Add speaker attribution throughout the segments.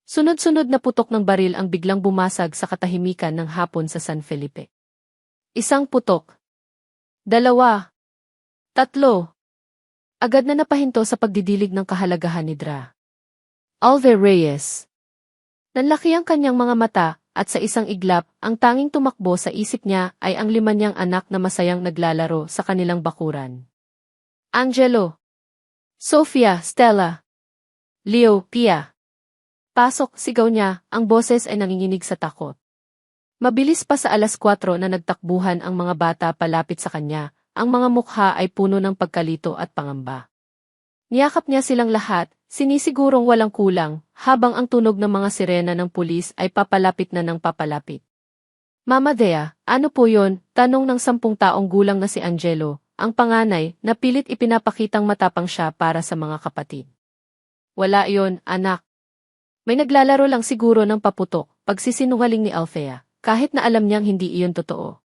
Speaker 1: Sunod-sunod na putok ng baril ang biglang bumasag sa katahimikan ng hapon sa San Felipe. Isang putok. Dalawa. Tatlo. Agad na napahinto sa pagdidilig ng kahalagahan ni Dra. Alve Reyes. Nanlaki ang kanyang mga mata, at sa isang iglap, ang tanging tumakbo sa isip niya ay ang 5 niyang anak na masayang naglalaro sa kanilang bakuran. Angelo. Sofia, Stella. Leo, Pia. Pasok, sigaw niya, ang boses ay nanginginig sa takot. Mabilis pa sa 4:00 na nagtakbuhan ang mga bata palapit sa kanya, ang mga mukha ay puno ng pagkalito at pangamba. Niyakap niya silang lahat, sinisigurong walang kulang, habang ang tunog ng mga sirena ng pulis ay papalapit na ng papalapit. Mama Dea, ano po yon? Tanong ng 10 taong gulang na si Angelo, ang panganay, na pilit ipinapakitang matapang siya para sa mga kapatid. Wala yon, anak. May naglalaro lang siguro ng paputok, pagsisinungaling ni Althea, kahit na alam niyang hindi iyon totoo.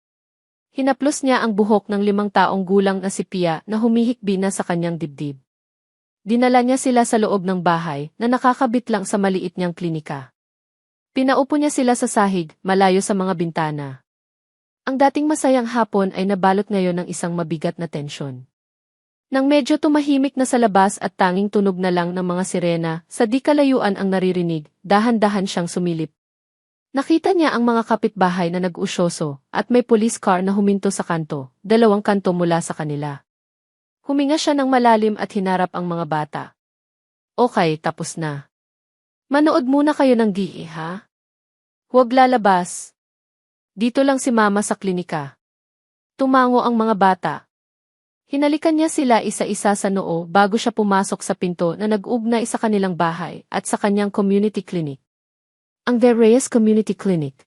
Speaker 1: Hinaplos niya ang buhok ng 5 taong gulang na si Pia na humihikbi na sa kanyang dibdib. Dinala niya sila sa loob ng bahay na nakakabit lang sa maliit niyang klinika. Pinaupo niya sila sa sahig, malayo sa mga bintana. Ang dating masayang hapon ay nabalot ngayon ng isang mabigat na tensyon. Nang medyo tumahimik na sa labas at tanging tunog na lang ng mga sirena, sa di kalayuan ang naririnig, dahan-dahan siyang sumilip. Nakita niya ang mga kapitbahay na nag-usyoso, at may police car na huminto sa kanto, 2 kanto mula sa kanila. Huminga siya ng malalim at hinarap ang mga bata. Okay, tapos na. Manood muna kayo ng GE, ha? Huwag lalabas. Dito lang si Mama sa klinika. Tumango ang mga bata. Hinalikan niya sila isa-isa sa noo bago siya pumasok sa pinto na nag-ugnay sa kanilang bahay at sa kanyang community clinic. Ang The Reyes Community Clinic.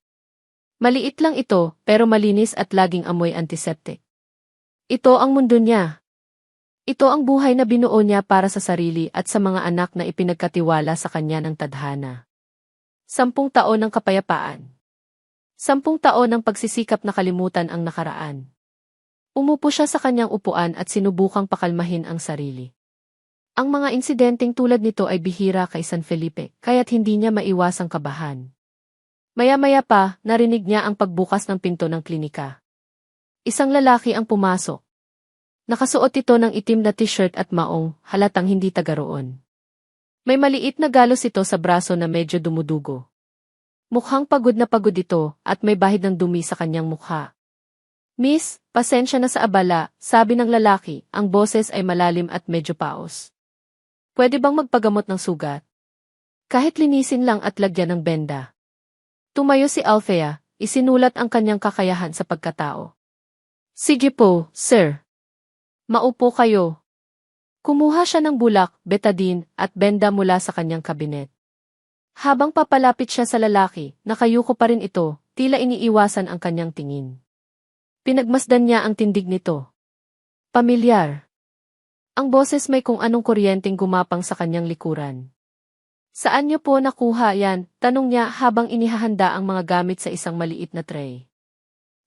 Speaker 1: Maliit lang ito, pero malinis at laging amoy antiseptic. Ito ang mundo niya. Ito ang buhay na binuo niya para sa sarili at sa mga anak na ipinagkatiwala sa kanya ng tadhana. 10 taon ng kapayapaan. 10 taon ng pagsisikap na kalimutan ang nakaraan. Umupo siya sa kanyang upuan at sinubukang pakalmahin ang sarili. Ang mga insidenteng tulad nito ay bihira kay San Felipe, kaya't hindi niya maiwasang kabahan. Maya-maya pa, narinig niya ang pagbukas ng pinto ng klinika. Isang lalaki ang pumasok. Nakasuot ito ng itim na t-shirt at maong, halatang hindi taga roon. May maliit na galos ito sa braso na medyo dumudugo. Mukhang pagod na pagod ito, at may bahid ng dumi sa kanyang mukha. Miss, pasensya na sa abala, sabi ng lalaki, ang boses ay malalim at medyo paos. Pwede bang magpagamot ng sugat? Kahit linisin lang at lagyan ng benda. Tumayo si Althea, isinulat ang kanyang kakayahan sa pagkatao. Sige po, sir. Maupo kayo. Kumuha siya ng bulak, betadine, at benda mula sa kanyang kabinet. Habang papalapit siya sa lalaki, nakayuko pa rin ito, tila iniiwasan ang kanyang tingin. Pinagmasdan niya ang tindig nito. Pamilyar. Ang boses may kung anong kuryenteng gumapang sa kanyang likuran. Saan niyo po nakuha yan? Tanong niya habang inihahanda ang mga gamit sa isang maliit na tray.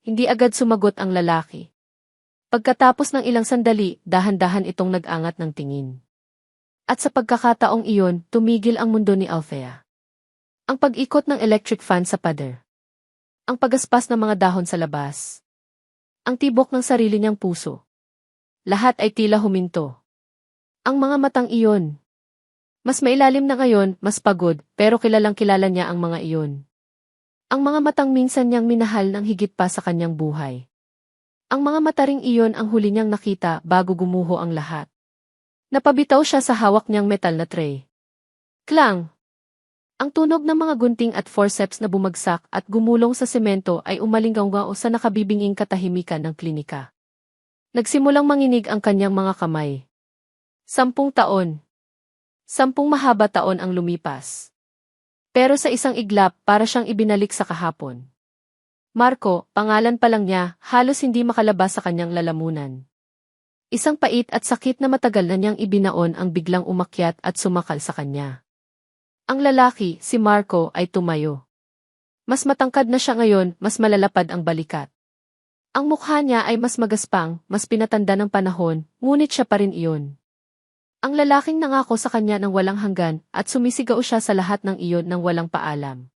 Speaker 1: Hindi agad sumagot ang lalaki. Pagkatapos ng ilang sandali, dahan-dahan itong nag-angat ng tingin. At sa pagkakataong iyon, tumigil ang mundo ni Althea. Ang pag-ikot ng electric fan sa pader. Ang pagaspas ng mga dahon sa labas. Ang tibok ng sarili niyang puso. Lahat ay tila huminto. Ang mga matang iyon. Mas mailalim na ngayon, mas pagod, pero kilalang kilala niya ang mga iyon. Ang mga matang minsan niyang minahal ng higit pa sa kanyang buhay. Ang mga mata ring iyon ang huli niyang nakita bago gumuho ang lahat. Napabitaw siya sa hawak niyang metal na tray. Klang! Ang tunog ng mga gunting at forceps na bumagsak at gumulong sa semento ay umalinggaw sa nakabibinging katahimikan ng klinika. Nagsimulang manginig ang kanyang mga kamay. 10 taon. 10 mahaba taon ang lumipas. Pero sa isang iglap, para siyang ibinalik sa kahapon. Marco, pangalan pa lang niya, halos hindi makalabas sa kanyang lalamunan. Isang pait at sakit na matagal na niyang ibinaon ang biglang umakyat at sumakal sa kanya. Ang lalaki, si Marco, ay tumayo. Mas matangkad na siya ngayon, mas malalapad ang balikat. Ang mukha niya ay mas magaspang, mas pinatanda ng panahon, ngunit siya pa rin iyon. Ang lalaking nangako sa kanya ng walang hanggan at sumisigaw siya sa lahat ng iyon ng walang paalam.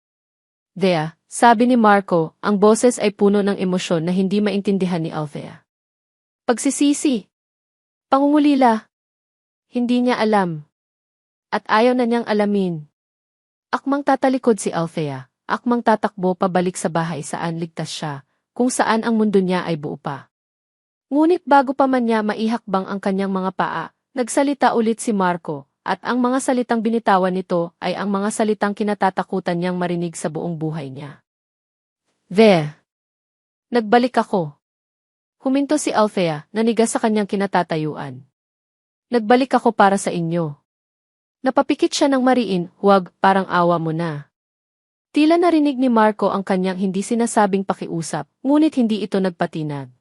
Speaker 1: Dea, sabi ni Marco, ang boses ay puno ng emosyon na hindi maintindihan ni Althea. Pagsisisi. Pangungulila. Hindi niya alam. At ayaw na niyang alamin. Akmang tatalikod si Althea, akmang tatakbo pabalik sa bahay saan ligtas siya, kung saan ang mundo niya ay buo pa. Ngunit bago pa man niya maihakbang ang kanyang mga paa, nagsalita ulit si Marco, at ang mga salitang binitawan nito ay ang mga salitang kinatatakutan niyang marinig sa buong buhay niya. There. Nagbalik ako. Huminto si Althea, nanigas sa kanyang kinatatayuan. Nagbalik ako para sa inyo. Napapikit siya ng mariin, huwag, parang awa mo na. Tila narinig ni Marco ang kanyang hindi sinasabing pakiusap, ngunit hindi ito nagpatinag.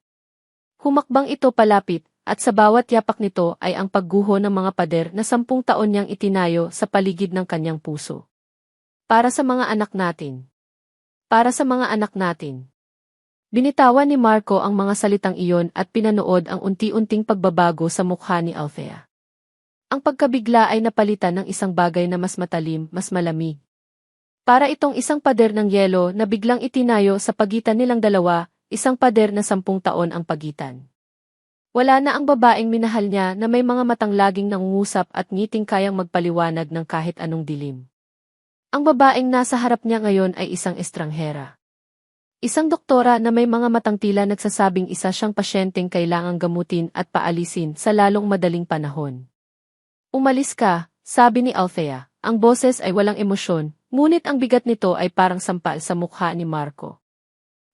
Speaker 1: Humakbang ito palapit, at sa bawat yapak nito ay ang pagguho ng mga pader na 10 taon niyang itinayo sa paligid ng kanyang puso. Para sa mga anak natin. Para sa mga anak natin. Binitawan ni Marco ang mga salitang iyon at pinanood ang unti-unting pagbabago sa mukha ni Althea. Ang pagkabigla ay napalitan ng isang bagay na mas matalim, mas malamig. Para itong isang pader ng yelo na biglang itinayo sa pagitan nilang dalawa, isang pader na 10 taon ang pagitan. Wala na ang babaeng minahal niya na may mga matang laging nangungusap at ngiting kayang magpaliwanag ng kahit anong dilim. Ang babaeng nasa harap niya ngayon ay isang estranghera. Isang doktora na may mga matang tila nagsasabing isa siyang pasyenteng kailangang gamutin at paalisin sa lalong madaling panahon. Umalis ka, sabi ni Althea. Ang boses ay walang emosyon, ngunit ang bigat nito ay parang sampal sa mukha ni Marco.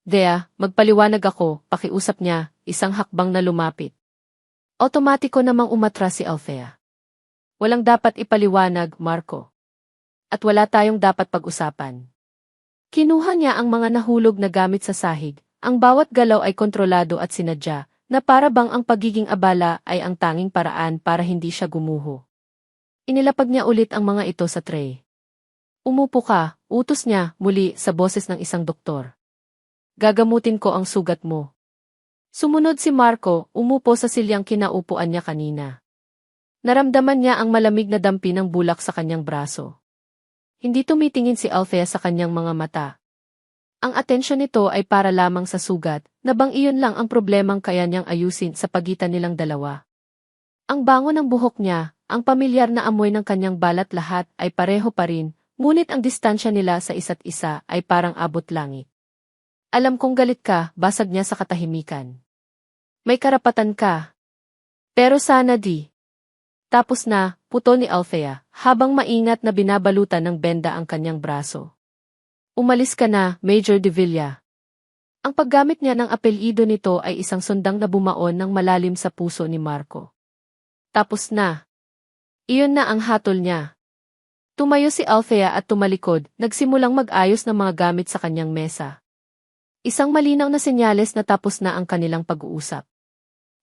Speaker 1: Dea, magpaliwanag ako, pakiusap niya, isang hakbang na lumapit. Otomatiko namang umatras si Althea. Walang dapat ipaliwanag, Marco. At wala tayong dapat pag-usapan. Kinuha niya ang mga nahulog na gamit sa sahig, ang bawat galaw ay kontrolado at sinadya, na para bang ang pagiging abala ay ang tanging paraan para hindi siya gumuho. Inilapag niya ulit ang mga ito sa tray. Umupo ka, utos niya muli sa boses ng isang doktor. Gagamutin ko ang sugat mo. Sumunod si Marco, umupo sa silyang kinaupuan niya kanina. Naramdaman niya ang malamig na dampi ng bulak sa kanyang braso. Hindi tumitingin si Althea sa kanyang mga mata. Ang atensyon nito ay para lamang sa sugat, na bang iyon lang ang problemang kaya niyang ayusin sa pagitan nilang dalawa. Ang bango ng buhok niya, ang pamilyar na amoy ng kanyang balat lahat ay pareho pa rin, ngunit ang distansya nila sa isa't isa ay parang abot langit. Alam kong galit ka, basag niya sa katahimikan. May karapatan ka. Pero sana di. Tapos na, puto ni Althea, habang maingat na binabalutan ng benda ang kanyang braso. Umalis ka na, Major de Villa. Ang paggamit niya ng apelyido nito ay isang sundang na bumaon ng malalim sa puso ni Marco. Tapos na. Iyon na ang hatol niya. Tumayo si Althea at tumalikod, nagsimulang mag-ayos ng mga gamit sa kanyang mesa. Isang malinaw na senyales na tapos na ang kanilang pag-uusap.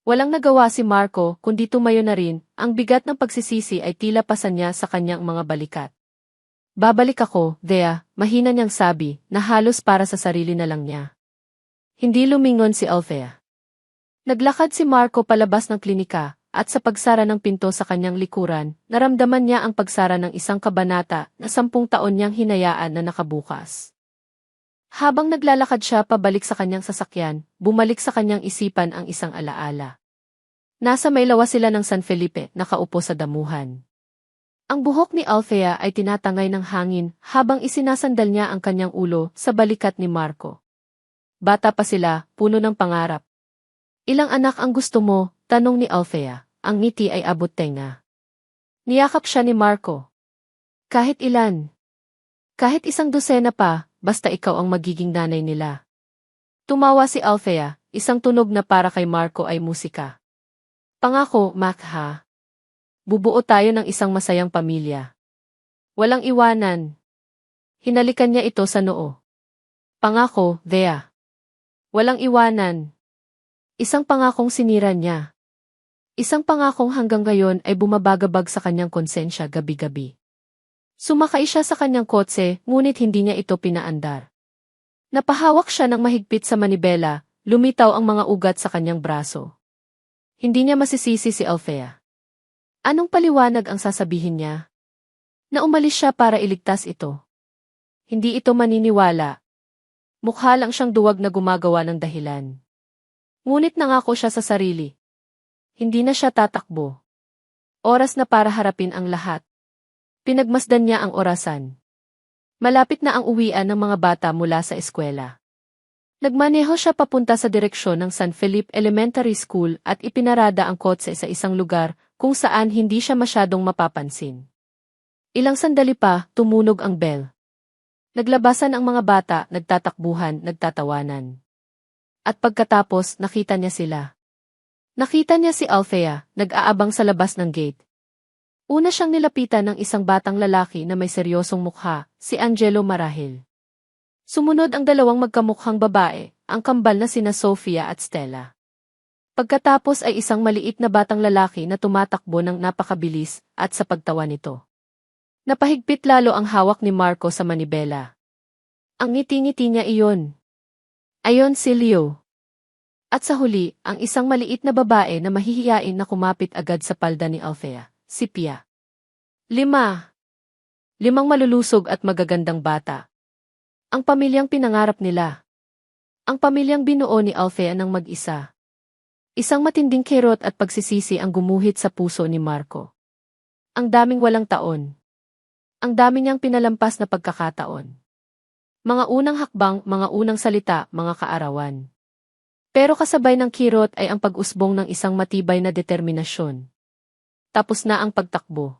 Speaker 1: Walang nagawa si Marco kundi tumayo na rin, ang bigat ng pagsisisi ay tila pasan niya sa kanyang mga balikat. Babalik ako, Dea, mahina niyang sabi, na halos para sa sarili na lang niya. Hindi lumingon si Althea. Naglakad si Marco palabas ng klinika, at sa pagsara ng pinto sa kanyang likuran, naramdaman niya ang pagsara ng isang kabanata na 10 taon niyang hinayaan na nakabukas. Habang naglalakad siya pabalik sa kanyang sasakyan, bumalik sa kanyang isipan ang isang alaala. Nasa may lawa sila ng San Felipe, nakaupo sa damuhan. Ang buhok ni Althea ay tinatangay ng hangin habang isinasandal niya ang kanyang ulo sa balikat ni Marco. Bata pa sila, puno ng pangarap. Ilang anak ang gusto mo? Tanong ni Althea. Ang ngiti ay abot tenga. Niyakap siya ni Marco. Kahit ilan. Kahit 1 dosena pa, basta ikaw ang magiging nanay nila. Tumawa si Althea, isang tunog na para kay Marco ay musika. Pangako, Mac ha. Bubuo tayo ng isang masayang pamilya. Walang iwanan. Hinalikan niya ito sa noo. Pangako, Dea. Walang iwanan. Isang pangakong sinira niya. Isang pangakong hanggang ngayon ay bumabagabag sa kanyang konsensya gabi-gabi. Sumakay siya sa kanyang kotse, ngunit hindi niya ito pinaandar. Napahawak siya ng mahigpit sa manibela, lumitaw ang mga ugat sa kanyang braso. Hindi niya masisisi si Althea. Anong paliwanag ang sasabihin niya? Na umalis siya para iligtas ito. Hindi ito maniniwala. Mukha lang siyang duwag na gumagawa ng dahilan. Ngunit nangako siya sa sarili. Hindi na siya tatakbo. Oras na para harapin ang lahat. Pinagmasdan niya ang orasan. Malapit na ang uwian ng mga bata mula sa eskwela. Nagmaneho siya papunta sa direksyon ng San Felipe Elementary School at ipinarada ang kotse sa isang lugar kung saan hindi siya masyadong mapapansin. Ilang sandali pa, tumunog ang bell. Naglabasan ang mga bata, nagtatakbuhan, nagtatawanan. At pagkatapos, nakita niya sila. Nakita niya si Althea, nag-aabang sa labas ng gate. Una siyang nilapitan ng isang batang lalaki na may seryosong mukha, si Angelo marahil. Sumunod ang dalawang magkamukhang babae, ang kambal na sina Sofia at Stella. Pagkatapos ay isang maliit na batang lalaki na tumatakbo ng napakabilis at sa pagtawa nito. Napahigpit lalo ang hawak ni Marco sa manibela. Ang ngiti-ngiti niya iyon. Ayon si Leo. At sa huli, ang isang maliit na babae na mahihiyain na kumapit agad sa palda ni Althea, si Pia. 5 malulusog at magagandang bata. Ang pamilyang pinangarap nila. Ang pamilyang binuo ni Althea ng mag-isa. Isang matinding kirot at pagsisisi ang gumuhit sa puso ni Marco. Ang daming walang taon. Ang dami niyang pinalampas na pagkakataon. Mga unang hakbang, mga unang salita, mga kaarawan. Pero kasabay ng kirot ay ang pag-usbong ng isang matibay na determinasyon. Tapos na ang pagtakbo.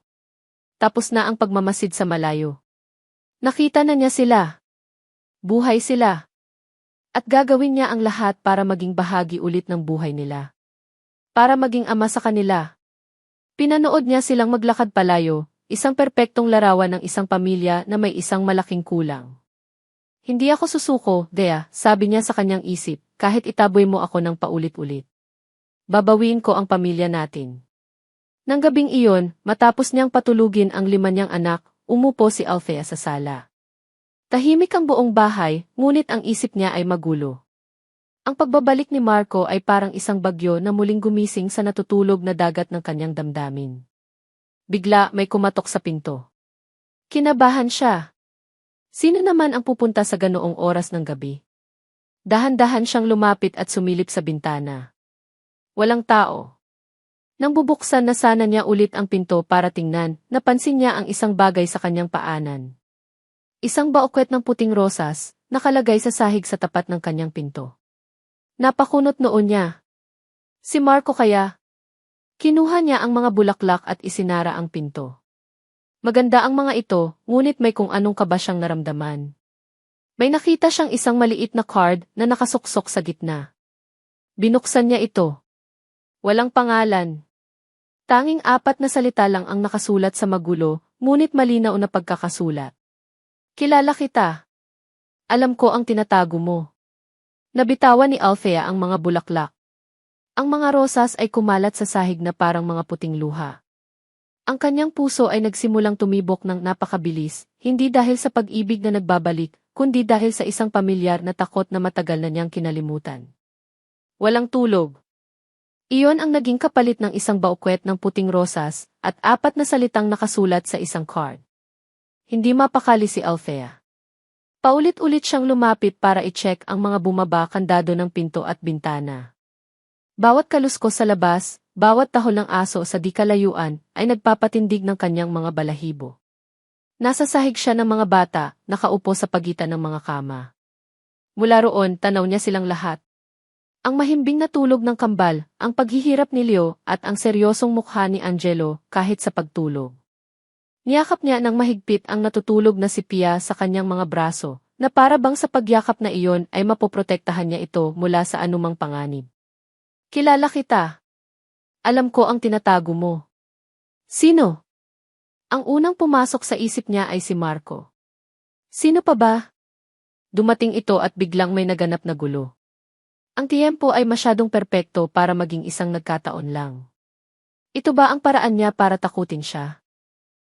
Speaker 1: Tapos na ang pagmamasid sa malayo. Nakita na niya sila. Buhay sila. At gagawin niya ang lahat para maging bahagi ulit ng buhay nila. Para maging ama sa kanila. Pinanood niya silang maglakad palayo, isang perpektong larawan ng isang pamilya na may isang malaking kulang. Hindi ako susuko, Dea, sabi niya sa kanyang isip, kahit itaboy mo ako ng paulit-ulit. Babawiin ko ang pamilya natin. Nang gabing iyon, matapos niyang patulugin ang 5 niyang anak, umupo si Althea sa sala. Tahimik ang buong bahay, ngunit ang isip niya ay magulo. Ang pagbabalik ni Marco ay parang isang bagyo na muling gumising sa natutulog na dagat ng kanyang damdamin. Bigla may kumatok sa pinto. Kinabahan siya. Sino naman ang pupunta sa ganoong oras ng gabi? Dahan-dahan siyang lumapit at sumilip sa bintana. Walang tao. Nang bubuksan na sana niya ulit ang pinto para tingnan, napansin niya ang isang bagay sa kanyang paanan. Isang baukwet ng puting rosas, nakalagay sa sahig sa tapat ng kanyang pinto. Napakunot noon niya. Si Marco kaya? Kinuha niya ang mga bulaklak at isinara ang pinto. Maganda ang mga ito, ngunit may kung anong kaba siyang naramdaman. May nakita siyang isang maliit na card na nakasuksok sa gitna. Binuksan niya ito. Walang pangalan. Tanging 4 na salita lang ang nakasulat sa magulo, ngunit malinaw na pagkakasulat. Kilala kita. Alam ko ang tinatago mo. Nabitawan ni Althea ang mga bulaklak. Ang mga rosas ay kumalat sa sahig na parang mga puting luha. Ang kanyang puso ay nagsimulang tumibok ng napakabilis, hindi dahil sa pag-ibig na nagbabalik, kundi dahil sa isang pamilyar na takot na matagal na niyang kinalimutan. Walang tulog. Iyon ang naging kapalit ng isang baukwet ng puting rosas at 4 na salitang nakasulat sa isang card. Hindi mapakali si Althea. Paulit-ulit siyang lumapit para i-check ang mga bumaba kandado ng pinto at bintana. Bawat kaluskos sa labas, bawat tahol ng aso sa di kalayuan ay nagpapatindig ng kanyang mga balahibo. Nasa sahig siya ng mga bata, nakaupo sa pagitan ng mga kama. Mula roon, tanaw niya silang lahat. Ang mahimbing na tulog ng kambal, ang paghihirap ni Leo at ang seryosong mukha ni Angelo kahit sa pagtulog. Niyakap niya ng mahigpit ang natutulog na si Pia sa kanyang mga braso, na para bang sa pagyakap na iyon ay mapoprotektahan niya ito mula sa anumang panganib. Kilala kita. Alam ko ang tinatago mo. Sino? Ang unang pumasok sa isip niya ay si Marco. Sino pa ba? Dumating ito at biglang may naganap na gulo. Ang tiyempo ay masyadong perpekto para maging isang nagkataon lang. Ito ba ang paraan niya para takutin siya?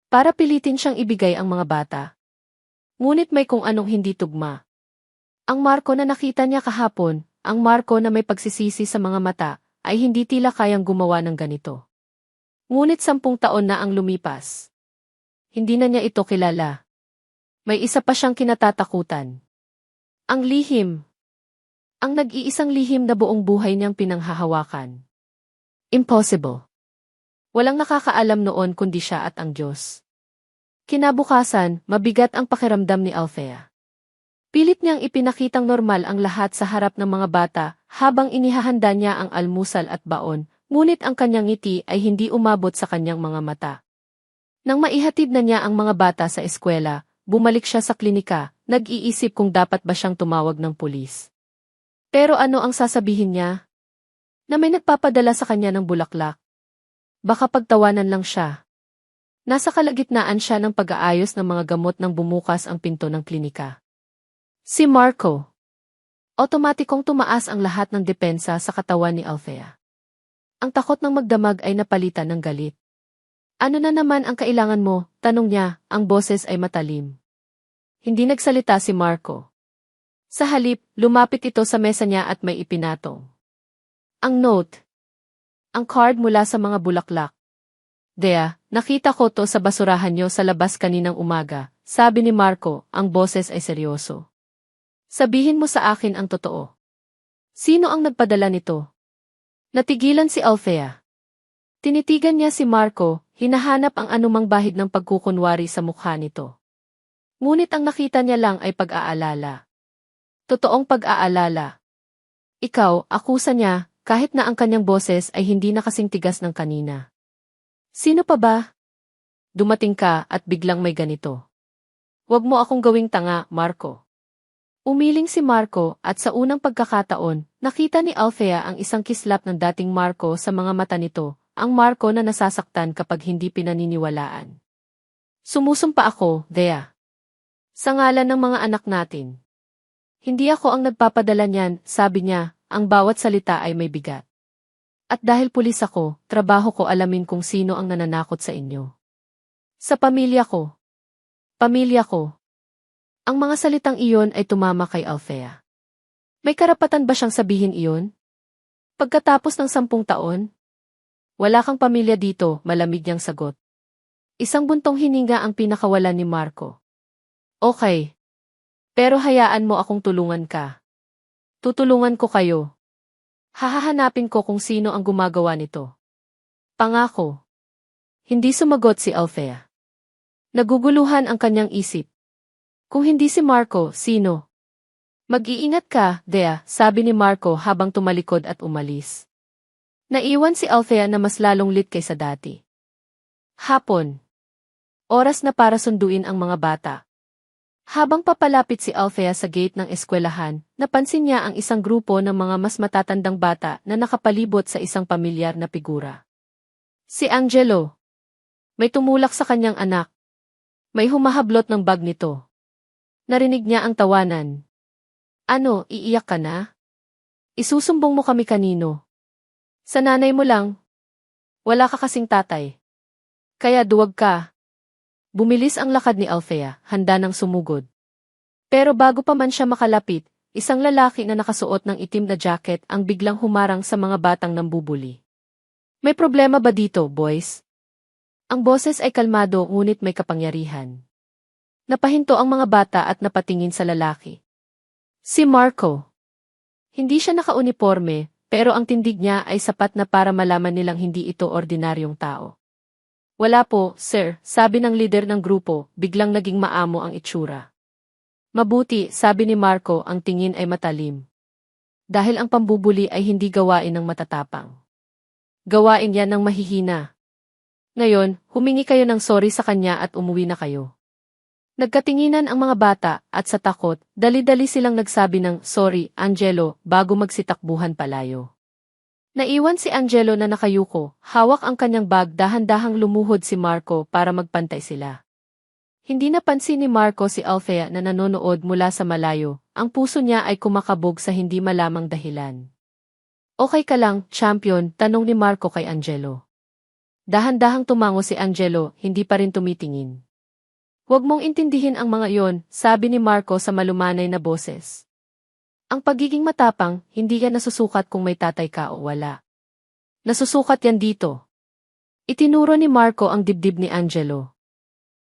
Speaker 1: Para pilitin siyang ibigay ang mga bata. Ngunit may kung anong hindi tugma. Ang Marco na nakita niya kahapon, ang Marco na may pagsisisi sa mga mata, ay hindi tila kayang gumawa ng ganito. Ngunit 10 taon na ang lumipas. Hindi na niya ito kilala. May isa pa siyang kinatatakutan. Ang lihim. Ang nag-iisang lihim na buong buhay niyang pinanghahawakan. Impossible. Walang nakakaalam noon kundi siya at ang Diyos. Kinabukasan, mabigat ang pakiramdam ni Althea. Pilit niyang ipinakitang normal ang lahat sa harap ng mga bata habang inihahanda niya ang almusal at baon, ngunit ang kanyang ngiti ay hindi umabot sa kanyang mga mata. Nang maihatid na niya ang mga bata sa eskwela, bumalik siya sa klinika, nag-iisip kung dapat ba siyang tumawag ng pulis. Pero ano ang sasabihin niya? Na may nagpapadala sa kanya ng bulaklak. Baka pagtawanan lang siya. Nasa kalagitnaan siya ng pag-aayos ng mga gamot nang bumukas ang pinto ng klinika. Si Marco. Otomatikong tumaas ang lahat ng depensa sa katawan ni Althea. Ang takot ng magdamag ay napalitan ng galit. Ano na naman ang kailangan mo? Tanong niya, ang boses ay matalim. Hindi nagsalita si Marco. Sa halip, lumapit ito sa mesa niya at may ipinatong. Ang note. Ang card mula sa mga bulaklak. Dea, nakita ko to sa basurahan niyo sa labas kaninang umaga, sabi ni Marco, ang boses ay seryoso. Sabihin mo sa akin ang totoo. Sino ang nagpadala nito? Natigilan si Althea. Tinitigan niya si Marco, hinahanap ang anumang bahid ng pagkukunwari sa mukha nito. Ngunit ang nakita niya lang ay pag-aalala. Totoong pag-aalala. Ikaw, akusa niya, kahit na ang kanyang boses ay hindi na kasing tigas ng kanina. Sino pa ba? Dumating ka at biglang may ganito. Huwag mo akong gawing tanga, Marco. Umiling si Marco at sa unang pagkakataon, nakita ni Althea ang isang kislap ng dating Marco sa mga mata nito, ang Marco na nasasaktan kapag hindi pinaniniwalaan. Sumusumpa ako, Dea. Sa ngalan ng mga anak natin. Hindi ako ang nagpapadala niyan, sabi niya, ang bawat salita ay may bigat. At dahil pulis ako, trabaho ko alamin kung sino ang nananakot sa inyo. Sa pamilya ko. Pamilya ko. Ang mga salitang iyon ay tumama kay Althea. May karapatan ba siyang sabihin iyon? Pagkatapos ng 10 taon? Wala kang pamilya dito, malamig niyang sagot. Isang buntong hininga ang pinakawalan ni Marco. Okay. Pero hayaan mo akong tulungan ka. Tutulungan ko kayo. Hahahanapin ko kung sino ang gumagawa nito. Pangako. Hindi sumagot si Althea. Naguguluhan ang kanyang isip. Kung hindi si Marco, sino? Mag-iingat ka, Dea, sabi ni Marco habang tumalikod at umalis. Naiwan si Althea na mas lalong lit kaysa dati. Hapon. Oras na para sunduin ang mga bata. Habang papalapit si Althea sa gate ng eskwelahan, napansin niya ang isang grupo ng mga mas matatandang bata na nakapalibot sa isang pamilyar na figura. Si Angelo. May tumulak sa kanyang anak. May humahablot ng bag nito. Narinig niya ang tawanan. Ano, iiyak ka na? Isusumbong mo kami kanino? Sa nanay mo lang. Wala ka kasing tatay. Kaya duwag ka. Bumilis ang lakad ni Althea, handa ng sumugod. Pero bago pa man siya makalapit, isang lalaki na nakasuot ng itim na jacket ang biglang humarang sa mga batang nambubuli. May problema ba dito, boys? Ang boses ay kalmado ngunit may kapangyarihan. Napahinto ang mga bata at napatingin sa lalaki. Si Marco. Hindi siya nakauniporme, pero ang tindig niya ay sapat na para malaman nilang hindi ito ordinaryong tao. Wala po, sir, sabi ng lider ng grupo, biglang naging maamo ang itsura. Mabuti, sabi ni Marco, ang tingin ay matalim. Dahil ang pambubuli ay hindi gawain ng matatapang. Gawain yan ng mahihina. Ngayon, humingi kayo ng sorry sa kanya at umuwi na kayo. Nagkatinginan ang mga bata at sa takot, dali-dali silang nagsabi ng, sorry, Angelo, bago magsitakbuhan palayo. Naiwan si Angelo na nakayuko, hawak ang kanyang bag dahan-dahang lumuhod si Marco para magpantay sila. Hindi napansin ni Marco si Althea na nanonood mula sa malayo, ang puso niya ay kumakabog sa hindi malamang dahilan. Okay ka lang, champion, tanong ni Marco kay Angelo. Dahan-dahang tumango si Angelo, hindi pa rin tumitingin. Huwag mong intindihin ang mga iyon, sabi ni Marco sa malumanay na boses. Ang pagiging matapang, hindi yan nasusukat kung may tatay ka o wala. Nasusukat yan dito. Itinuro ni Marco ang dibdib ni Angelo.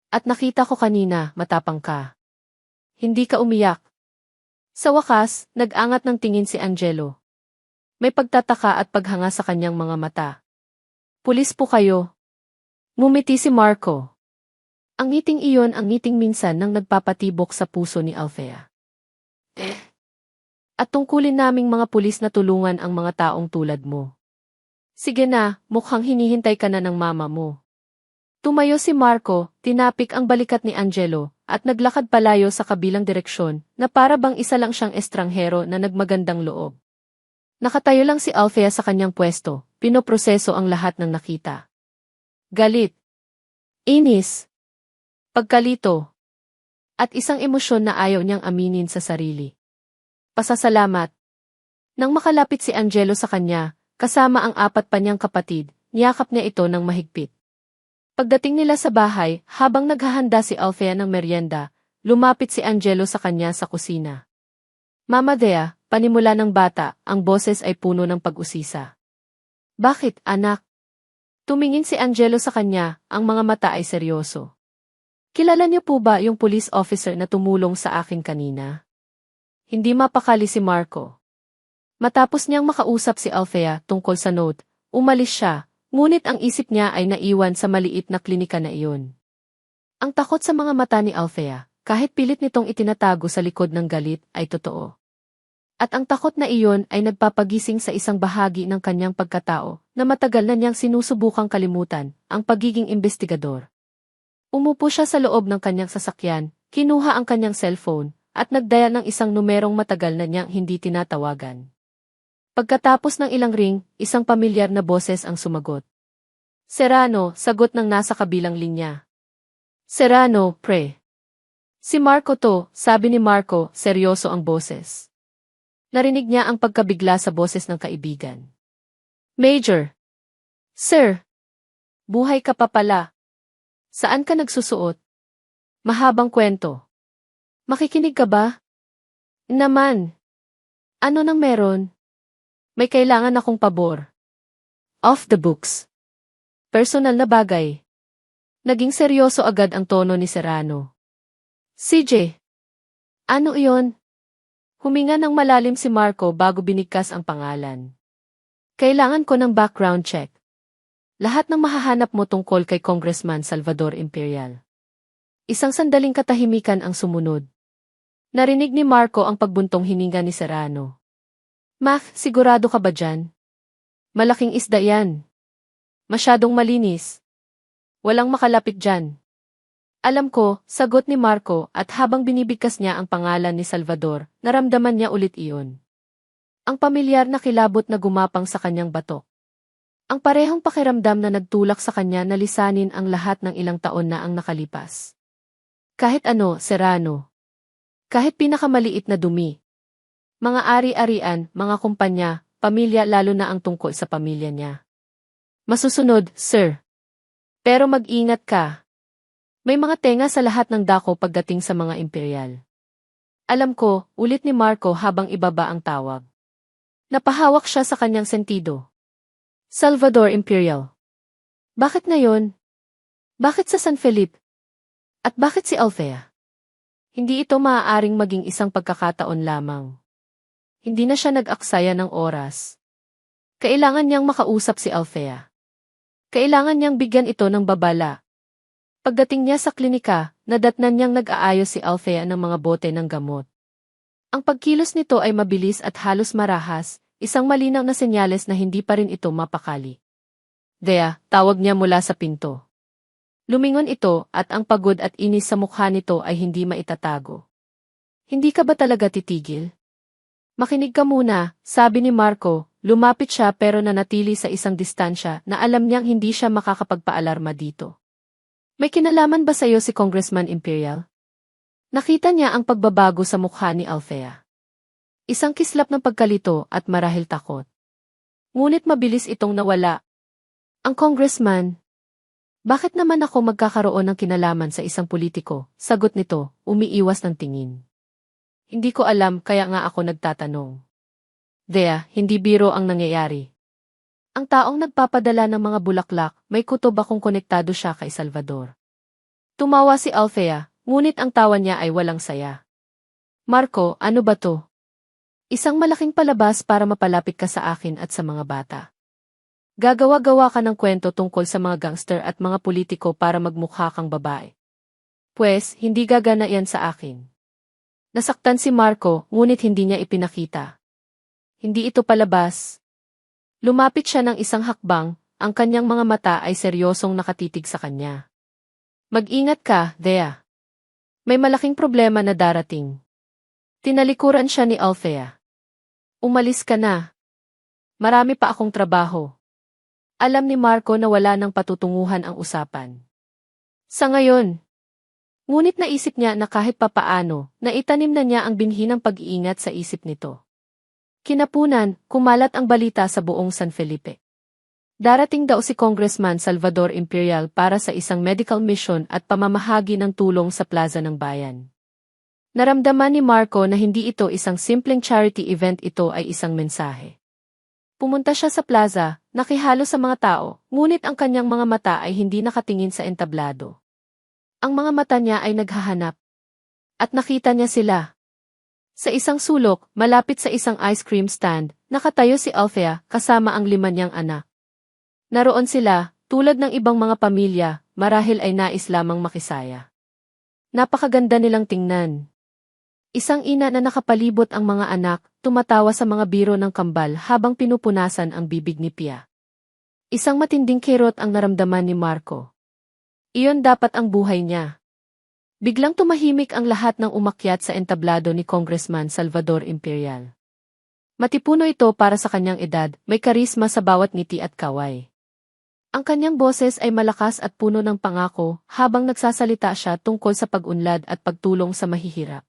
Speaker 1: At nakita ko kanina, matapang ka. Hindi ka umiyak. Sa wakas, nag-angat ng tingin si Angelo. May pagtataka at paghanga sa kanyang mga mata. Pulis po kayo. Ngumiti si Marco. Ang ngiting iyon ang ngiting minsan nang nagpapatibok sa puso ni Althea. At tungkulin naming mga pulis na tulungan ang mga taong tulad mo. Sige na, mukhang hinihintay ka na ng mama mo. Tumayo si Marco, tinapik ang balikat ni Angelo, at naglakad palayo sa kabilang direksyon, na para bang isa lang siyang estranghero na nagmagandang loob. Nakatayo lang si Althea sa kanyang pwesto, pinoproseso ang lahat ng nakita. Galit, inis, pagkalito, at isang emosyon na ayaw niyang aminin sa sarili. Pasasalamat. Nang makalapit si Angelo sa kanya, kasama ang 4 pa niyang kapatid, niyakap niya ito ng mahigpit. Pagdating nila sa bahay, habang naghahanda si Althea ng merienda, lumapit si Angelo sa kanya sa kusina. Mama Dea, panimula ng bata, ang boses ay puno ng pag-usisa. Bakit, anak? Tumingin si Angelo sa kanya, ang mga mata ay seryoso. Kilala niyo po ba yung police officer na tumulong sa akin kanina? Hindi mapakali si Marco. Matapos niyang makausap si Althea tungkol sa note, umalis siya, ngunit ang isip niya ay naiwan sa maliit na klinika na iyon. Ang takot sa mga mata ni Althea, kahit pilit nitong itinatago sa likod ng galit, ay totoo. At ang takot na iyon ay nagpapagising sa isang bahagi ng kanyang pagkatao na matagal na niyang sinusubukang kalimutan, ang pagiging investigador. Umupo siya sa loob ng kanyang sasakyan, kinuha ang kanyang cellphone, at nagdaya ng isang numerong matagal na niyang hindi tinatawagan. Pagkatapos ng ilang ring, isang pamilyar na boses ang sumagot. Serrano, sagot ng nasa kabilang linya. Serrano, pre. Si Marco to, sabi ni Marco, seryoso ang boses. Narinig niya ang pagkabigla sa boses ng kaibigan. Major. Sir. Buhay ka pa pala. Saan ka nagsusuot? Mahabang kwento. Makikinig ka ba? Naman. Ano nang meron? May kailangan akong pabor. Off the books. Personal na bagay. Naging seryoso agad ang tono ni Serrano. CJ. Ano iyon? Huminga ng malalim si Marco bago binigkas ang pangalan. Kailangan ko ng background check. Lahat ng mahahanap mo tungkol kay Congressman Salvador Imperial. Isang sandaling katahimikan ang sumunod. Narinig ni Marco ang pagbuntong hininga ni Serrano. Mac, sigurado ka ba dyan? Malaking isda yan. Masyadong malinis. Walang makalapit dyan. Alam ko, sagot ni Marco at habang binibigkas niya ang pangalan ni Salvador, naramdaman niya ulit iyon. Ang pamilyar na kilabot na gumapang sa kanyang batok. Ang parehong pakiramdam na nagtulak sa kanya na lisanin ang lahat ng ilang taon na ang nakalipas. Kahit ano, Serrano. Kahit pinakamaliit na dumi. Mga ari-arian, mga kumpanya, pamilya lalo na ang tungkol sa pamilya niya. Masusunod, sir. Pero mag-ingat ka. May mga tenga sa lahat ng dako pagdating sa mga imperial. Alam ko, ulit ni Marco habang ibaba ang tawag. Napahawak siya sa kanyang sentido. Salvador Imperial. Bakit ngayon? Bakit sa San Felipe? At bakit si Althea? Hindi ito maaaring maging isang pagkakataon lamang. Hindi na siya nag-aksaya ng oras. Kailangan niyang makausap si Althea. Kailangan niyang bigyan ito ng babala. Pagdating niya sa klinika, nadatnan niyang nag-aayos si Althea ng mga bote ng gamot. Ang pagkilos nito ay mabilis at halos marahas, isang malinaw na senyales na hindi pa rin ito mapakali. Dea, tawag niya mula sa pinto. Lumingon ito at ang pagod at inis sa mukha nito ay hindi maitatago. Hindi ka ba talaga titigil? Makinig ka muna, sabi ni Marco, lumapit siya pero nanatili sa isang distansya na alam niyang hindi siya makakapagpaalarma dito. May kinalaman ba sa'yo si Congressman Imperial? Nakita niya ang pagbabago sa mukha ni Althea. Isang kislap ng pagkalito at marahil takot. Ngunit mabilis itong nawala. Ang congressman. Bakit naman ako magkakaroon ng kinalaman sa isang politiko? Sagot nito, umiiwas ng tingin. Hindi ko alam kaya nga ako nagtatanong. Dea, hindi biro ang nangyayari. Ang taong nagpapadala ng mga bulaklak, may kutob akong konektado siya kay Salvador. Tumawa si Althea, ngunit ang tawa niya ay walang saya. Marco, ano ba to? Isang malaking palabas para mapalapit ka sa akin at sa mga bata. Gagawa-gawa ka ng kwento tungkol sa mga gangster at mga politiko para magmukha kang babae. Pwes, hindi gagana yan sa akin. Nasaktan si Marco, ngunit hindi niya ipinakita. Hindi ito palabas. Lumapit siya ng isang hakbang, ang kanyang mga mata ay seryosong nakatitig sa kanya. Mag-ingat ka, Thea. May malaking problema na darating. Tinalikuran siya ni Althea. Umalis ka na. Marami pa akong trabaho. Alam ni Marco na wala nang patutunguhan ang usapan. Sa ngayon, ngunit naisip niya na kahit papaano, naitanim na niya ang binhi ng pag-iingat sa isip nito. Kinapunan, kumalat ang balita sa buong San Felipe. Darating daw si Congressman Salvador Imperial para sa isang medical mission at pamamahagi ng tulong sa plaza ng bayan. Naramdaman ni Marco na hindi ito isang simpleng charity event, ito ay isang mensahe. Pumunta siya sa plaza, nakihalo sa mga tao, ngunit ang kanyang mga mata ay hindi nakatingin sa entablado. Ang mga mata niya ay naghahanap. At nakita niya sila. Sa isang sulok, malapit sa isang ice cream stand, nakatayo si Althea kasama ang 5 niyang anak. Naroon sila, tulad ng ibang mga pamilya, marahil ay nais lamang makisaya. Napakaganda nilang tingnan. Isang ina na nakapalibot ang mga anak, tumatawa sa mga biro ng kambal habang pinupunasan ang bibig ni Pia. Isang matinding kirot ang naramdaman ni Marco. Iyon dapat ang buhay niya. Biglang tumahimik ang lahat ng umakyat sa entablado ni Congressman Salvador Imperial. Matipuno ito para sa kanyang edad, may karisma sa bawat ngiti at kaway. Ang kanyang boses ay malakas at puno ng pangako habang nagsasalita siya tungkol sa pag-unlad at pagtulong sa mahihirap.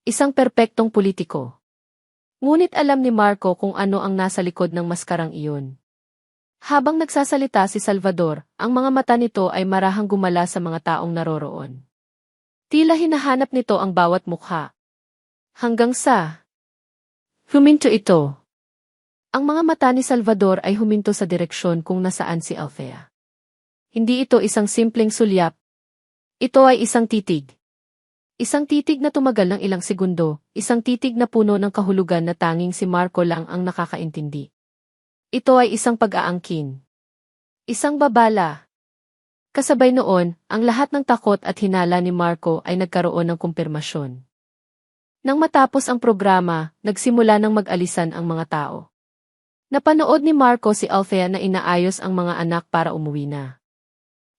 Speaker 1: Isang perpektong politiko. Ngunit alam ni Marco kung ano ang nasa likod ng maskarang iyon. Habang nagsasalita si Salvador, ang mga mata nito ay marahang gumala sa mga taong naroroon. Tila hinahanap nito ang bawat mukha. Hanggang sa huminto ito. Ang mga mata ni Salvador ay huminto sa direksyon kung nasaan si Althea. Hindi ito isang simpleng sulyap. Ito ay isang titig. Isang titig na tumagal ng ilang segundo, isang titig na puno ng kahulugan na tanging si Marco lang ang nakakaintindi. Ito ay isang pag-aangkin. Isang babala. Kasabay noon, ang lahat ng takot at hinala ni Marco ay nagkaroon ng kumpirmasyon. Nang matapos ang programa, nagsimula ng mag-alisan ang mga tao. Napanood ni Marco si Althea na inaayos ang mga anak para umuwi na.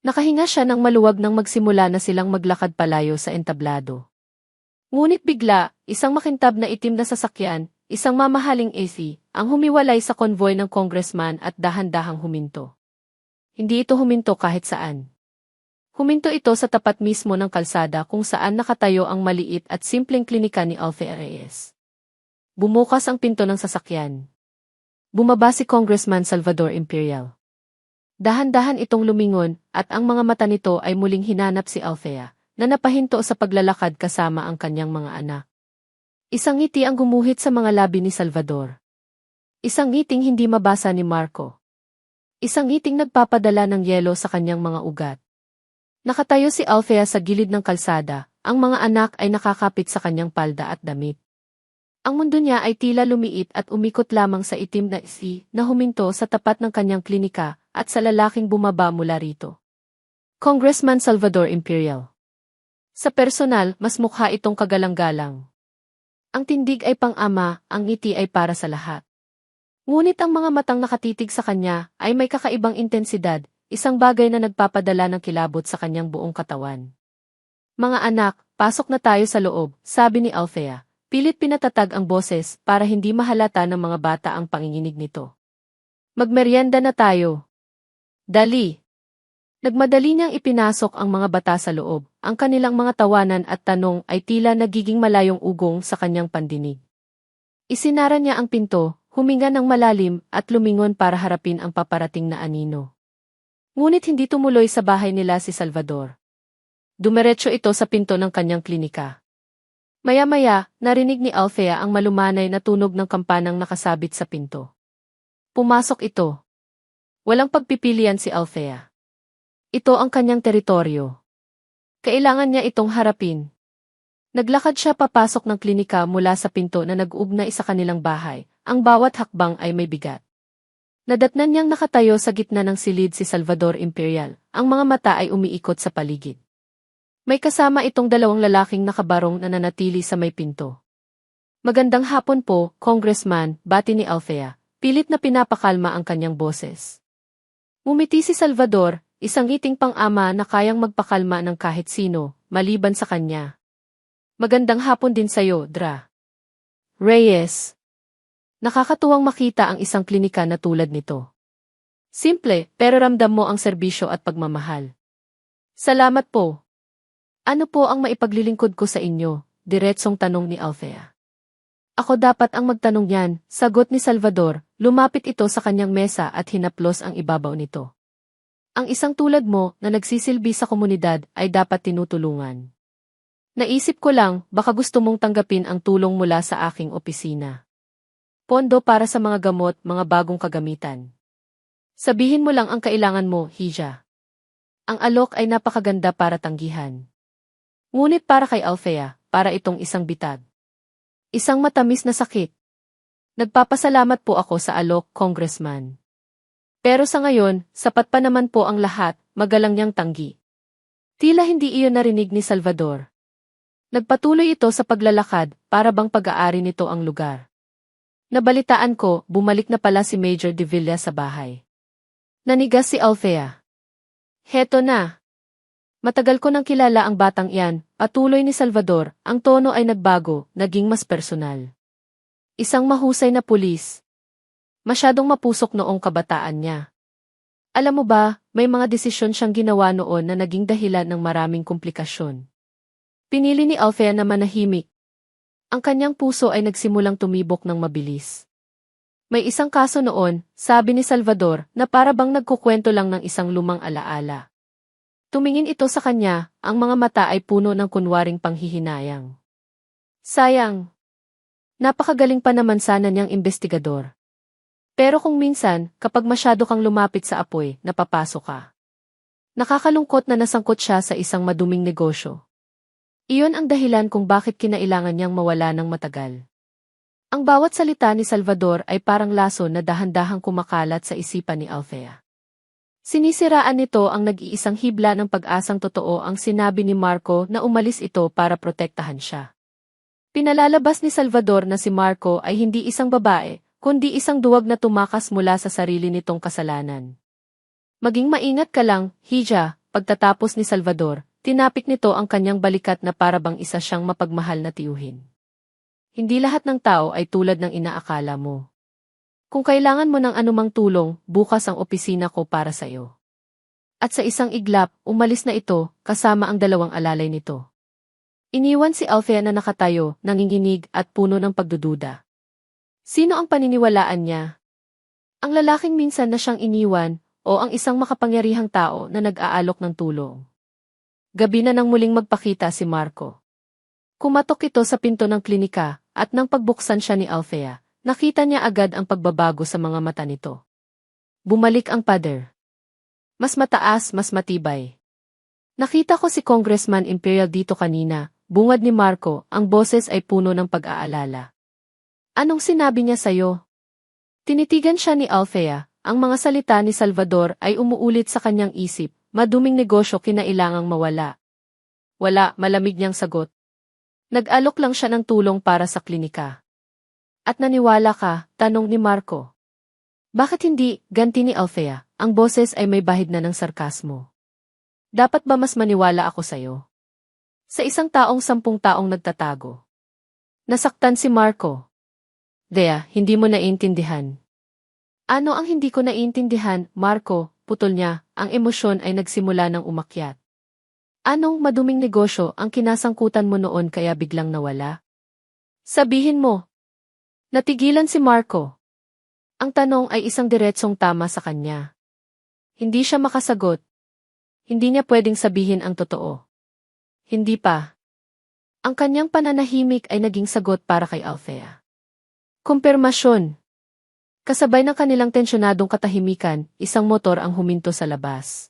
Speaker 1: Nakahinga siya ng maluwag nang magsimula na silang maglakad palayo sa entablado. Ngunit bigla, isang makintab na itim na sasakyan, isang mamahaling AC, ang humiwalay sa konvoy ng congressman at dahan-dahang huminto. Hindi ito huminto kahit saan. Huminto ito sa tapat mismo ng kalsada kung saan nakatayo ang maliit at simpleng klinika ni Althea Reyes. Bumukas ang pinto ng sasakyan. Bumaba si Congressman Salvador Imperial. Dahan-dahan itong lumingon at ang mga mata nito ay muling hinanap si Althea, na napahinto sa paglalakad kasama ang kanyang mga anak. Isang ngiti ang gumuhit sa mga labi ni Salvador. Isang ngiting hindi mabasa ni Marco. Isang ngiting nagpapadala ng yelo sa kanyang mga ugat. Nakatayo si Althea sa gilid ng kalsada, ang mga anak ay nakakapit sa kanyang palda at damit. Ang mundo niya ay tila lumiit at umikot lamang sa itim na AC na huminto sa tapat ng kanyang klinika at sa lalaking bumaba mula rito. Congressman Salvador Imperial. Sa personal, mas mukha itong kagalang-galang. Ang tindig ay pang-ama, ang ngiti ay para sa lahat. Ngunit ang mga matang nakatitig sa kanya ay may kakaibang intensidad, isang bagay na nagpapadala ng kilabot sa kanyang buong katawan. Mga anak, pasok na tayo sa loob, sabi ni Althea. Pilit pinatatag ang boses para hindi mahalata ng mga bata ang panginginig nito. Magmeryenda na tayo. Dali. Nagmadali niyang ipinasok ang mga bata sa loob. Ang kanilang mga tawanan at tanong ay tila nagiging malayong ugong sa kanyang pandinig. Isinara niya ang pinto, huminga ng malalim at lumingon para harapin ang paparating na anino. Ngunit hindi tumuloy sa bahay nila si Salvador. Dumiretso ito sa pinto ng kanyang klinika. Maya-maya, narinig ni Althea ang malumanay na tunog ng kampanang nakasabit sa pinto. Pumasok ito. Walang pagpipilian si Althea. Ito ang kanyang teritoryo. Kailangan niya itong harapin. Naglakad siya papasok ng klinika mula sa pinto na nag-ugnay sa kanilang bahay. Ang bawat hakbang ay may bigat. Nadatnan niyang nakatayo sa gitna ng silid si Salvador Imperial. Ang mga mata ay umiikot sa paligid. May kasama itong dalawang lalaking nakabarong na nanatili sa may pinto. Magandang hapon po, Congressman, bati ni Althea. Pilit na pinapakalma ang kanyang boses. Ngumiti si Salvador, isang ngiting pang-ama na kayang magpakalma ng kahit sino, maliban sa kanya. Magandang hapon din sayo, Dra. Reyes. Nakakatuwang makita ang isang klinika na tulad nito. Simple, pero ramdam mo ang serbisyo at pagmamahal. Salamat po. Ano po ang maipaglilingkod ko sa inyo? Diretsong tanong ni Althea. Ako dapat ang magtanong yan, sagot ni Salvador, lumapit ito sa kanyang mesa at hinaplos ang ibabaw nito. Ang isang tulad mo na nagsisilbi sa komunidad ay dapat tinutulungan. Naisip ko lang, baka gusto mong tanggapin ang tulong mula sa aking opisina. Pondo para sa mga gamot, mga bagong kagamitan. Sabihin mo lang ang kailangan mo, Hija. Ang alok ay napakaganda para tanggihan. Ngunit para kay Althea, para itong isang bitag. Isang matamis na sakit. Nagpapasalamat po ako sa alok, Congressman. Pero sa ngayon, sapat pa naman po ang lahat, magalang niyang tanggi. Tila hindi iyon narinig ni Salvador. Nagpatuloy ito sa paglalakad, para bang pag-aari nito ang lugar. Nabalitaan ko, bumalik na pala si Major de Villa sa bahay. Nanigas si Althea. Heto na. Matagal ko nang kilala ang batang iyan, patuloy ni Salvador, ang tono ay nagbago, naging mas personal. Isang mahusay na pulis. Masyadong mapusok noong kabataan niya. Alam mo ba, may mga desisyon siyang ginawa noon na naging dahilan ng maraming komplikasyon. Pinili ni Althea na manahimik. Ang kanyang puso ay nagsimulang tumibok ng mabilis. May isang kaso noon, sabi ni Salvador, na para bang nagkukwento lang ng isang lumang alaala. Tumingin ito sa kanya, ang mga mata ay puno ng kunwaring panghihinayang. Sayang. Napakagaling pa naman sana niyang investigador. Pero kung minsan, kapag masyado kang lumapit sa apoy, napapasok ka. Nakakalungkot na nasangkot siya sa isang maduming negosyo. Iyon ang dahilan kung bakit kinailangan niyang mawala ng matagal. Ang bawat salita ni Salvador ay parang laso na dahan-dahang kumakalat sa isipan ni Althea. Sinisiraan nito ang nag-iisang hibla ng pag-asang totoo ang sinabi ni Marco na umalis ito para protektahan siya. Pinalalabas ni Salvador na si Marco ay hindi isang babae, kundi isang duwag na tumakas mula sa sarili nitong kasalanan. Maging maingat ka lang, Hija, pagtatapos ni Salvador. Tinapik nito ang kanyang balikat na parabang isa siyang mapagmahal na tiyuhin. Hindi lahat ng tao ay tulad ng inaakala mo. Kung kailangan mo ng anumang tulong, bukas ang opisina ko para sa iyo. At sa isang iglap, umalis na ito, kasama ang dalawang alalay nito. Iniwan si Althea na nakatayo, nanginginig at puno ng pagdududa. Sino ang paniniwalaan niya? Ang lalaking minsan na siyang iniwan, o ang isang makapangyarihang tao na nag-aalok ng tulong? Gabi na nang muling magpakita si Marco. Kumatok ito sa pinto ng klinika, at nang pagbuksan siya ni Althea, nakita niya agad ang pagbabago sa mga mata nito. Bumalik ang pader. Mas mataas, mas matibay. Nakita ko si Congressman Imperial dito kanina, bungad ni Marco, ang boses ay puno ng pag-aalala. Anong sinabi niya sa'yo? Tinitigan siya ni Althea, ang mga salita ni Salvador ay umuulit sa kanyang isip. Maduming negosyo kinailangang mawala. Wala, malamig niyang sagot. Nag-alok lang siya ng tulong para sa klinika. At naniwala ka, tanong ni Marco. Bakit hindi, ganti ni Althea, ang boses ay may bahid na ng sarkasmo. Dapat ba mas maniwala ako sa'yo? Sa isang taong 10 taong nagtatago. Nasaktan si Marco. Dea, hindi mo naiintindihan. Ano ang hindi ko naiintindihan, Marco? Putol niya, ang emosyon ay nagsimula ng umakyat. Anong maduming negosyo ang kinasangkutan mo noon kaya biglang nawala? Sabihin mo. Natigilan si Marco. Ang tanong ay isang diretsong tama sa kanya. Hindi siya makasagot. Hindi niya pwedeng sabihin ang totoo. Hindi pa. Ang kanyang pananahimik ay naging sagot para kay Althea. Kumpirmasyon. Kasabay ng kanilang tensyonadong katahimikan, isang motor ang huminto sa labas.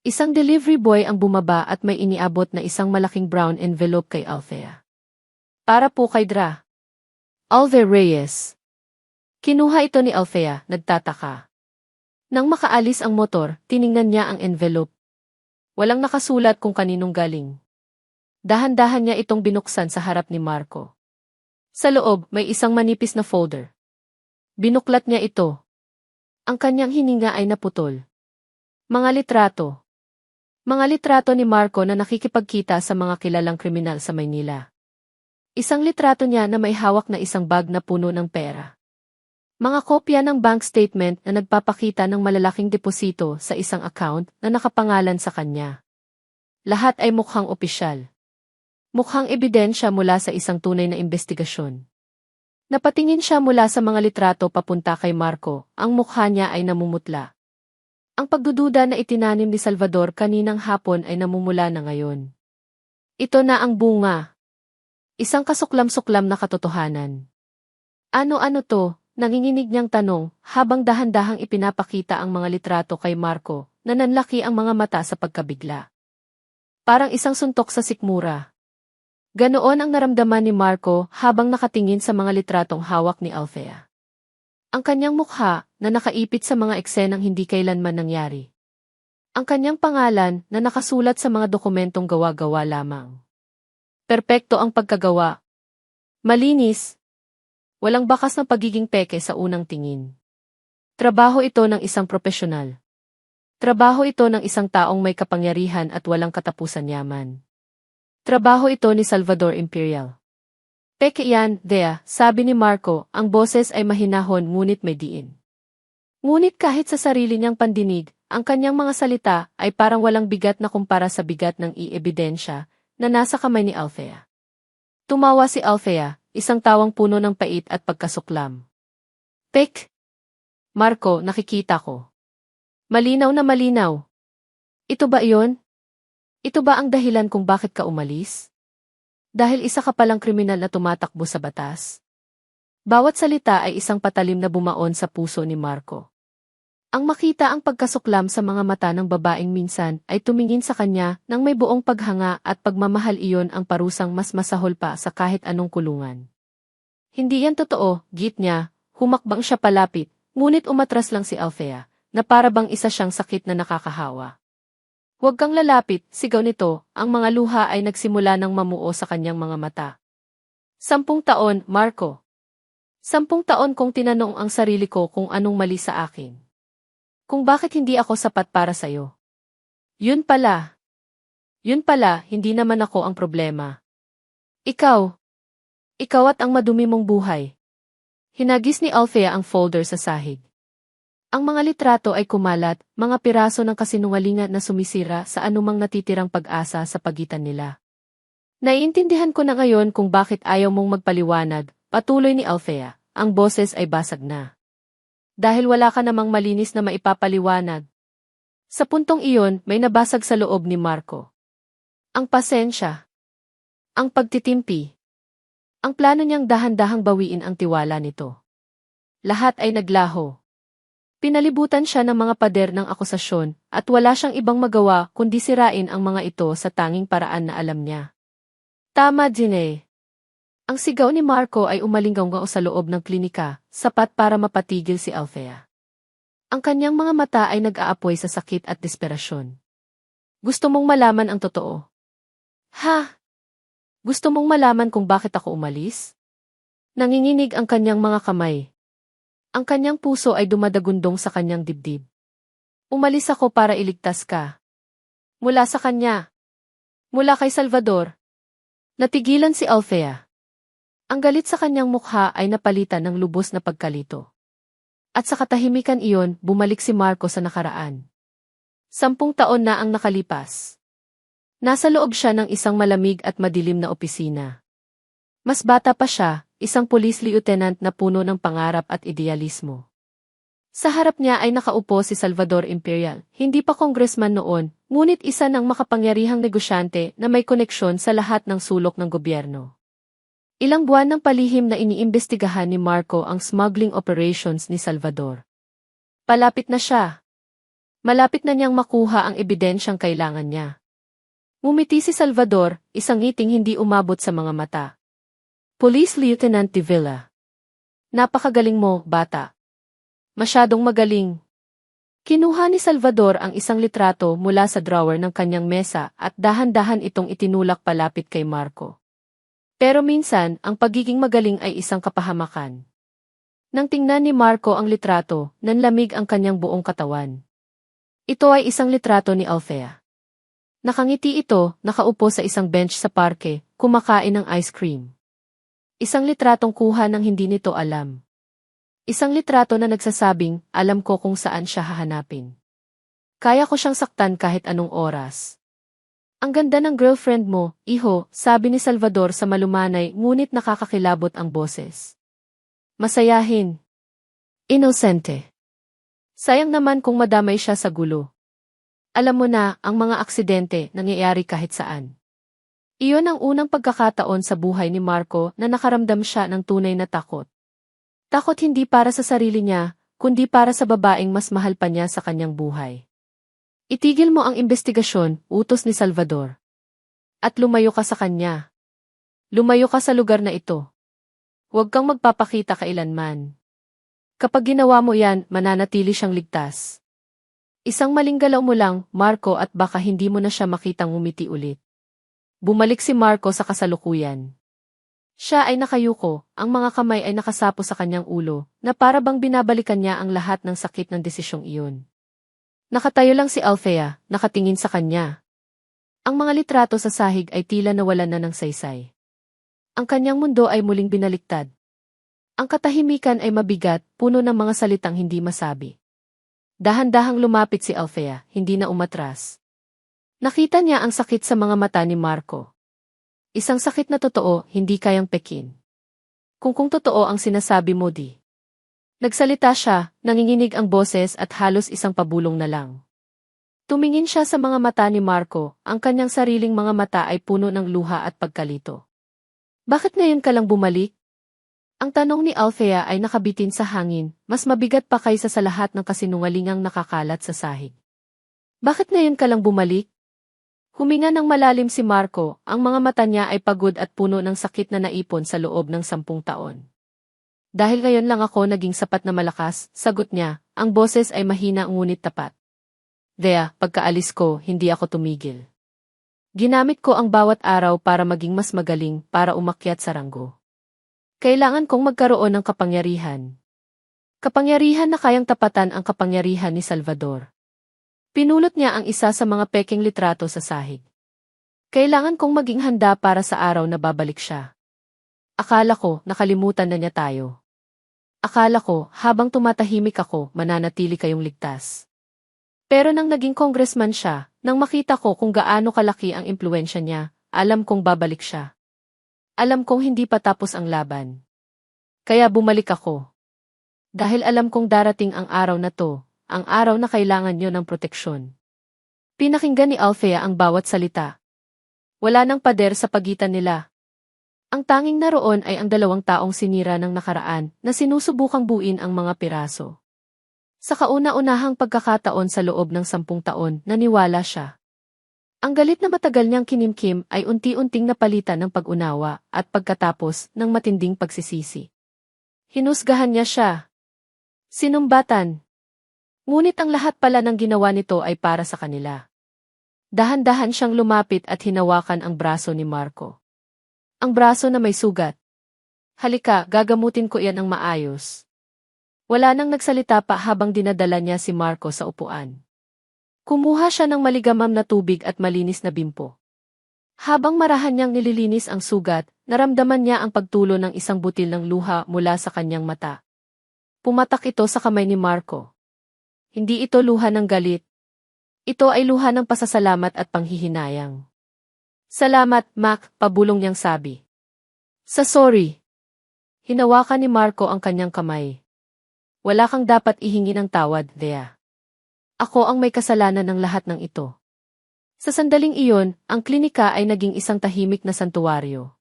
Speaker 1: Isang delivery boy ang bumaba at may iniabot na isang malaking brown envelope kay Althea. Para po kay Dra. Alve Reyes. Kinuha ito ni Althea, nagtataka. Nang makaalis ang motor, tiningnan niya ang envelope. Walang nakasulat kung kaninong galing. Dahan-dahan niya itong binuksan sa harap ni Marco. Sa loob, may isang manipis na folder. Binuklat niya ito. Ang kanyang hininga ay naputol. Mga litrato. Mga litrato ni Marco na nakikipagkita sa mga kilalang kriminal sa Maynila. Isang litrato niya na may hawak na isang bag na puno ng pera. Mga kopya ng bank statement na nagpapakita ng malalaking deposito sa isang account na nakapangalan sa kanya. Lahat ay mukhang opisyal. Mukhang ebidensya mula sa isang tunay na investigasyon. Napatingin siya mula sa mga litrato papunta kay Marco, ang mukha niya ay namumutla. Ang pagdududa na itinanim ni Salvador kaninang hapon ay namumula na ngayon. Ito na ang bunga. Isang kasuklam-suklam na katotohanan. Ano-ano to? Nanginginig niyang tanong, habang dahan-dahang ipinapakita ang mga litrato kay Marco, na nanlaki ang mga mata sa pagkabigla. Parang isang suntok sa sikmura. Ganoon ang naramdaman ni Marco habang nakatingin sa mga litratong hawak ni Althea. Ang kanyang mukha na nakaipit sa mga eksenang hindi kailanman nangyari. Ang kanyang pangalan na nakasulat sa mga dokumentong gawa-gawa lamang. Perpekto ang pagkagawa. Malinis. Walang bakas ng pagiging peke sa unang tingin. Trabaho ito ng isang profesional. Trabaho ito ng isang taong may kapangyarihan at walang katapusan yaman. Trabaho ito ni Salvador Imperial. Peke yan, Dea, sabi ni Marco, ang boses ay mahinahon ngunit may diin. Ngunit kahit sa sarili niyang pandinig, ang kanyang mga salita ay parang walang bigat na kumpara sa bigat ng iebidensya na nasa kamay ni Althea. Tumawa si Althea, isang tawang puno ng pait at pagkasuklam. Pek! Marco, nakikita ko. Malinaw na malinaw. Ito ba iyon? Ito ba ang dahilan kung bakit ka umalis? Dahil isa ka palang kriminal na tumatakbo sa batas? Bawat salita ay isang patalim na bumaon sa puso ni Marco. Ang makita ang pagkasuklam sa mga mata ng babaeng minsan ay tumingin sa kanya nang may buong paghanga at pagmamahal iyon ang parusang mas masahol pa sa kahit anong kulungan. Hindi yan totoo, git niya, humakbang siya palapit, ngunit umatras lang si Althea, na para bang isa siyang sakit na nakakahawa. Huwag kang lalapit, sigaw nito, ang mga luha ay nagsimula ng mamuo sa kanyang mga mata. 10 taon, Marco. 10 taon kong tinanong ang sarili ko kung anong mali sa akin. Kung bakit hindi ako sapat para sa'yo. Yun pala. Yun pala, hindi naman ako ang problema. Ikaw. Ikaw at ang madumi mong buhay. Hinagis ni Althea ang folder sa sahig. Ang mga litrato ay kumalat, mga piraso ng kasinungalingan na sumisira sa anumang natitirang pag-asa sa pagitan nila. Naiintindihan ko na ngayon kung bakit ayaw mong magpaliwanag, patuloy ni Althea, ang boses ay basag na. Dahil wala ka namang malinis na maipapaliwanag. Sa puntong iyon, may nabasag sa loob ni Marco. Ang pasensya. Ang pagtitimpi. Ang plano niyang dahan-dahang bawiin ang tiwala nito. Lahat ay naglaho. Pinalibutan siya ng mga pader ng akusasyon at wala siyang ibang magawa kundi sirain ang mga ito sa tanging paraan na alam niya. Tama, Gine. Ang sigaw ni Marco ay umalinggaw sa loob ng klinika, sapat para mapatigil si Althea. Ang kanyang mga mata ay nag-aapoy sa sakit at desperasyon. Gusto mong malaman ang totoo? Ha? Gusto mong malaman kung bakit ako umalis? Nanginginig ang kanyang mga kamay. Ang kanyang puso ay dumadagundong sa kanyang dibdib. Umalis ako para iligtas ka. Mula sa kanya. Mula kay Salvador. Natigilan si Althea. Ang galit sa kanyang mukha ay napalitan ng lubos na pagkalito. At sa katahimikan iyon, bumalik si Marco sa nakaraan. 10 taon na ang nakalipas. Nasa loob siya ng isang malamig at madilim na opisina. Mas bata pa siya, isang police lieutenant na puno ng pangarap at idealismo. Sa harap niya ay nakaupo si Salvador Imperial, hindi pa congressman noon, ngunit isa ng makapangyarihang negosyante na may koneksyon sa lahat ng sulok ng gobyerno. Ilang buwan ng palihim na iniimbestigahan ni Marco ang smuggling operations ni Salvador. Palapit na siya. Malapit na niyang makuha ang ebidensyang kailangan niya. Ngumiti si Salvador, isang ngiting hindi umabot sa mga mata. Police Lieutenant de Villa. Napakagaling mo, bata. Masyadong magaling. Kinuha ni Salvador ang isang litrato mula sa drawer ng kanyang mesa at dahan-dahan itong itinulak palapit kay Marco. Pero minsan, ang pagiging magaling ay isang kapahamakan. Nang tingnan ni Marco ang litrato, nanlamig ang kanyang buong katawan. Ito ay isang litrato ni Althea. Nakangiti ito, nakaupo sa isang bench sa parke, kumakain ng ice cream. Isang litratong kuha ng hindi nito alam. Isang litrato na nagsasabing, alam ko kung saan siya hahanapin. Kaya ko siyang saktan kahit anong oras. Ang ganda ng girlfriend mo, iho, sabi ni Salvador sa malumanay ngunit nakakakilabot ang boses. Masayahin. Inosente. Sayang naman kung madamay siya sa gulo. Alam mo na, ang mga aksidente nangyayari kahit saan. Iyon ang unang pagkakataon sa buhay ni Marco na nakaramdam siya ng tunay na takot. Takot hindi para sa sarili niya, kundi para sa babaeng mas mahal pa niya sa kanyang buhay. Itigil mo ang investigasyon, utos ni Salvador. At lumayo ka sa kanya. Lumayo ka sa lugar na ito. Huwag kang magpapakita kailanman. Kapag ginawa mo yan, mananatili siyang ligtas. Isang maling galaw mo lang, Marco, at baka hindi mo na siya makitang ngumiti ulit. Bumalik si Marco sa kasalukuyan. Siya ay nakayuko, ang mga kamay ay nakasapo sa kanyang ulo, na para bang binabalikan niya ang lahat ng sakit ng desisyong iyon. Nakatayo lang si Althea, nakatingin sa kanya. Ang mga litrato sa sahig ay tila nawalan na ng saysay. Ang kanyang mundo ay muling binaliktad. Ang katahimikan ay mabigat, puno ng mga salitang hindi masabi. Dahan-dahang lumapit si Althea, hindi na umatras. Nakita niya ang sakit sa mga mata ni Marco. Isang sakit na totoo, hindi kayang pekin. Kung totoo ang sinasabi mo di. Nagsalita siya, nanginginig ang boses at halos isang pabulong na lang. Tumingin siya sa mga mata ni Marco, ang kanyang sariling mga mata ay puno ng luha at pagkalito. Bakit ngayon ka lang bumalik? Ang tanong ni Althea ay nakabitin sa hangin, mas mabigat pa kaysa sa lahat ng kasinungalingang nakakalat sa sahig. Bakit ngayon ka lang bumalik? Huminga ng malalim si Marco, ang mga mata niya ay pagod at puno ng sakit na naipon sa loob ng 10 taon. Dahil ngayon lang ako naging sapat na malakas, sagot niya, ang boses ay mahina ngunit tapat. Thea, pagkaalis ko, hindi ako tumigil. Ginamit ko ang bawat araw para maging mas magaling, para umakyat sa ranggo. Kailangan kong magkaroon ng kapangyarihan. Kapangyarihan na kayang tapatan ang kapangyarihan ni Salvador. Pinulot niya ang isa sa mga peking litrato sa sahig. Kailangan kong maging handa para sa araw na babalik siya. Akala ko, nakalimutan na niya tayo. Akala ko, habang tumatahimik ako, mananatili kayong ligtas. Pero nang naging congressman siya, nang makita ko kung gaano kalaki ang impluwensya niya, alam kong babalik siya. Alam kong hindi pa tapos ang laban. Kaya bumalik ako. Dahil alam kong darating ang araw na to, ang araw na kailangan niyo ng proteksyon. Pinakinggan ni Althea ang bawat salita. Wala nang pader sa pagitan nila. Ang tanging naroon ay ang 2 taong sinira ng nakaraan na sinusubukang buuin ang mga piraso. Sa kauna-unahang pagkakataon sa loob ng 10 taon, naniwala siya. Ang galit na matagal niyang kinimkim ay unti-unting napalitan ng pag-unawa at pagkatapos ng matinding pagsisisi. Hinusgahan niya siya. Sinumbatan. Ngunit ang lahat pala ng ginawa nito ay para sa kanila. Dahan-dahan siyang lumapit at hinawakan ang braso ni Marco. Ang braso na may sugat. Halika, gagamutin ko iyan ng maayos. Wala nang nagsalita pa habang dinadala niya si Marco sa upuan. Kumuha siya ng maligamam na tubig at malinis na bimpo. Habang marahan niyang nililinis ang sugat, naramdaman niya ang pagtulo ng isang butil ng luha mula sa kanyang mata. Pumatak ito sa kamay ni Marco. Hindi ito luha ng galit. Ito ay luha ng pasasalamat at panghihinayang. Salamat, Mac, pabulong niyang sabi. Sa sorry. Hinawakan ni Marco ang kanyang kamay. Wala kang dapat ihingi ng tawad, Thea. Ako ang may kasalanan ng lahat ng ito. Sa sandaling iyon, ang klinika ay naging isang tahimik na santuwaryo.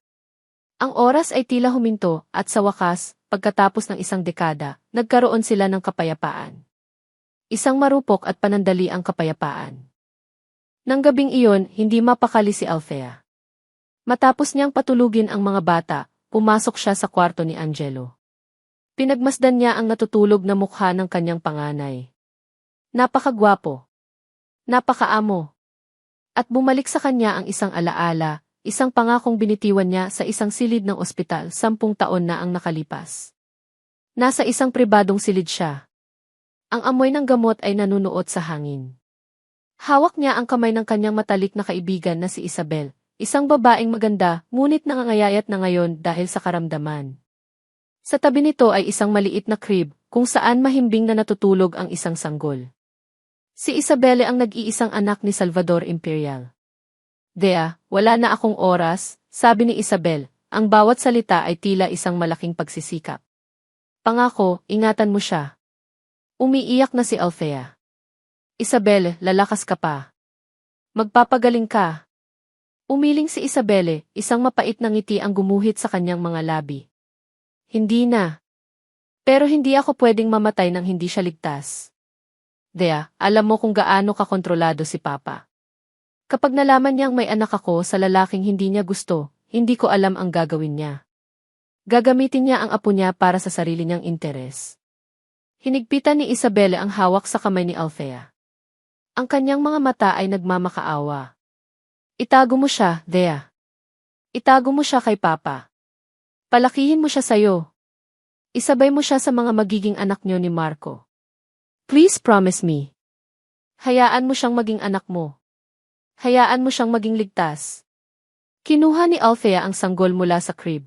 Speaker 1: Ang oras ay tila huminto at sa wakas, pagkatapos ng isang dekada, nagkaroon sila ng kapayapaan. Isang marupok at panandali ang kapayapaan. Nang gabing iyon, hindi mapakali si Althea. Matapos niyang patulugin ang mga bata, pumasok siya sa kwarto ni Angelo. Pinagmasdan niya ang natutulog na mukha ng kanyang panganay. Napakagwapo. Napakaamo. At bumalik sa kanya ang isang alaala, isang pangakong binitiwan niya sa isang silid ng ospital 10 taon na ang nakalipas. Nasa isang pribadong silid siya. Ang amoy ng gamot ay nanunuot sa hangin. Hawak niya ang kamay ng kanyang matalik na kaibigan na si Isabel, isang babaeng maganda, ngunit nangangayayat na ngayon dahil sa karamdaman. Sa tabi nito ay isang maliit na crib, kung saan mahimbing na natutulog ang isang sanggol. Si Isabel ang nag-iisang anak ni Salvador Imperial. Dea, wala na akong oras, sabi ni Isabel, ang bawat salita ay tila isang malaking pagsisikap. Pangako, ingatan mo siya. Umiiyak na si Althea. Isabel, lalakas ka pa. Magpapagaling ka. Umiling si Isabel, isang mapait na ngiti ang gumuhit sa kanyang mga labi. Hindi na. Pero hindi ako pwedeng mamatay nang hindi siya ligtas. Dea, alam mo kung gaano kakontrolado si Papa. Kapag nalaman niyang may anak ako sa lalaking hindi niya gusto, hindi ko alam ang gagawin niya. Gagamitin niya ang apo niya para sa sarili niyang interes. Hinigpitan ni Isabel ang hawak sa kamay ni Althea. Ang kanyang mga mata ay nagmamakaawa. Itago mo siya, Dea. Itago mo siya kay Papa. Palakihin mo siya sa'yo. Isabay mo siya sa mga magiging anak niyo ni Marco. Please promise me. Hayaan mo siyang maging anak mo. Hayaan mo siyang maging ligtas. Kinuha ni Althea ang sanggol mula sa crib.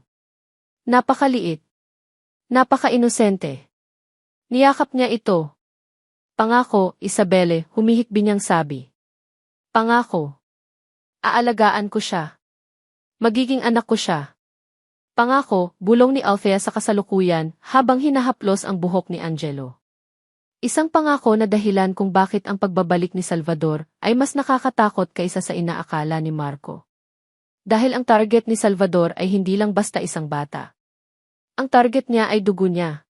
Speaker 1: Napakaliit. Napaka-inosente. Niyakap niya ito. Pangako, Isabel, humihikbi niyang sabi. Pangako. Aalagaan ko siya. Magiging anak ko siya. Pangako, bulong ni Althea sa kasalukuyan habang hinahaplos ang buhok ni Angelo. Isang pangako na dahilan kung bakit ang pagbabalik ni Salvador ay mas nakakatakot kaysa sa inaakala ni Marco. Dahil ang target ni Salvador ay hindi lang basta isang bata. Ang target niya ay dugo niya.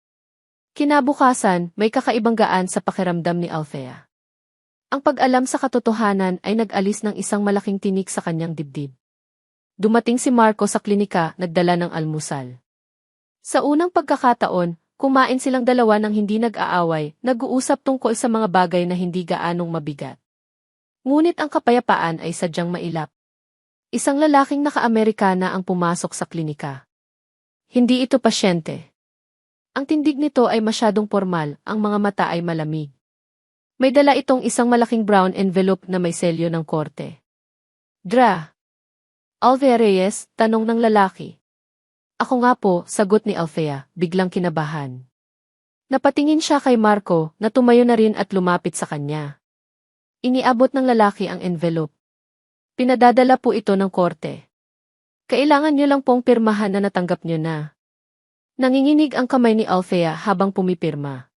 Speaker 1: Kinabukasan, may kakaibang gaan sa pakiramdam ni Althea. Ang pag-alam sa katotohanan ay nag-alis ng isang malaking tinik sa kanyang dibdib. Dumating si Marco sa klinika, nagdala ng almusal. Sa unang pagkakataon, kumain silang dalawa ng hindi nag-aaway, nag-uusap tungkol sa mga bagay na hindi gaanong mabigat. Ngunit ang kapayapaan ay sadyang mailap. Isang lalaking naka-Amerikana ang pumasok sa klinika. Hindi ito pasyente. Ang tindig nito ay masyadong formal, ang mga mata ay malamig. May dala itong isang malaking brown envelope na may selyo ng korte. Dra. Althea Reyes, tanong ng lalaki. Ako nga po, sagot ni Althea, biglang kinabahan. Napatingin siya kay Marco, na tumayo na rin at lumapit sa kanya. Iniabot ng lalaki ang envelope. Pinadadala po ito ng korte. Kailangan niyo lang pong pirmahan na natanggap niyo na. Nanginginig ang kamay ni Althea habang pumipirma.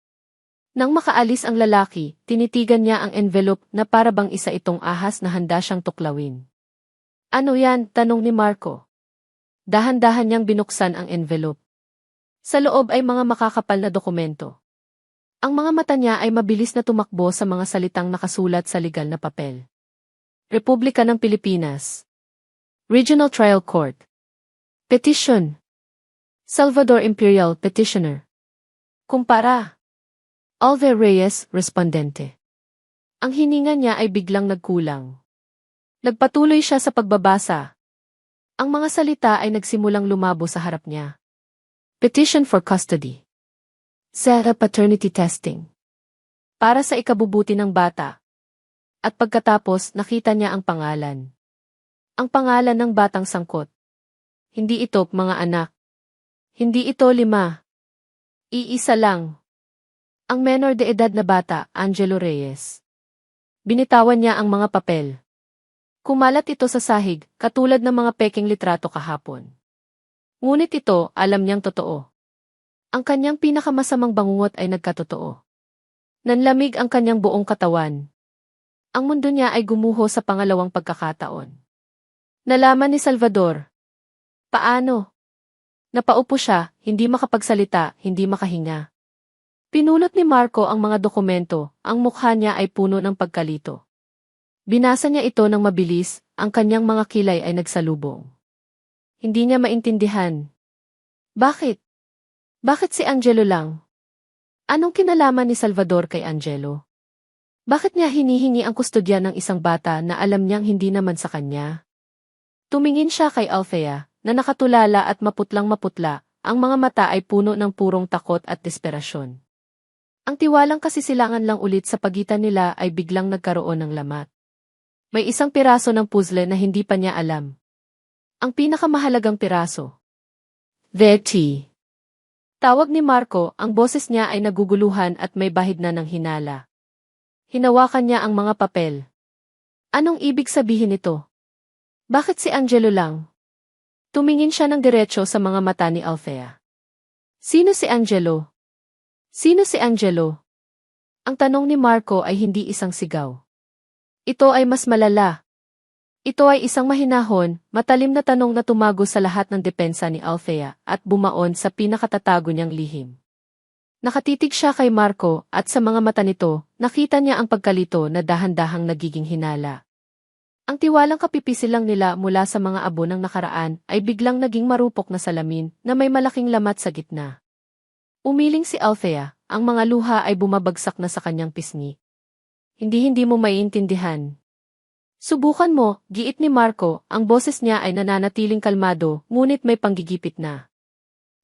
Speaker 1: Nang makaalis ang lalaki, tinitigan niya ang envelope na para bang isa itong ahas na handa siyang tuklawin. Ano yan? Tanong ni Marco. Dahan-dahan niyang binuksan ang envelope. Sa loob ay mga makakapal na dokumento. Ang mga mata niya ay mabilis na tumakbo sa mga salitang nakasulat sa legal na papel. Republika ng Pilipinas. Regional Trial Court. Petition. Salvador Imperial Petitioner. Kumpara. Althea Reyes, Respondente. Ang hininga niya ay biglang nagkulang. Nagpatuloy siya sa pagbabasa. Ang mga salita ay nagsimulang lumabo sa harap niya. Petition for custody. Zeta paternity testing. Para sa ikabubuti ng bata. At pagkatapos nakita niya ang pangalan. Ang pangalan ng batang sangkot. Hindi ito mga anak. Hindi ito 5. Iisa lang. Ang menor de edad na bata, Angelo Reyes. Binitawan niya ang mga papel. Kumalat ito sa sahig, katulad ng mga peking litrato kahapon. Ngunit ito, alam niyang totoo. Ang kanyang pinakamasamang bangungot ay nagkatotoo. Nanlamig ang kanyang buong katawan. Ang mundo niya ay gumuho sa pangalawang pagkakataon. Nalaman ni Salvador. Paano? Napaupo siya, hindi makapagsalita, hindi makahinga. Pinulot ni Marco ang mga dokumento, ang mukha niya ay puno ng pagkalito. Binasa niya ito ng mabilis, ang kanyang mga kilay ay nagsalubong. Hindi niya maintindihan. Bakit? Bakit si Angelo lang? Anong kinalaman ni Salvador kay Angelo? Bakit niya hinihingi ang kustodya ng isang bata na alam niyang hindi naman sa kanya? Tumingin siya kay Althea, na nakatulala at maputlang maputla, ang mga mata ay puno ng purong takot at desperasyon. Ang tiwalang kasisilangan lang ulit sa pagitan nila ay biglang nagkaroon ng lamat. May isang piraso ng puzzle na hindi pa niya alam. Ang pinakamahalagang piraso. Betty. Tawag ni Marco, ang boses niya ay naguguluhan at may bahid na ng hinala. Hinawakan niya ang mga papel. Anong ibig sabihin ito? Bakit si Angelo lang? Tumingin siya ng diretso sa mga mata ni Althea. Sino si Angelo? Sino si Angelo? Ang tanong ni Marco ay hindi isang sigaw. Ito ay mas malala. Ito ay isang mahinahon, matalim na tanong na tumago sa lahat ng depensa ni Althea at bumaon sa pinakatatago niyang lihim. Nakatitig siya kay Marco at sa mga mata nito, nakita niya ang pagkalito na dahan-dahang nagiging hinala. Ang tiwalang kapipisilang nila mula sa mga abo ng nakaraan ay biglang naging marupok na salamin na may malaking lamat sa gitna. Umiling si Althea, ang mga luha ay bumabagsak na sa kanyang pisngi. Hindi mo maiintindihan. Subukan mo, giit ni Marco, ang boses niya ay nananatiling kalmado, ngunit may panggigipit na.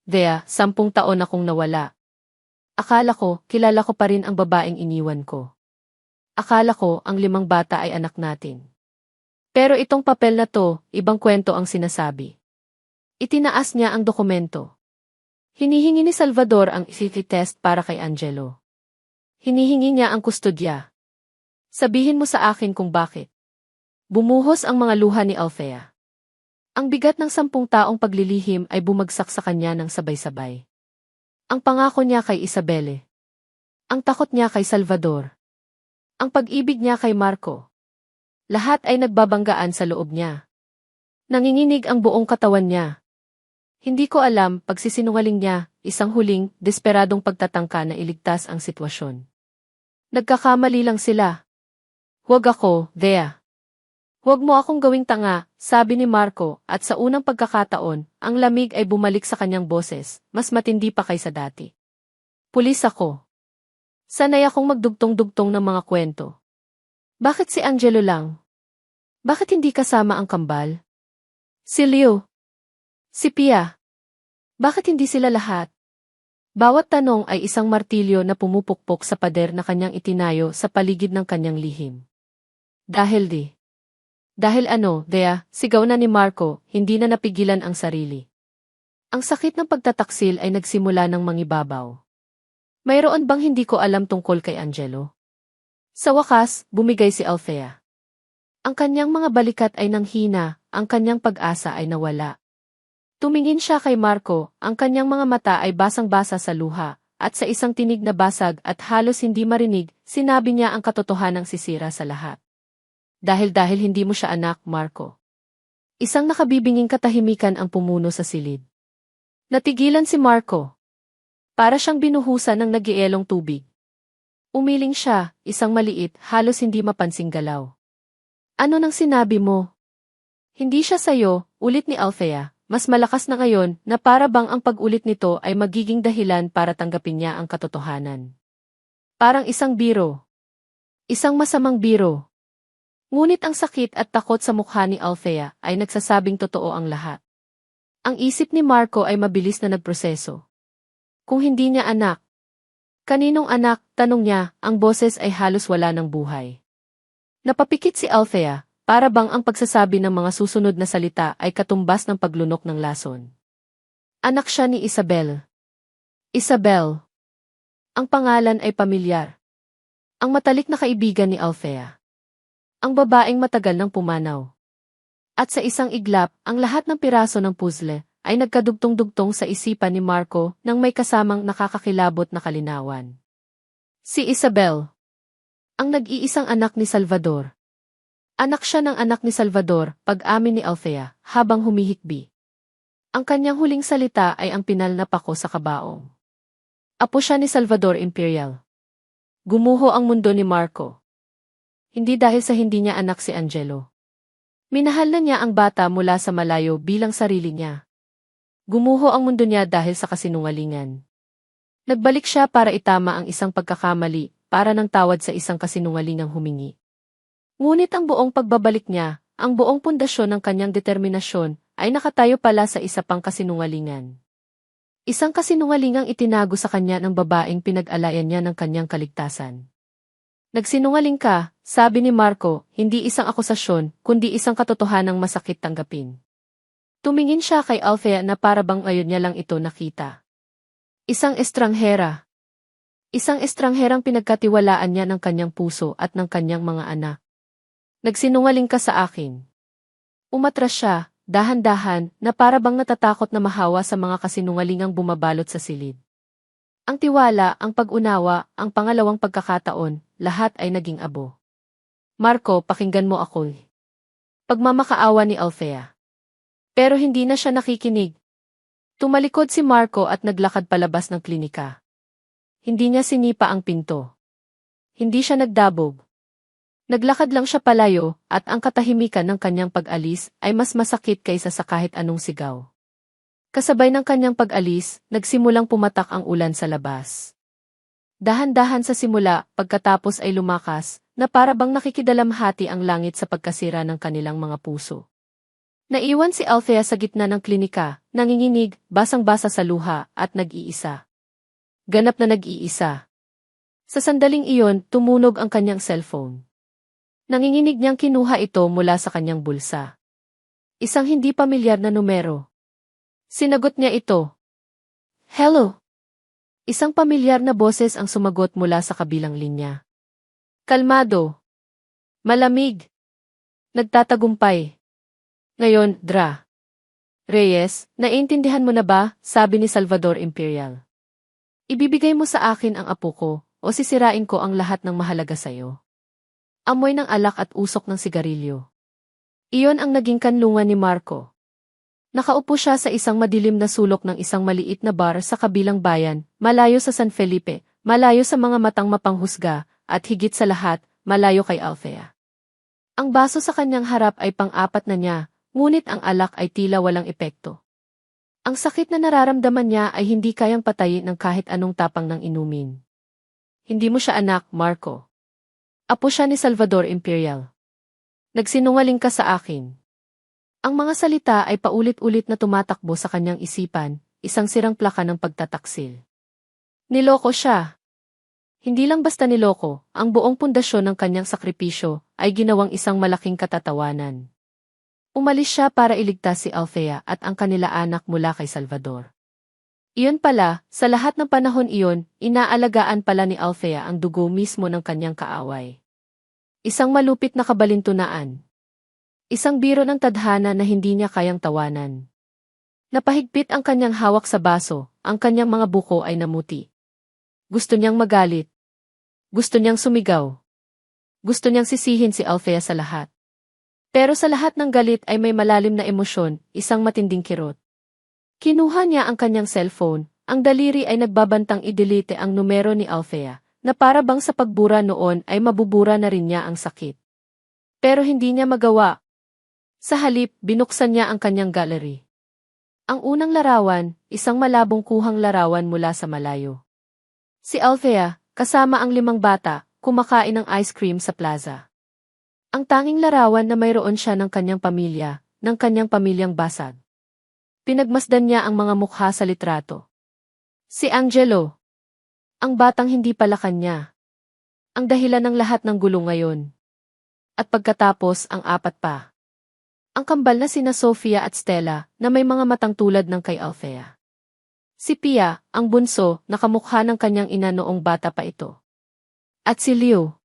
Speaker 1: Thea, 10 taon akong nawala. Akala ko, kilala ko pa rin ang babaeng iniwan ko. Akala ko, ang 5 bata ay anak natin. Pero itong papel na to, ibang kwento ang sinasabi. Itinaas niya ang dokumento. Hinihingi ni Salvador ang city test para kay Angelo. Hinihingi niya ang kustodya. Sabihin mo sa akin kung bakit. Bumuhos ang mga luha ni Althea. Ang bigat ng 10 taong paglilihim ay bumagsak sa kanya ng sabay-sabay. Ang pangako niya kay Isabelle. Ang takot niya kay Salvador. Ang pag-ibig niya kay Marco. Lahat ay nagbabanggaan sa loob niya. Nanginginig ang buong katawan niya. Hindi ko alam, pagsisinungaling niya, isang huling, desperadong pagtatangka na iligtas ang sitwasyon. Nagkakamali lang sila. Huwag ako, Thea. Huwag mo akong gawing tanga, sabi ni Marco, at sa unang pagkakataon, ang lamig ay bumalik sa kanyang boses, mas matindi pa kaysa dati. Pulis ako. Sanay akong magdugtong-dugtong ng mga kwento. Bakit si Angelo lang? Bakit hindi kasama ang kambal? Si Leo? Si Pia? Bakit hindi sila lahat? Bawat tanong ay isang martilyo na pumupukpok sa pader na kanyang itinayo sa paligid ng kanyang lihim. Dahil ano, Thea, sigaw na ni Marco, hindi na napigilan ang sarili. Ang sakit ng pagtataksil ay nagsimula ng mangibabaw. Mayroon bang hindi ko alam tungkol kay Angelo? Sa wakas, bumigay si Althea. Ang kanyang mga balikat ay nanghina, ang kanyang pag-asa ay nawala. Tumingin siya kay Marco, ang kanyang mga mata ay basang-basa sa luha, at sa isang tinig na basag at halos hindi marinig, sinabi niya ang katotohanang sisira sa lahat. Dahil hindi mo siya anak, Marco. Isang nakabibinging katahimikan ang pumuno sa silid. Natigilan si Marco. Para siyang binuhusan ng nagielong tubig. Umiling siya, isang maliit, halos hindi mapansing galaw. Ano nang sinabi mo? Hindi siya sayo, ulit ni Althea, mas malakas na ngayon na para bang ang pag-ulit nito ay magiging dahilan para tanggapin niya ang katotohanan. Parang isang biro. Isang masamang biro. Ngunit ang sakit at takot sa mukha ni Althea ay nagsasabing totoo ang lahat. Ang isip ni Marco ay mabilis na nagproseso. Kung hindi niya anak, kaninong anak, tanong niya, ang boses ay halos wala ng buhay. Napapikit si Althea, para bang ang pagsasabi ng mga susunod na salita ay katumbas ng paglunok ng lason. Anak siya ni Isabel. Isabel. Ang pangalan ay pamilyar. Ang matalik na kaibigan ni Althea. Ang babaeng matagal nang pumanaw. At sa isang iglap, ang lahat ng piraso ng puzzle ay nagkadugtong-dugtong sa isipan ni Marco nang may kasamang nakakakilabot na kalinawan. Si Isabel. Ang nag-iisang anak ni Salvador. Anak siya ng anak ni Salvador, pag-amin ni Althea, habang humihikbi. Ang kanyang huling salita ay ang pinal na pako sa kabaong. Apo siya ni Salvador Imperial. Gumuho ang mundo ni Marco. Hindi dahil sa hindi niya anak si Angelo. Minahal na niya ang bata mula sa malayo bilang sarili niya. Gumuho ang mundo niya dahil sa kasinungalingan. Nagbalik siya para itama ang isang pagkakamali, para ng tawad sa isang kasinungalingang humingi. Ngunit ang buong pagbabalik niya, ang buong pundasyon ng kanyang determinasyon, ay nakatayo pala sa isa pang kasinungalingan. Isang kasinungalingang itinago sa kanya ng babaeng pinag-alayan niya ng kanyang kaligtasan. Nagsinungaling ka, sabi ni Marco, hindi isang akusasyon, kundi isang katotohanang masakit tanggapin. Tumingin siya kay Althea na para bang ngayon niya lang ito nakita. Isang estranghera. Isang estrangherang pinagkatiwalaan niya ng kanyang puso at ng kanyang mga anak. Nagsinungaling ka sa akin. Umatras siya, dahan-dahan, na para bang natatakot na mahawa sa mga kasinungalingang bumabalot sa silid. Ang tiwala, ang pag-unawa, ang pangalawang pagkakataon, lahat ay naging abo. Marco, pakinggan mo ako. Pagmamakaawa ni Althea. Pero hindi na siya nakikinig. Tumalikod si Marco at naglakad palabas ng klinika. Hindi niya sinipa ang pinto. Hindi siya nagdabog. Naglakad lang siya palayo, at ang katahimikan ng kanyang pag-alis ay mas masakit kaysa sa kahit anong sigaw. Kasabay ng kanyang pag-alis, nagsimulang pumatak ang ulan sa labas. Dahan-dahan sa simula, pagkatapos ay lumakas, na para bang nakikidalamhati ang langit sa pagkasira ng kanilang mga puso. Naiwan si Althea sa gitna ng klinika, nanginginig, basang-basa sa luha, at nag-iisa. Ganap na nag-iisa. Sa sandaling iyon, tumunog ang kanyang cellphone. Nanginginig niyang kinuha ito mula sa kanyang bulsa. Isang hindi pamilyar na numero. Sinagot niya ito. Hello. Isang pamilyar na boses ang sumagot mula sa kabilang linya. Kalmado. Malamig. Nagtatagumpay. Ngayon, Dra. Reyes, naiintindihan mo na ba, sabi ni Salvador Imperial. Ibibigay mo sa akin ang apo ko, o sisirain ko ang lahat ng mahalaga sa'yo. Amoy ng alak at usok ng sigarilyo. Iyon ang naging kanlungan ni Marco. Nakaupo siya sa isang madilim na sulok ng isang maliit na bar sa kabilang bayan, malayo sa San Felipe, malayo sa mga matang mapanghusga, at higit sa lahat, malayo kay Althea. Ang baso sa kanyang harap ay pang-apat na niya, ngunit ang alak ay tila walang epekto. Ang sakit na nararamdaman niya ay hindi kayang patayin ng kahit anong tapang ng inumin. Hindi mo siya anak, Marco. Apo siya ni Salvador Imperial. Nagsinungaling ka sa akin. Ang mga salita ay paulit-ulit na tumatakbo sa kanyang isipan, isang sirang plaka ng pagtataksil. Niloko siya. Hindi lang basta niloko, ang buong pundasyon ng kanyang sakripisyo ay ginawang isang malaking katatawanan. Umalis siya para iligtas si Althea at ang kanila anak mula kay Salvador. Iyon pala, sa lahat ng panahon iyon, inaalagaan pala ni Althea ang dugo mismo ng kanyang kaaway. Isang malupit na kabalintunaan. Isang biro ng tadhana na hindi niya kayang tawanan. Napahigpit ang kanyang hawak sa baso, ang kanyang mga buko ay namuti. Gusto niyang magalit. Gusto niyang sumigaw. Gusto niyang sisihin si Althea sa lahat. Pero sa lahat ng galit ay may malalim na emosyon, isang matinding kirot. Kinuha niya ang kanyang cellphone, ang daliri ay nagbabantang i-delete ang numero ni Althea, na para bang sa pagbura noon ay mabubura na rin niya ang sakit. Pero hindi niya magawa. Sa halip, binuksan niya ang kanyang gallery. Ang unang larawan, isang malabong kuhang larawan mula sa malayo. Si Althea, kasama ang 5 bata, kumakain ng ice cream sa plaza. Ang tanging larawan na mayroon siya ng kanyang pamilya, ng kanyang pamilyang basag. Pinagmasdan niya ang mga mukha sa litrato. Si Angelo. Ang batang hindi pala kanya. Ang dahilan ng lahat ng gulo ngayon. At pagkatapos ang 4 pa. Ang kambal na sina Sofia at Stella na may mga matang tulad ng kay Althea. Si Pia, ang bunso, nakamukha ng kanyang ina noong bata pa ito. At si Leo.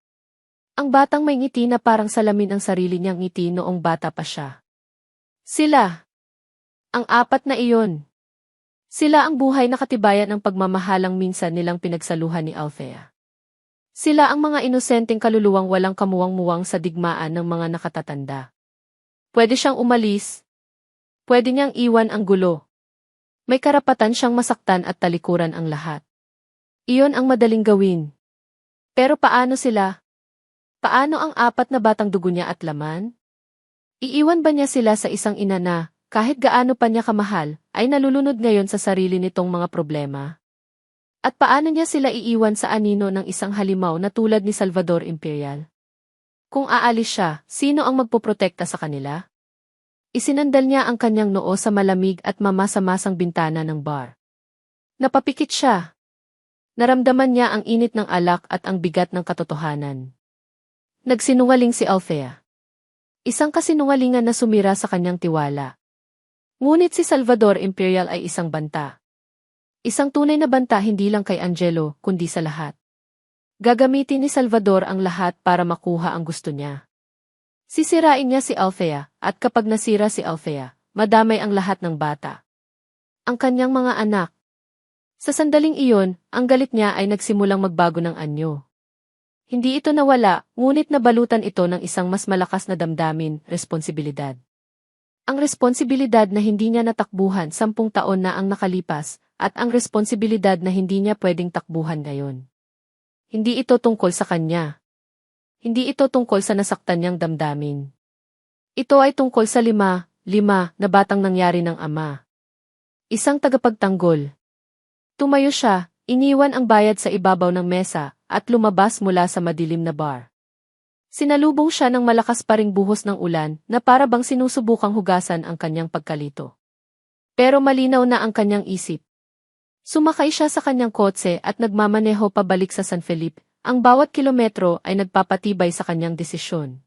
Speaker 1: Ang batang may ngiti na parang salamin ang sarili niyang ngiti noong bata pa siya. Sila. Ang 4 na iyon. Sila ang buhay na katibayan ng pagmamahalang minsan nilang pinagsaluhan ni Althea. Sila ang mga inosenteng kaluluwang walang kamuwang-muwang sa digmaan ng mga nakatatanda. Pwede siyang umalis. Pwede niyang iwan ang gulo. May karapatan siyang masaktan at talikuran ang lahat. Iyon ang madaling gawin. Pero paano sila? Paano ang apat na batang dugo niya at laman? Iiwan ba niya sila sa isang ina na, kahit gaano pa niya kamahal, ay nalulunod ngayon sa sarili nitong mga problema? At paano niya sila iiwan sa anino ng isang halimaw na tulad ni Salvador Imperial? Kung aalis siya, sino ang magpoprotekta sa kanila? Isinandal niya ang kanyang noo sa malamig at mamasa-masang bintana ng bar. Napapikit siya. Naramdaman niya ang init ng alak at ang bigat ng katotohanan. Nagsinungaling si Althea. Isang kasinungalingan na sumira sa kanyang tiwala. Ngunit si Salvador Imperial ay isang banta. Isang tunay na banta hindi lang kay Angelo, kundi sa lahat. Gagamitin ni Salvador ang lahat para makuha ang gusto niya. Sisirain niya si Althea, at kapag nasira si Althea, madamay ang lahat ng bata. Ang kanyang mga anak. Sa sandaling iyon, ang galit niya ay nagsimulang magbago ng anyo. Hindi ito nawala, ngunit nabalutan ito ng isang mas malakas na damdamin, responsibilidad. Ang responsibilidad na hindi niya natakbuhan 10 taon na ang nakalipas, at ang responsibilidad na hindi niya pwedeng takbuhan ngayon. Hindi ito tungkol sa kanya. Hindi ito tungkol sa nasaktan niyang damdamin. Ito ay tungkol sa lima na batang nangyari ng ama. Isang tagapagtanggol. Tumayo siya, iniwan ang bayad sa ibabaw ng mesa, at lumabas mula sa madilim na bar. Sinalubong siya ng malakas pa ring buhos ng ulan na para bang sinusubukang hugasan ang kanyang pagkalito. Pero malinaw na ang kanyang isip. Sumakay siya sa kanyang kotse at nagmamaneho pabalik sa San Felipe. Ang bawat kilometro ay nagpapatibay sa kanyang desisyon.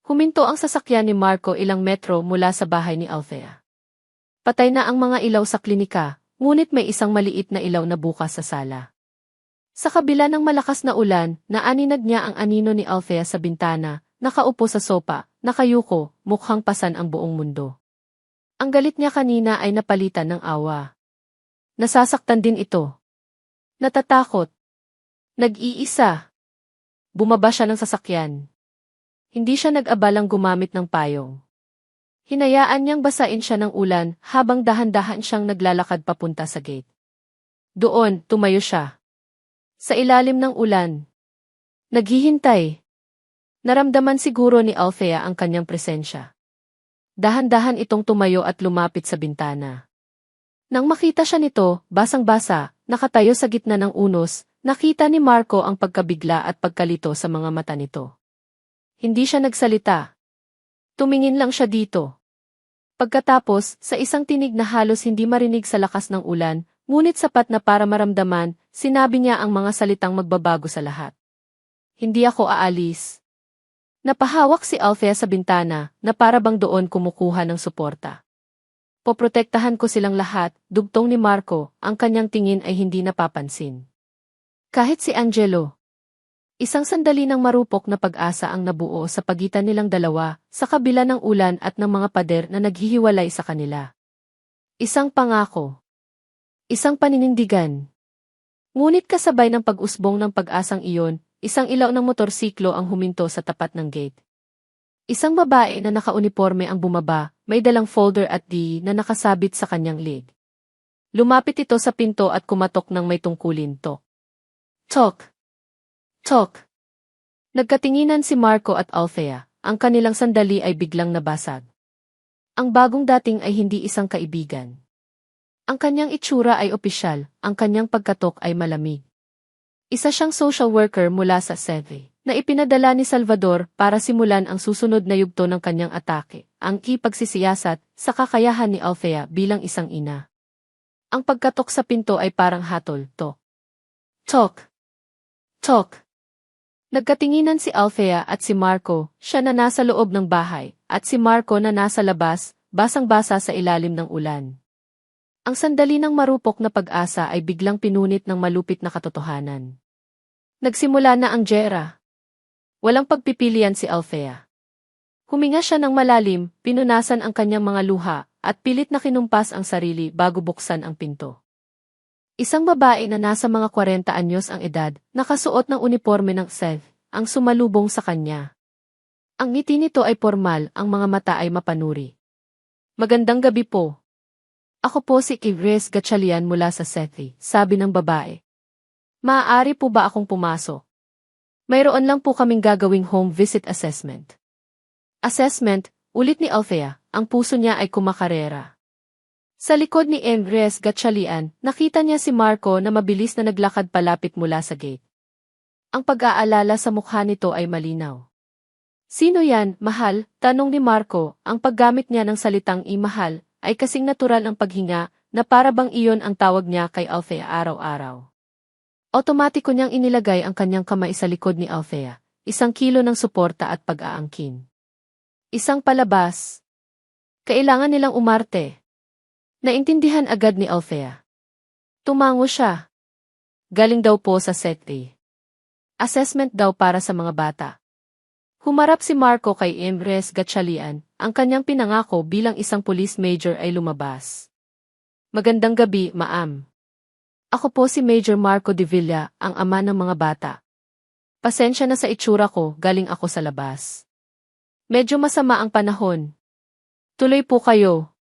Speaker 1: Huminto ang sasakyan ni Marco ilang metro mula sa bahay ni Althea. Patay na ang mga ilaw sa klinika, ngunit may isang maliit na ilaw na bukas sa sala. Sa kabila ng malakas na ulan, naaninag niya ang anino ni Althea sa bintana, nakaupo sa sopa, nakayuko, mukhang pasan ang buong mundo. Ang galit niya kanina ay napalitan ng awa. Nasasaktan din ito. Natatakot. Nag-iisa. Bumaba siya ng sasakyan. Hindi siya nag-abalang gumamit ng payong. Hinayaan niyang basain siya ng ulan habang dahan-dahan siyang naglalakad papunta sa gate. Doon, tumayo siya. Sa ilalim ng ulan. Naghihintay. Naramdaman siguro ni Althea ang kanyang presensya. Dahan-dahan itong tumayo at lumapit sa bintana. Nang makita siya nito, basang-basa, nakatayo sa gitna ng unos, nakita ni Marco ang pagkabigla at pagkalito sa mga mata nito. Hindi siya nagsalita. Tumingin lang siya dito. Pagkatapos, sa isang tinig na halos hindi marinig sa lakas ng ulan, ngunit sapat na para maramdaman, sinabi niya ang mga salitang magbabago sa lahat. Hindi ako aalis. Napahawak si Althea sa bintana, na para bang doon kumukuha ng suporta. Poprotektahan ko silang lahat, dugtong ni Marco, ang kanyang tingin ay hindi napapansin. Kahit si Angelo. Isang sandali ng marupok na pag-asa ang nabuo sa pagitan nilang dalawa, sa kabila ng ulan at ng mga pader na naghihiwalay sa kanila. Isang pangako. Isang paninindigan. Ngunit kasabay ng pag-usbong ng pag-asang iyon, isang ilaw ng motorsiklo ang huminto sa tapat ng gate. Isang babae na nakauniporme ang bumaba, may dalang folder at na nakasabit sa kanyang leg. Lumapit ito sa pinto at kumatok ng may tungkulin to. Tok! Tok! Nagkatinginan si Marco at Althea, ang kanilang sandali ay biglang nabasag. Ang bagong dating ay hindi isang kaibigan. Ang kanyang itsura ay opisyal, ang kanyang pagkatok ay malamig. Isa siyang social worker mula sa SEVE, na ipinadala ni Salvador para simulan ang susunod na yugto ng kanyang atake, ang ipagsisiyasat sa kakayahan ni Althea bilang isang ina. Ang pagkatok sa pinto ay parang hatol, tok. Tok! Tok! Nagkatinginan si Althea at si Marco, siya na nasa loob ng bahay, at si Marco na nasa labas, basang-basa sa ilalim ng ulan. Ang sandali ng marupok na pag-asa ay biglang pinunit ng malupit na katotohanan. Nagsimula na ang giyera. Walang pagpipilian si Althea. Huminga siya ng malalim, pinunasan ang kanyang mga luha, at pilit na kinumpas ang sarili bago buksan ang pinto. Isang babae na nasa mga 40 anyos ang edad, nakasuot ng uniforme ng SEV, ang sumalubong sa kanya. Ang ngiti nito ay formal, ang mga mata ay mapanuri. Magandang gabi po. Ako po si Igres Gatchalian mula sa SETI, sabi ng babae. Maaari po ba akong pumasok? Mayroon lang po kaming gagawing home visit assessment. Assessment, ulit ni Althea, ang puso niya ay kumakarera. Sa likod ni Igres Gatchalian, nakita niya si Marco na mabilis na naglakad palapit mula sa gate. Ang pag-aalala sa mukha nito ay malinaw. Sino yan, mahal? Tanong ni Marco, ang paggamit niya ng salitang mahal ay kasing natural ang paghinga na para bang iyon ang tawag niya kay Althea araw-araw. Otomatiko niyang inilagay ang kanyang kamay sa likod ni Althea, 1 kilo ng suporta at pag-aangkin. Isang palabas. Kailangan nilang umarte. Naintindihan agad ni Althea. Tumango siya. Galing daw po sa SETI. Assessment daw para sa mga bata. Humarap si Marco kay Igres Gatchalian, ang kanyang pinangako bilang isang police major ay lumabas. Magandang gabi, ma'am. Ako po si Major Marco de Villa, ang ama ng mga bata. Pasensya na sa itsura ko, galing ako sa labas. Medyo masama ang panahon. Tuloy po kayo.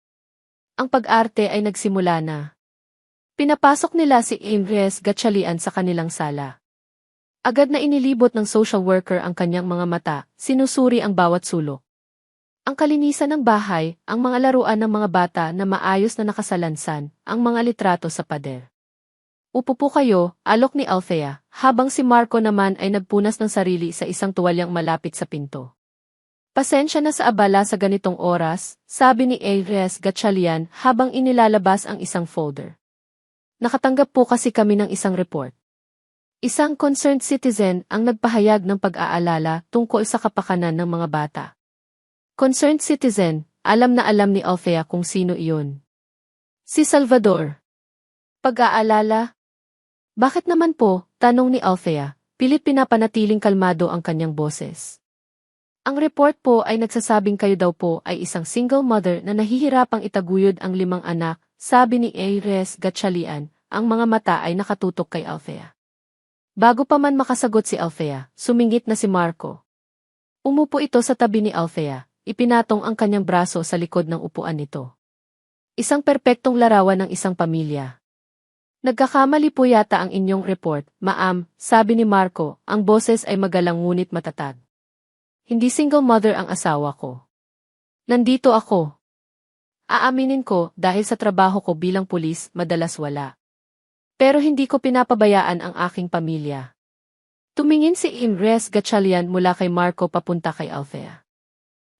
Speaker 1: Ang pag-arte ay nagsimula na. Pinapasok nila si Igres Gatchalian sa kanilang sala. Agad na inilibot ng social worker ang kanyang mga mata, sinusuri ang bawat sulok. Ang kalinisan ng bahay, ang mga laruan ng mga bata na maayos na nakasalansan, ang mga litrato sa pader. Upo po kayo, alok ni Althea, habang si Marco naman ay nagpunas ng sarili sa isang tuwalyang malapit sa pinto. Pasensya na sa abala sa ganitong oras, sabi ni Igres Gatchalian habang inilalabas ang isang folder. Nakatanggap po kasi kami ng isang report. Isang concerned citizen ang nagpahayag ng pag-aalala tungkol sa kapakanan ng mga bata. Concerned citizen, alam na alam ni Althea kung sino iyon. Si Salvador. Pag-aalala? Bakit naman po? Tanong ni Althea, pilit pinapanatiling kalmado ang kanyang boses. Ang report po ay nagsasabing kayo daw po ay isang single mother na nahihirapang itaguyod ang 5 anak, sabi ni Igres Gatchalian, ang mga mata ay nakatutok kay Althea. Bago pa man makasagot si Althea, sumingit na si Marco. Umupo ito sa tabi ni Althea, ipinatong ang kanyang braso sa likod ng upuan nito. Isang perpektong larawan ng isang pamilya. Nagkakamali po yata ang inyong report, ma'am, sabi ni Marco, ang boses ay magalang ngunit matatag. Hindi single mother ang asawa ko. Nandito ako. Aaminin ko, dahil sa trabaho ko bilang pulis, madalas wala. Pero hindi ko pinapabayaan ang aking pamilya. Tumingin si Igres Gatchalian mula kay Marco papunta kay Althea.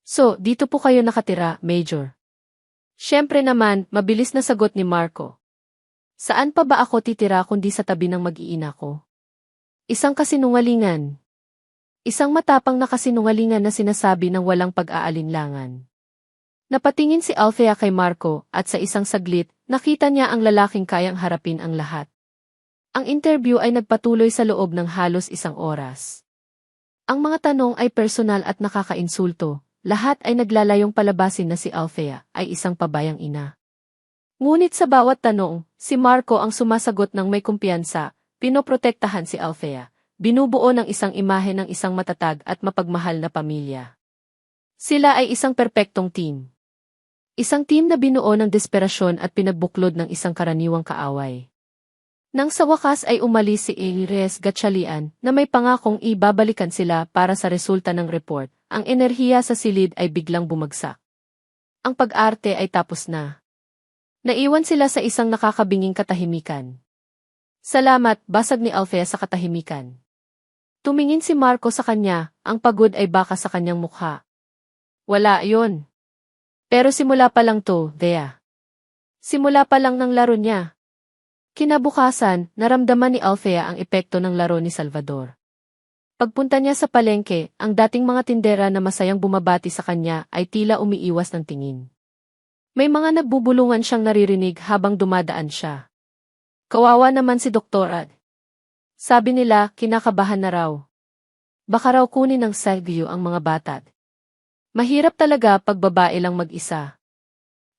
Speaker 1: So, dito po kayo nakatira, Major. Siyempre naman, mabilis na sagot ni Marco. Saan pa ba ako titira kundi sa tabi ng mag-iina ko? Isang kasinungalingan. Isang matapang na kasinungalingan na sinasabi ng walang pag-aalinlangan. Napatingin si Althea kay Marco at sa isang saglit, nakita niya ang lalaking kayang harapin ang lahat. Ang interview ay nagpatuloy sa loob ng halos 1 oras. Ang mga tanong ay personal at nakakainsulto, lahat ay naglalayong palabasin na si Althea ay isang pabayang ina. Ngunit sa bawat tanong, si Marco ang sumasagot ng may kumpiyansa, pinoprotektahan si Althea, binubuo ng isang imahe ng isang matatag at mapagmahal na pamilya. Sila ay isang perpektong team. Isang team na binuo ng desperasyon at pinagbuklod ng isang karaniwang kaaway. Nang sa wakas ay umalis si Igres Gatchalian na may pangakong ibabalikan sila para sa resulta ng report, ang enerhiya sa silid ay biglang bumagsak. Ang pag-arte ay tapos na. Naiwan sila sa isang nakakabinging katahimikan. Salamat, basag ni Althea sa katahimikan. Tumingin si Marco sa kanya, ang pagod ay baka sa kanyang mukha. Wala yon. Pero simula pa lang to, Thea. Simula pa lang ng laro niya. Kinabukasan, naramdaman ni Althea ang epekto ng laro ni Salvador. Pagpunta niya sa palengke, ang dating mga tindera na masayang bumabati sa kanya ay tila umiiwas ng tingin. May mga nagbubulungan siyang naririnig habang dumadaan siya. Kawawa naman si Doktora. Sabi nila, kinakabahan na raw. Baka raw kunin ng Sergio ang mga bata. Mahirap talaga pag babae lang mag-isa.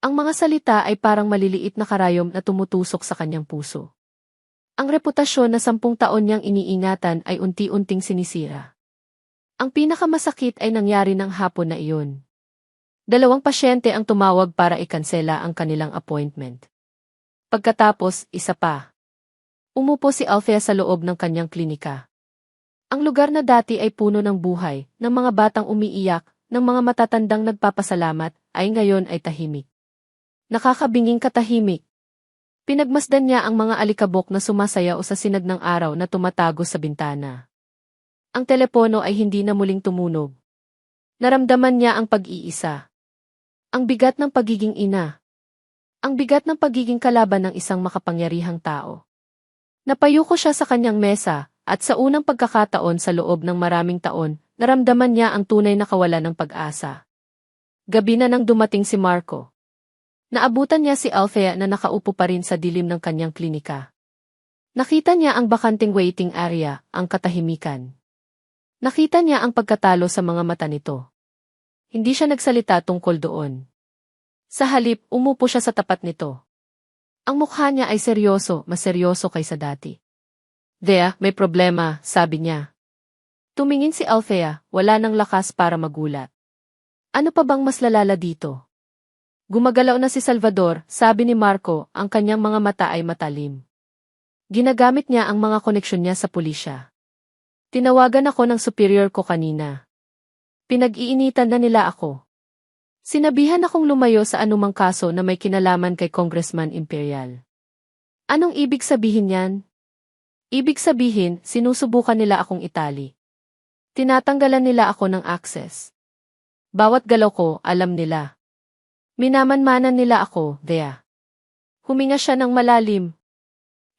Speaker 1: Ang mga salita ay parang maliliit na karayom na tumutusok sa kanyang puso. Ang reputasyon na 10 taon niyang iniingatan ay unti-unting sinisira. Ang pinakamasakit ay nangyari ng hapon na iyon. 2 pasyente ang tumawag para ikansela ang kanilang appointment. Pagkatapos, isa pa. Umupo si Althea sa loob ng kanyang klinika. Ang lugar na dati ay puno ng buhay, ng mga batang umiiyak, ng mga matatandang nagpapasalamat, ay ngayon ay tahimik. Nakakabinging katahimik. Pinagmasdan niya ang mga alikabok na sumasayaw sa sinag ng araw na tumatago sa bintana. Ang telepono ay hindi na muling tumunog. Naramdaman niya ang pag-iisa. Ang bigat ng pagiging ina. Ang bigat ng pagiging kalaban ng isang makapangyarihang tao. Napayuko siya sa kanyang mesa, at sa unang pagkakataon sa loob ng maraming taon, naramdaman niya ang tunay na kawalan ng pag-asa. Gabi na nang dumating si Marco. Naabutan niya si Althea na nakaupo pa rin sa dilim ng kanyang klinika. Nakita niya ang bakanting waiting area, ang katahimikan. Nakita niya ang pagkatalo sa mga mata nito. Hindi siya nagsalita tungkol doon. Sa halip, umupo siya sa tapat nito. Ang mukha niya ay seryoso, mas seryoso kaysa dati. "Thea, may problema," sabi niya. Tumingin si Althea, wala nang lakas para magulat. Ano pa bang mas lalala dito? Gumagalaw na si Salvador, sabi ni Marco, ang kanyang mga mata ay matalim. Ginagamit niya ang mga koneksyon niya sa pulisya. Tinawagan ako ng superior ko kanina. Pinag-iinitan na nila ako. Sinabihan akong lumayo sa anumang kaso na may kinalaman kay Congressman Imperial. Anong ibig sabihin yan? Ibig sabihin, sinusubukan nila akong itali. Tinatanggalan nila ako ng access. Bawat galaw ko, alam nila. Minamanmanan nila ako, Thea. Huminga siya ng malalim.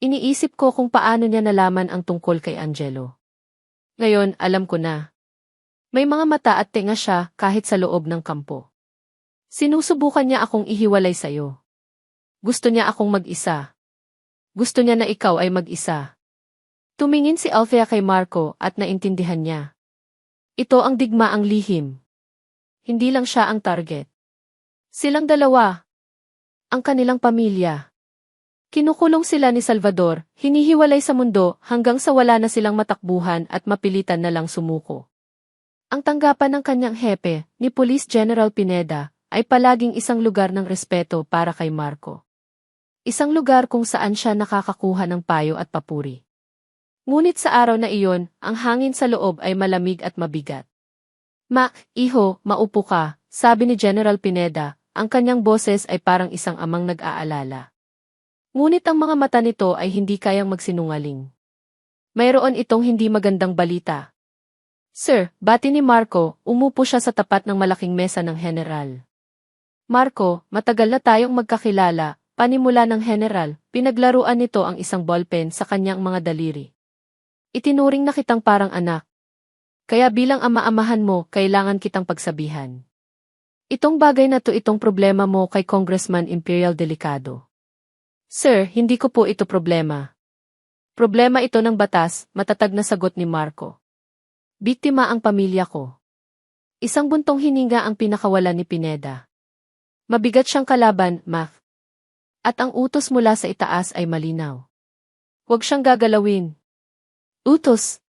Speaker 1: Iniisip ko kung paano niya nalaman ang tungkol kay Angelo. Ngayon, alam ko na. May mga mata at tenga siya kahit sa loob ng kampo. Sinusubukan niya akong ihiwalay sa'yo. Gusto niya akong mag-isa. Gusto niya na ikaw ay mag-isa. Tumingin si Althea kay Marco at naintindihan niya. Ito ang digmaang lihim. Hindi lang siya ang target. Silang dalawa. Ang kanilang pamilya. Kinukulong sila ni Salvador, hinihiwalay sa mundo hanggang sa wala na silang matakbuhan at mapilitan na lang sumuko. Ang tanggapan ng kanyang hepe, ni Police General Pineda, ay palaging isang lugar ng respeto para kay Marco. Isang lugar kung saan siya nakakakuha ng payo at papuri. Ngunit sa araw na iyon, ang hangin sa loob ay malamig at mabigat. Iho, maupo ka," sabi ni General Pineda, ang kanyang boses ay parang isang amang nag-aalala. Ngunit ang mga mata nito ay hindi kayang magsinungaling. Mayroon itong hindi magandang balita. "Sir," bati ni Marco, umupo siya sa tapat ng malaking mesa ng general. "Marco, matagal na tayong magkakilala," panimula ng general, pinaglaruan nito ang isang ballpen sa kanyang mga daliri. "Itinuring na kitang parang anak. Kaya bilang ama-amahan mo, kailangan kitang pagsabihan. Itong bagay na to, itong problema mo kay Congressman Imperial, delikado." "Sir, hindi ko po ito problema. Problema ito ng batas," matatag na sagot ni Marco. "Biktima ang pamilya ko." Isang buntong hininga ang pinakawalan ni Pineda. Mabigat siyang kalaban, At ang utos mula sa itaas ay malinaw. Huwag siyang gagalawin. "Utos?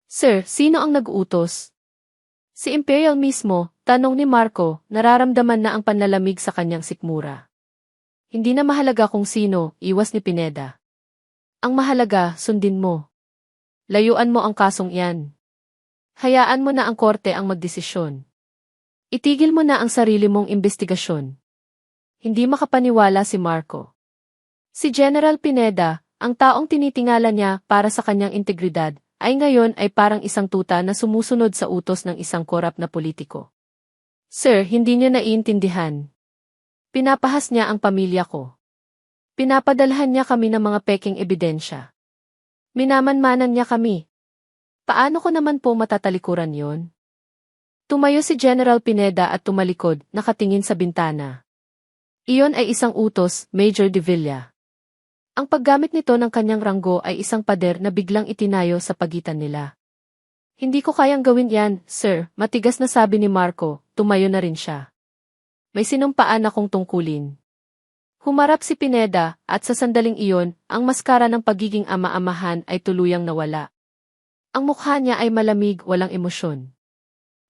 Speaker 1: Sir, sino ang nag-utos?" "Si Imperial mismo," tanong ni Marco, nararamdaman na ang panlalamig sa kanyang sikmura. "Hindi na mahalaga kung sino," iwas ni Pineda. "Ang mahalaga, sundin mo. Layuan mo ang kasong iyan. Hayaan mo na ang korte ang magdesisyon. Itigil mo na ang sarili mong imbestigasyon." Hindi makapaniwala si Marco. Si General Pineda, ang taong tinitingala niya para sa kanyang integridad, ay ngayon ay parang isang tuta na sumusunod sa utos ng isang korap na politiko. "Sir, hindi niyo naiintindihan. Pinapahas niya ang pamilya ko. Pinapadalhan niya kami ng mga peking ebidensya. Minamanmanan niya kami. Paano ko naman po matatalikuran yon?" Tumayo si General Pineda at tumalikod, nakatingin sa bintana. Iyon ay isang utos, Major de Villa. Ang paggamit nito ng kanyang ranggo ay isang pader na biglang itinayo sa pagitan nila. "Hindi ko kayang gawin yan, sir," matigas na sabi ni Marco, tumayo na rin siya. "May sinumpaan akong tungkulin." Humarap si Pineda, at sa sandaling iyon, ang maskara ng pagiging ama-amahan ay tuluyang nawala. Ang mukha niya ay malamig, walang emosyon.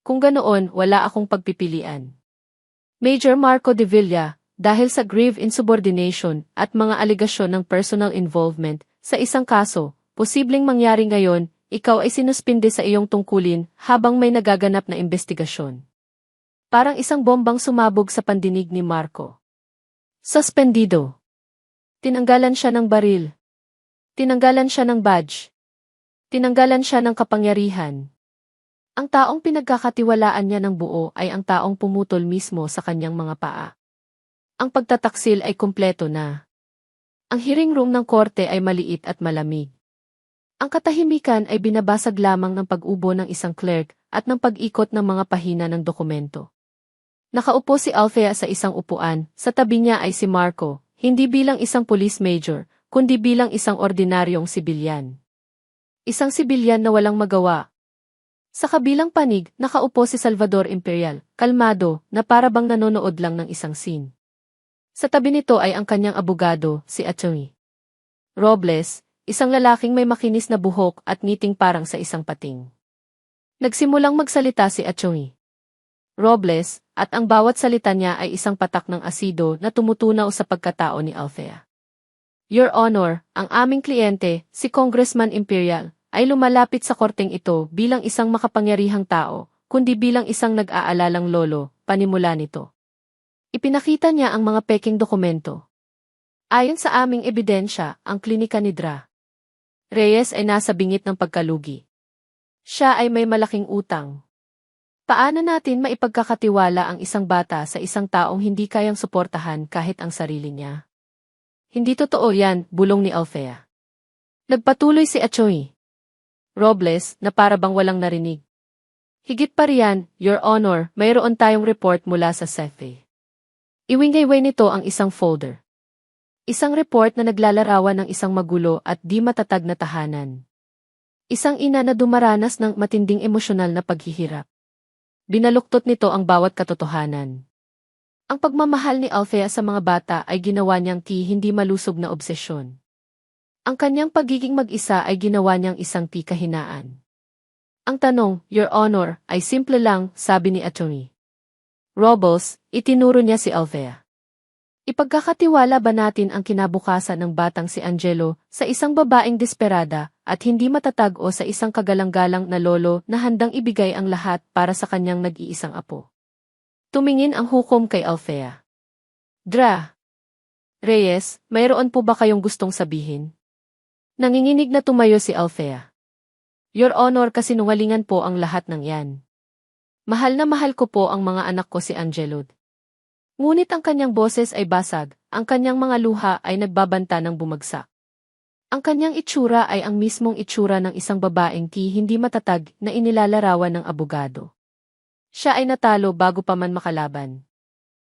Speaker 1: "Kung ganoon, wala akong pagpipilian. Major Marco de Villa, dahil sa grave insubordination at mga aligasyon ng personal involvement sa isang kaso, posibleng mangyari ngayon, ikaw ay sinuspinde sa iyong tungkulin habang may nagaganap na investigasyon. Parang isang bombang sumabog sa pandinig ni Marco. Suspendido. Tinanggalan siya ng baril. Tinanggalan siya ng badge. Tinanggalan siya ng kapangyarihan. Ang taong pinagkakatiwalaan niya ng buo ay ang taong pumutol mismo sa kanyang mga paa. Ang pagtataksil ay kumpleto na. Ang hearing room ng korte ay maliit at malamig. Ang katahimikan ay binabasag lamang ng pag-ubo ng isang clerk at ng pag-ikot ng mga pahina ng dokumento. Nakaupo si Althea sa isang upuan, sa tabi niya ay si Marco, hindi bilang isang police major, kundi bilang isang ordinaryong sibilyan. Isang sibilyan na walang magawa. Sa kabilang panig, nakaupo si Salvador Imperial, kalmado, na para bang nanonood lang ng isang scene. Sa tabi nito ay ang kanyang abogado, si Atty. Robles, isang lalaking may makinis na buhok at ngiting parang sa isang pating. Nagsimulang magsalita si Atty. Robles, at ang bawat salita niya ay isang patak ng asido na tumutunaw sa pagkatao ni Althea. Your Honor, ang aming kliyente, si Congressman Imperial, ay lumalapit sa korteng ito bilang isang makapangyarihang tao, kundi bilang isang nag-aalalang lolo, panimula nito. Ipinakita niya ang mga peking dokumento. Ayon sa aming ebidensya, ang klinika ni Dra. Reyes ay nasa bingit ng pagkalugi. Siya ay may malaking utang. Paano natin maipagkakatiwala ang isang bata sa isang taong hindi kayang suportahan kahit ang sarili niya? Hindi totoo yan, bulong ni Althea. Nagpatuloy si Atty. Robles, na para bang walang narinig. Higit pa riyan, Your Honor, mayroon tayong report mula sa CFA. Iwingayway nito ang isang folder. Isang report na naglalarawan ng isang magulo at di matatag na tahanan. Isang ina na dumaranas ng matinding emosyonal na paghihirap. Binaluktot nito ang bawat katotohanan. Ang pagmamahal ni Althea sa mga bata ay ginawa niyang hindi malusog na obsesyon. Ang kanyang pagiging mag-isa ay ginawa niyang isang kahinaan. Ang tanong, Your Honor, ay simple lang, sabi ni Atty. Robles, itinuro niya si Althea. Ipagkakatiwala ba natin ang kinabukasan ng batang si Angelo sa isang babaeng desperada at hindi matatag o sa isang kagalang-galang na lolo na handang ibigay ang lahat para sa kanyang nag-iisang apo? Tumingin ang hukom kay Althea. Dra. Reyes, mayroon po ba kayong gustong sabihin? Nanginginig na tumayo si Althea. Your Honor, kasinungalingan po ang lahat ng yan. Mahal na mahal ko po ang mga anak ko si Angelo. Ngunit ang kanyang boses ay basag, ang kanyang mga luha ay nagbabanta ng bumagsak. Ang kanyang itsura ay ang mismong itsura ng isang babaeng hindi matatag na inilalarawan ng abogado. Siya ay natalo bago pa man makalaban.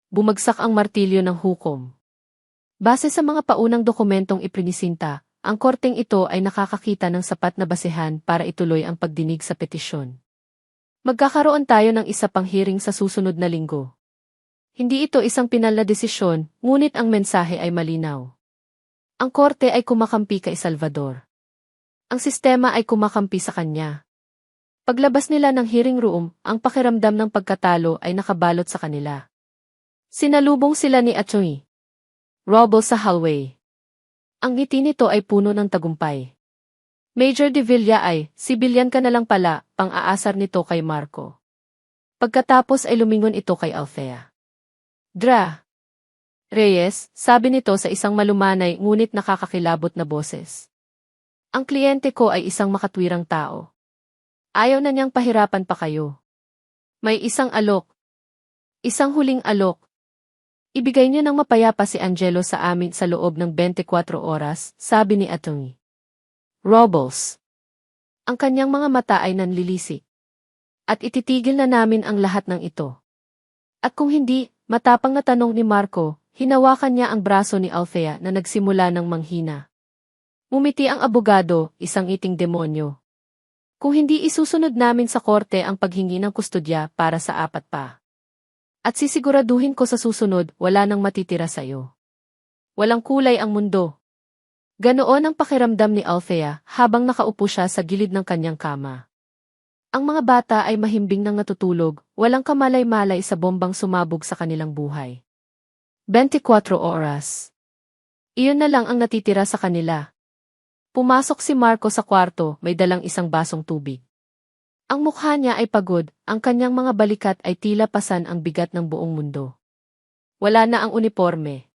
Speaker 1: Bumagsak ang martilyo ng hukom. Base sa mga paunang dokumentong iprinisinta, ang korteng ito ay nakakakita ng sapat na basehan para ituloy ang pagdinig sa petisyon. Magkakaroon tayo ng isa pang hearing sa susunod na linggo. Hindi ito isang pinal na desisyon, ngunit ang mensahe ay malinaw. Ang korte ay kumakampi kay Salvador. Ang sistema ay kumakampi sa kanya. Paglabas nila ng hearing room, ang pakiramdam ng pagkatalo ay nakabalot sa kanila. Sinalubong sila ni Atty. Robles sa hallway. Ang ngiti nito ay puno ng tagumpay. Major de Villa ay, sibilyan ka na lang pala, pang-aasar nito kay Marco. Pagkatapos ay lumingon ito kay Althea. Dra. Reyes, sabi nito sa isang malumanay ngunit nakakakilabot na boses. Ang kliyente ko ay isang makatwirang tao. Ayaw na niyang pahirapan pa kayo. May isang alok. Isang huling alok. Ibigay niyo ng mapayapa si Angelo sa amin sa loob ng 24 oras, sabi ni Atty. Robles. Ang kanyang mga mata ay nanlilisik. At ititigil na namin ang lahat ng ito. At kung hindi, matapang na tanong ni Marco, hinawakan niya ang braso ni Althea na nagsimula ng manghina. Ngumiti ang abogado, isang iting demonyo. Kung hindi isusunod namin sa korte ang paghingi ng kustodya para sa 4 pa. At sisiguraduhin ko sa susunod, wala nang matitira sa'yo. Walang kulay ang mundo. Ganoon ang pakiramdam ni Althea habang nakaupo siya sa gilid ng kanyang kama. Ang mga bata ay mahimbing nang natutulog, walang kamalay-malay sa bombang sumabog sa kanilang buhay. 24 oras. Iyon na lang ang natitira sa kanila. Pumasok si Marco sa kwarto, may dalang isang basong tubig. Ang mukha niya ay pagod, ang kanyang mga balikat ay tila pasan ang bigat ng buong mundo. Wala na ang uniforme.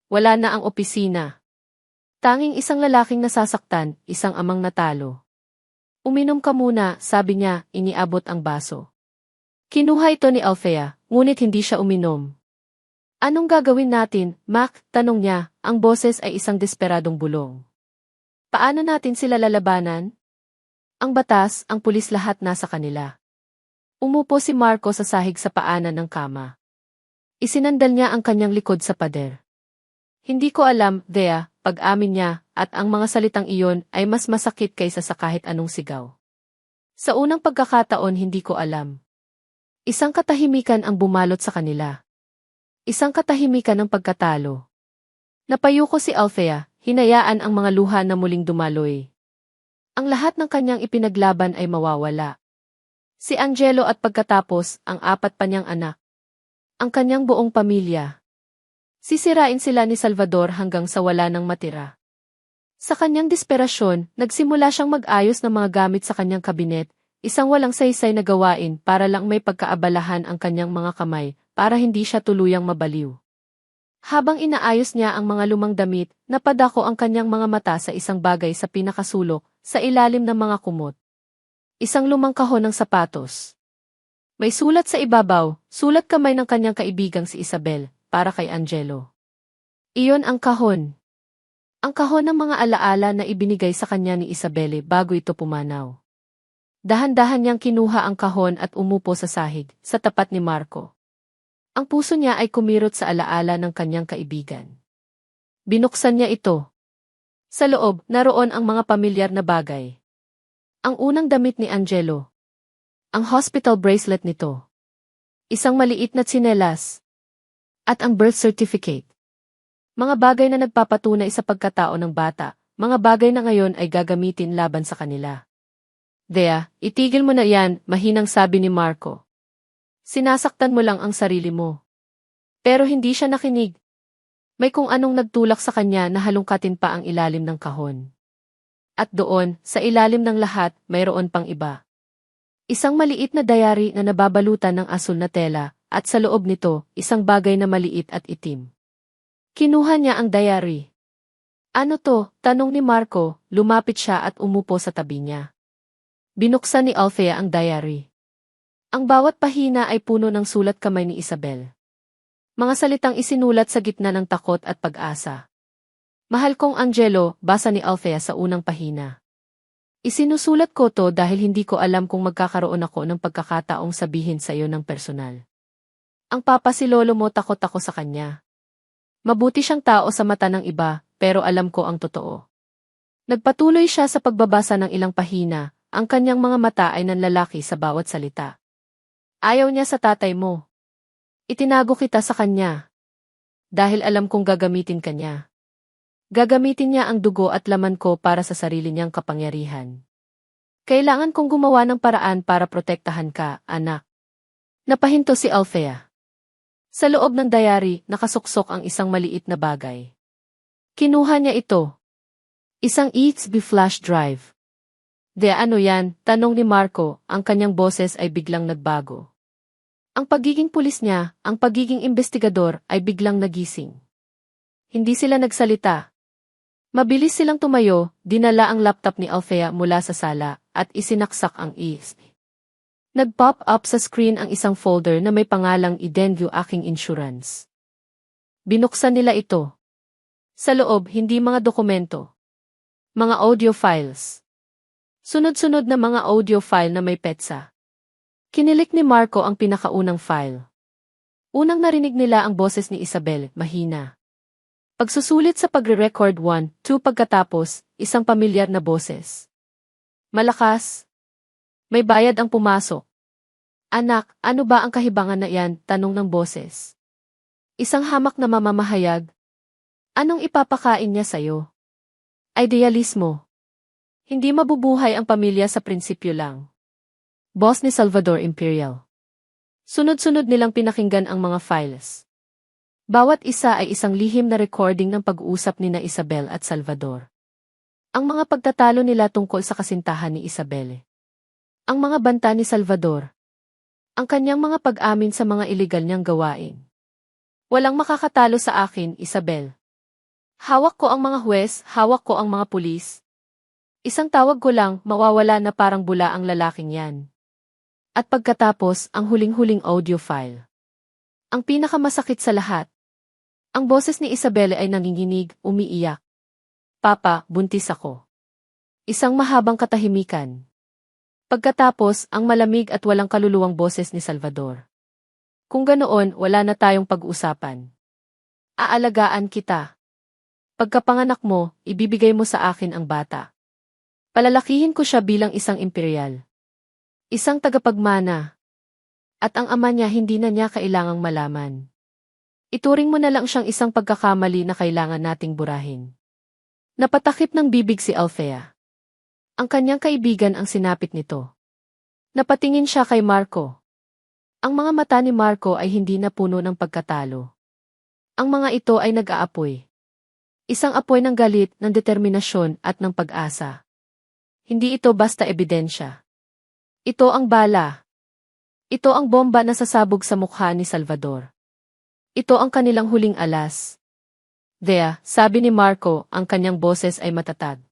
Speaker 1: Wala na ang opisina. Tanging isang lalaking nasasaktan, isang amang natalo. Uminom ka muna, sabi niya, iniabot ang baso. Kinuha ito ni Althea, ngunit hindi siya uminom. Anong gagawin natin, Mac? Tanong niya, ang boses ay isang desperadong bulong. Paano natin sila lalabanan? Ang batas, ang pulis lahat nasa kanila. Umupo si Marco sa sahig sa paanan ng kama. Isinandal niya ang kanyang likod sa pader. Hindi ko alam, Thea, pag-amin niya, at ang mga salitang iyon ay mas masakit kaysa sa kahit anong sigaw. Sa unang pagkakataon hindi ko alam. Isang katahimikan ang bumalot sa kanila. Isang katahimikan ng pagkatalo. Napayuko si Althea, hinayaan ang mga luha na muling dumaloy. Ang lahat ng kanyang ipinaglaban ay mawawala. Si Angelo at pagkatapos, ang 4 pa niyang anak. Ang kanyang buong pamilya. Sisirain sila ni Salvador hanggang sa wala nang matira. Sa kanyang desperasyon, nagsimula siyang mag-ayos ng mga gamit sa kanyang kabinet, isang walang saysay na gawain para lang may pagkaabalahan ang kanyang mga kamay, para hindi siya tuluyang mabaliw. Habang inaayos niya ang mga lumang damit, napadako ang kanyang mga mata sa isang bagay sa pinakasulok, sa ilalim ng mga kumot. Isang lumang kahon ng sapatos. May sulat sa ibabaw, sulat kamay ng kanyang kaibigang si Isabel, para kay Angelo. Iyon ang kahon. Ang kahon ng mga alaala na ibinigay sa kanya ni Isabelle bago ito pumanaw. Dahan-dahan niyang kinuha ang kahon at umupo sa sahig, sa tapat ni Marco. Ang puso niya ay kumirot sa alaala ng kanyang kaibigan. Binuksan niya ito. Sa loob, naroon ang mga pamilyar na bagay. Ang unang damit ni Angelo. Ang hospital bracelet nito. Isang maliit na tsinelas. At ang birth certificate. Mga bagay na nagpapatunay sa pagkatao ng bata, mga bagay na ngayon ay gagamitin laban sa kanila. Thea, itigil mo na yan, mahinang sabi ni Marco. Sinasaktan mo lang ang sarili mo. Pero hindi siya nakinig. May kung anong nagtulak sa kanya na halungkatin pa ang ilalim ng kahon. At doon, sa ilalim ng lahat, mayroon pang iba. Isang maliit na diary na nababalutan ng asul na tela, at sa loob nito, isang bagay na maliit at itim. Kinuha niya ang diary. Ano to? Tanong ni Marco, lumapit siya at umupo sa tabi niya. Binuksan ni Althea ang diary. Ang bawat pahina ay puno ng sulat kamay ni Isabel. Mga salitang isinulat sa gitna ng takot at pag-asa. Mahal kong Angelo, basa ni Althea sa unang pahina. Isinusulat ko to dahil hindi ko alam kung magkakaroon ako ng pagkakataong sabihin sa iyo ng personal. Ang papa si lolo mo takot ako sa kanya. Mabuti siyang tao sa mata ng iba, pero alam ko ang totoo. Nagpatuloy siya sa pagbabasa ng ilang pahina, ang kanyang mga mata ay nanlalaki sa bawat salita. Ayaw niya sa tatay mo. Itinago kita sa kanya. Dahil alam kong gagamitin ka niya. Gagamitin niya ang dugo at laman ko para sa sarili niyang kapangyarihan. Kailangan kong gumawa ng paraan para protektahan ka, anak. Napahinto si Althea. Sa loob ng diary, nakasuksok ang isang maliit na bagay. Kinuha niya ito. Isang USB flash drive. De ano yan? Tanong ni Marco, ang kanyang boses ay biglang nagbago. Ang pagiging pulis niya, ang pagiging investigador ay biglang nagising. Hindi sila nagsalita. Mabilis silang tumayo, dinala ang laptop ni Althea mula sa sala, at isinaksak ang USB. Nag-pop up sa screen ang isang folder na may pangalang I-Dengue Aking Insurance. Binuksan nila ito. Sa loob, hindi mga dokumento. Mga audio files. Sunod-sunod na mga audio file na may petsa. Kinilik ni Marco ang pinakaunang file. Unang narinig nila ang boses ni Isabel, mahina. Pagsusulit sa pagre-record 1, 2 pagkatapos, isang pamilyar na boses. Malakas. May bayad ang pumasok. Anak, ano ba ang kahibangan na yan? Tanong ng boses. Isang hamak na mamamahayag. Anong ipapakain niya sa'yo? Idealismo. Hindi mabubuhay ang pamilya sa prinsipyo lang. Boss ni Salvador Imperial. Sunod-sunod nilang pinakinggan ang mga files. Bawat isa ay isang lihim na recording ng pag-uusap ni na Isabel at Salvador. Ang mga pagtatalo nila tungkol sa kasintahan ni Isabel. Ang mga banta ni Salvador. Ang kanyang mga pag-amin sa mga iligal niyang gawain. Walang makakatalo sa akin, Isabel. Hawak ko ang mga huwes, hawak ko ang mga pulis. Isang tawag ko lang, mawawala na parang bula ang lalaking yan. At pagkatapos, ang huling-huling audio file. Ang pinakamasakit sa lahat. Ang boses ni Isabel ay nanginginig, umiiyak. Papa, buntis ako. Isang mahabang katahimikan. Pagkatapos, ang malamig at walang kaluluwang boses ni Salvador. Kung ganoon, wala na tayong pag-usapan. Aalagaan kita. Pagkapanganak mo, ibibigay mo sa akin ang bata. Palalakihin ko siya bilang isang imperial. Isang tagapagmana. At ang ama niya hindi na niya kailangang malaman. Ituring mo na lang siyang isang pagkakamali na kailangan nating burahin. Napatakip ng bibig si Althea. Ang kanyang kaibigan ang sinapit nito. Napatingin siya kay Marco. Ang mga mata ni Marco ay hindi na puno ng pagkatalo. Ang mga ito ay nag-aapoy. Isang apoy ng galit, ng determinasyon at ng pag-asa. Hindi ito basta ebidensya. Ito ang bala. Ito ang bomba na sasabog sa mukha ni Salvador. Ito ang kanilang huling alas. Thea, sabi ni Marco, ang kanyang boses ay matatag.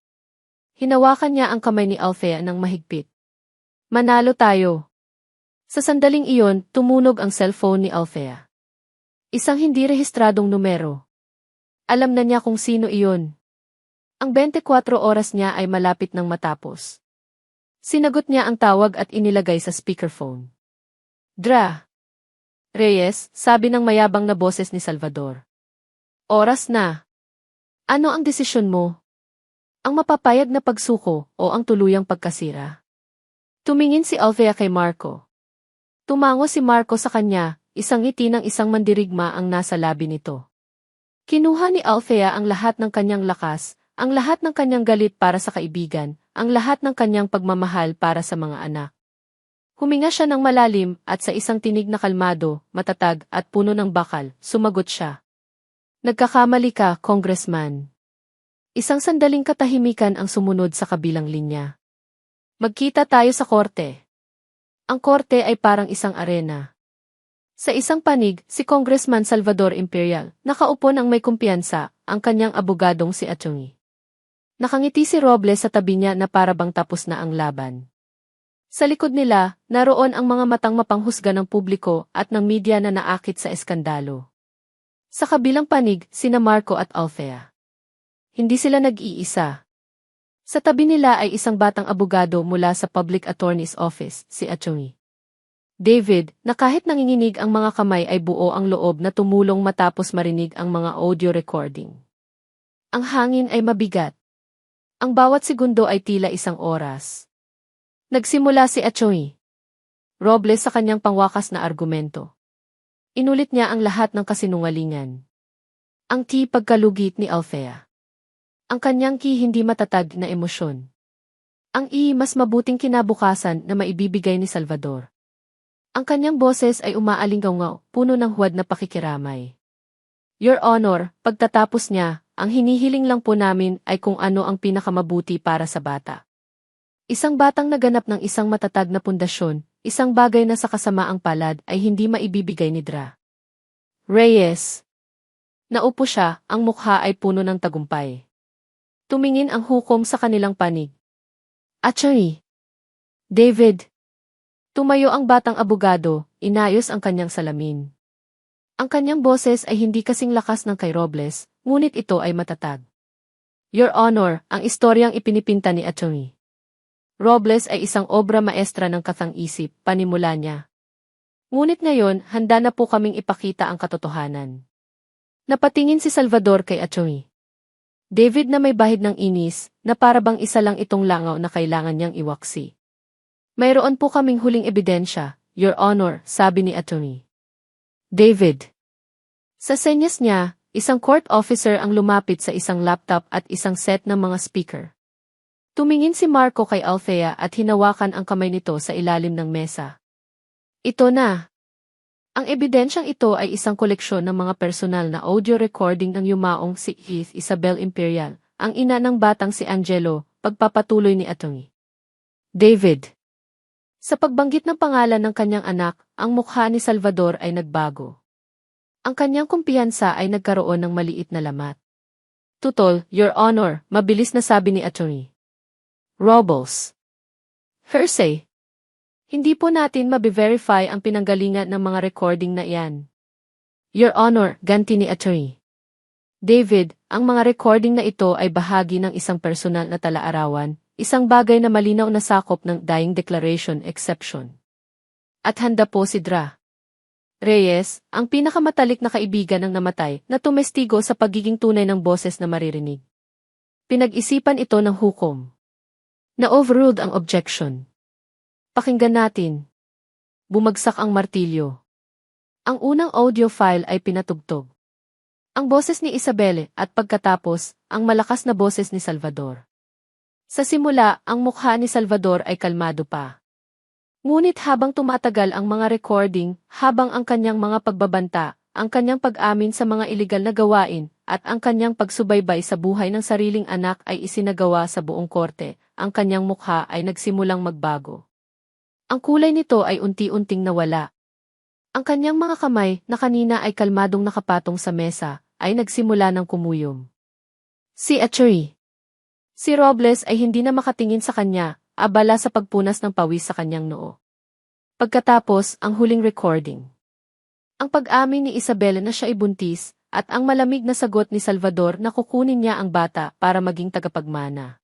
Speaker 1: Hinawakan niya ang kamay ni Althea ng mahigpit. Manalo tayo. Sa sandaling iyon, tumunog ang cellphone ni Althea. Isang hindi rehistradong numero. Alam na niya kung sino iyon. Ang 24 oras niya ay malapit nang matapos. Sinagot niya ang tawag at inilagay sa speakerphone. Dra. Reyes, sabi ng mayabang na boses ni Salvador. Oras na. Ano ang desisyon mo? Ang mapapayag na pagsuko o ang tuluyang pagkasira? Tumingin si Althea kay Marco. Tumango si Marco sa kanya, isang ngiti ng isang mandirigma ang nasa labi nito. Kinuha ni Althea ang lahat ng kanyang lakas, ang lahat ng kanyang galit para sa kaibigan, ang lahat ng kanyang pagmamahal para sa mga anak. Huminga siya ng malalim at sa isang tinig na kalmado, matatag at puno ng bakal, sumagot siya. Nagkakamali ka, Congressman. Isang sandaling katahimikan ang sumunod sa kabilang linya. Magkita tayo sa korte. Ang korte ay parang isang arena. Sa isang panig, si Congressman Salvador Imperial, nakaupo ng may kumpiyansa, ang kanyang abogadong si Atty. Nakangiti si Robles sa tabi niya na parabang tapos na ang laban. Sa likod nila, naroon ang mga matang mapanghusga ng publiko at ng media na naakit sa eskandalo. Sa kabilang panig, sina Marco at Althea. Hindi sila nag-iisa. Sa tabi nila ay isang batang abogado mula sa Public Attorney's Office, si Atty. David, na kahit nanginginig ang mga kamay ay buo ang loob na tumulong matapos marinig ang mga audio recording. Ang hangin ay mabigat. Ang bawat segundo ay tila isang oras. Nagsimula si Atty. Robles sa kanyang pangwakas na argumento. Inulit niya ang lahat ng kasinungalingan. Ang pagkalugit ni Althea. Ang kanyang hindi matatag na emosyon. Ang mas mabuting kinabukasan na maibibigay ni Salvador. Ang kanyang boses ay umaalingaw-ngaw, puno ng huwad na pakikiramay. Your Honor, pagtatapos niya, ang hinihiling lang po namin ay kung ano ang pinakamabuti para sa bata. Isang batang naganap ng isang matatag na pundasyon, isang bagay na sa kasamaang palad ay hindi maibibigay ni Dra. Reyes. Naupo siya, ang mukha ay puno ng tagumpay. Tumingin ang hukom sa kanilang panig. Atty. David. Tumayo ang batang abogado, inayos ang kanyang salamin. Ang kanyang boses ay hindi kasing lakas ng kay Robles, ngunit ito ay matatag. Your Honor, ang istoryang ipinipinta ni Atty. Robles ay isang obra maestra ng kathang-isip, panimula niya. Ngunit ngayon, handa na po kaming ipakita ang katotohanan. Napatingin si Salvador kay Atty. David na may bahid ng inis, na parabang isa lang itong langaw na kailangan niyang iwaksi. Mayroon po kaming huling ebidensya, Your Honor, sabi ni Atty. David. Sa senyas niya, isang court officer ang lumapit sa isang laptop at isang set ng mga speaker. Tumingin si Marco kay Althea at hinawakan ang kamay nito sa ilalim ng mesa. Ito na. Ang ebidensyang ito ay isang koleksyon ng mga personal na audio recording ng yumaong si Isabel Imperial, ang ina ng batang si Angelo, pagpapatuloy ni Atty. David. Sa pagbanggit ng pangalan ng kanyang anak, ang mukha ni Salvador ay nagbago. Ang kanyang kumpiyansa ay nagkaroon ng maliit na lamat. Tutol, Your Honor, mabilis na sabi ni Atty. Robles. Hearsay. Hindi po natin mabe-verify ang pinanggalingan ng mga recording na iyan. Your Honor, ganti ni Atty. David, ang mga recording na ito ay bahagi ng isang personal na tala-arawan, isang bagay na malinaw na sakop ng Dying Declaration Exception. At handa po si Dra. Reyes, ang pinakamatalik na kaibigan ng namatay, na tumestigo sa pagiging tunay ng boses na maririnig. Pinag-isipan ito ng hukom. Na-overruled ang objection. Pakinggan natin. Bumagsak ang martilyo. Ang unang audio file ay pinatugtog. Ang boses ni Isabelle at pagkatapos, ang malakas na boses ni Salvador. Sa simula, ang mukha ni Salvador ay kalmado pa. Ngunit habang tumatagal ang mga recording, habang ang kanyang mga pagbabanta, ang kanyang pag-amin sa mga iligal na gawain, at ang kanyang pagsubaybay sa buhay ng sariling anak ay isinagawa sa buong korte, ang kanyang mukha ay nagsimulang magbago. Ang kulay nito ay unti-unting nawala. Ang kanyang mga kamay, na kanina ay kalmadong nakapatong sa mesa, ay nagsimula ng kumuyom. Si Atty. Si Robles ay hindi na makatingin sa kanya, abala sa pagpunas ng pawis sa kanyang noo. Pagkatapos, ang huling recording. Ang pag-amin ni Isabel na siya ay buntis, at ang malamig na sagot ni Salvador na kukunin niya ang bata para maging tagapagmana.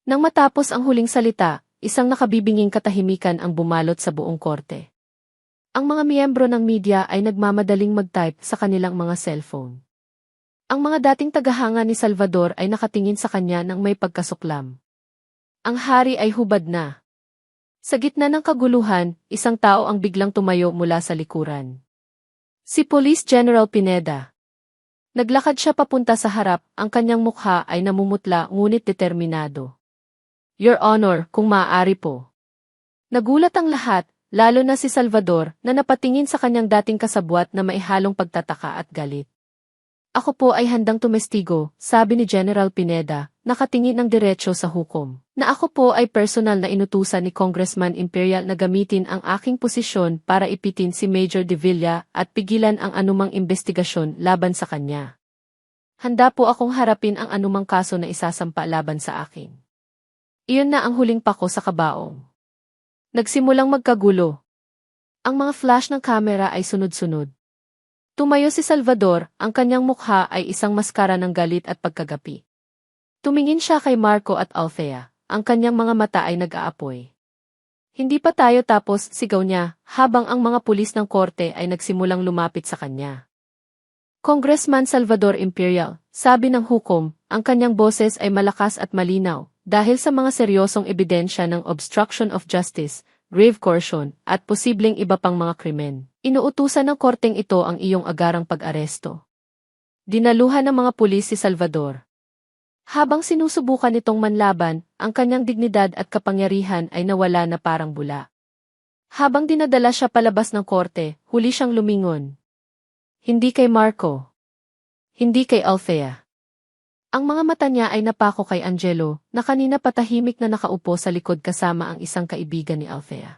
Speaker 1: Nang matapos ang huling salita, isang nakabibinging katahimikan ang bumalot sa buong korte. Ang mga miyembro ng media ay nagmamadaling mag-type sa kanilang mga cellphone. Ang mga dating tagahanga ni Salvador ay nakatingin sa kanya nang may pagkasuklam. Ang hari ay hubad na. Sa gitna ng kaguluhan, isang tao ang biglang tumayo mula sa likuran. Si Police General Pineda. Naglakad siya papunta sa harap, ang kanyang mukha ay namumutla ngunit determinado. Your Honor, kung maaari po. Nagulat ang lahat, lalo na si Salvador, na napatingin sa kanyang dating kasabwat na maihalong pagtataka at galit. Ako po ay handang tumestigo, sabi ni General Pineda, nakatingin ng diretsyo sa hukom, na ako po ay personal na inutusan ni Congressman Imperial na gamitin ang aking posisyon para ipitin si Major De Villa at pigilan ang anumang investigasyon laban sa kanya. Handa po akong harapin ang anumang kaso na isasampa laban sa akin. Iyon na ang huling pako sa kabaong. Nagsimulang magkagulo. Ang mga flash ng kamera ay sunod-sunod. Tumayo si Salvador, ang kanyang mukha ay isang maskara ng galit at pagkagapi. Tumingin siya kay Marco at Althea, ang kanyang mga mata ay nag-aapoy. Hindi pa tayo tapos, sigaw niya, habang ang mga pulis ng korte ay nagsimulang lumapit sa kanya. Congressman Salvador Imperial, sabi ng hukom, ang kanyang boses ay malakas at malinaw, dahil sa mga seryosong ebidensya ng obstruction of justice, grave coercion, at posibleng iba pang mga krimen. Inuutusan ng korteng ito ang iyong agarang pag-aresto. Dinaluhan ng mga pulis si Salvador. Habang sinusubukan nitong manlaban, ang kanyang dignidad at kapangyarihan ay nawala na parang bula. Habang dinadala siya palabas ng korte, huli siyang lumingon. Hindi kay Marco. Hindi kay Althea. Ang mga mata niya ay napako kay Angelo, na kanina patahimik na nakaupo sa likod kasama ang isang kaibigan ni Althea.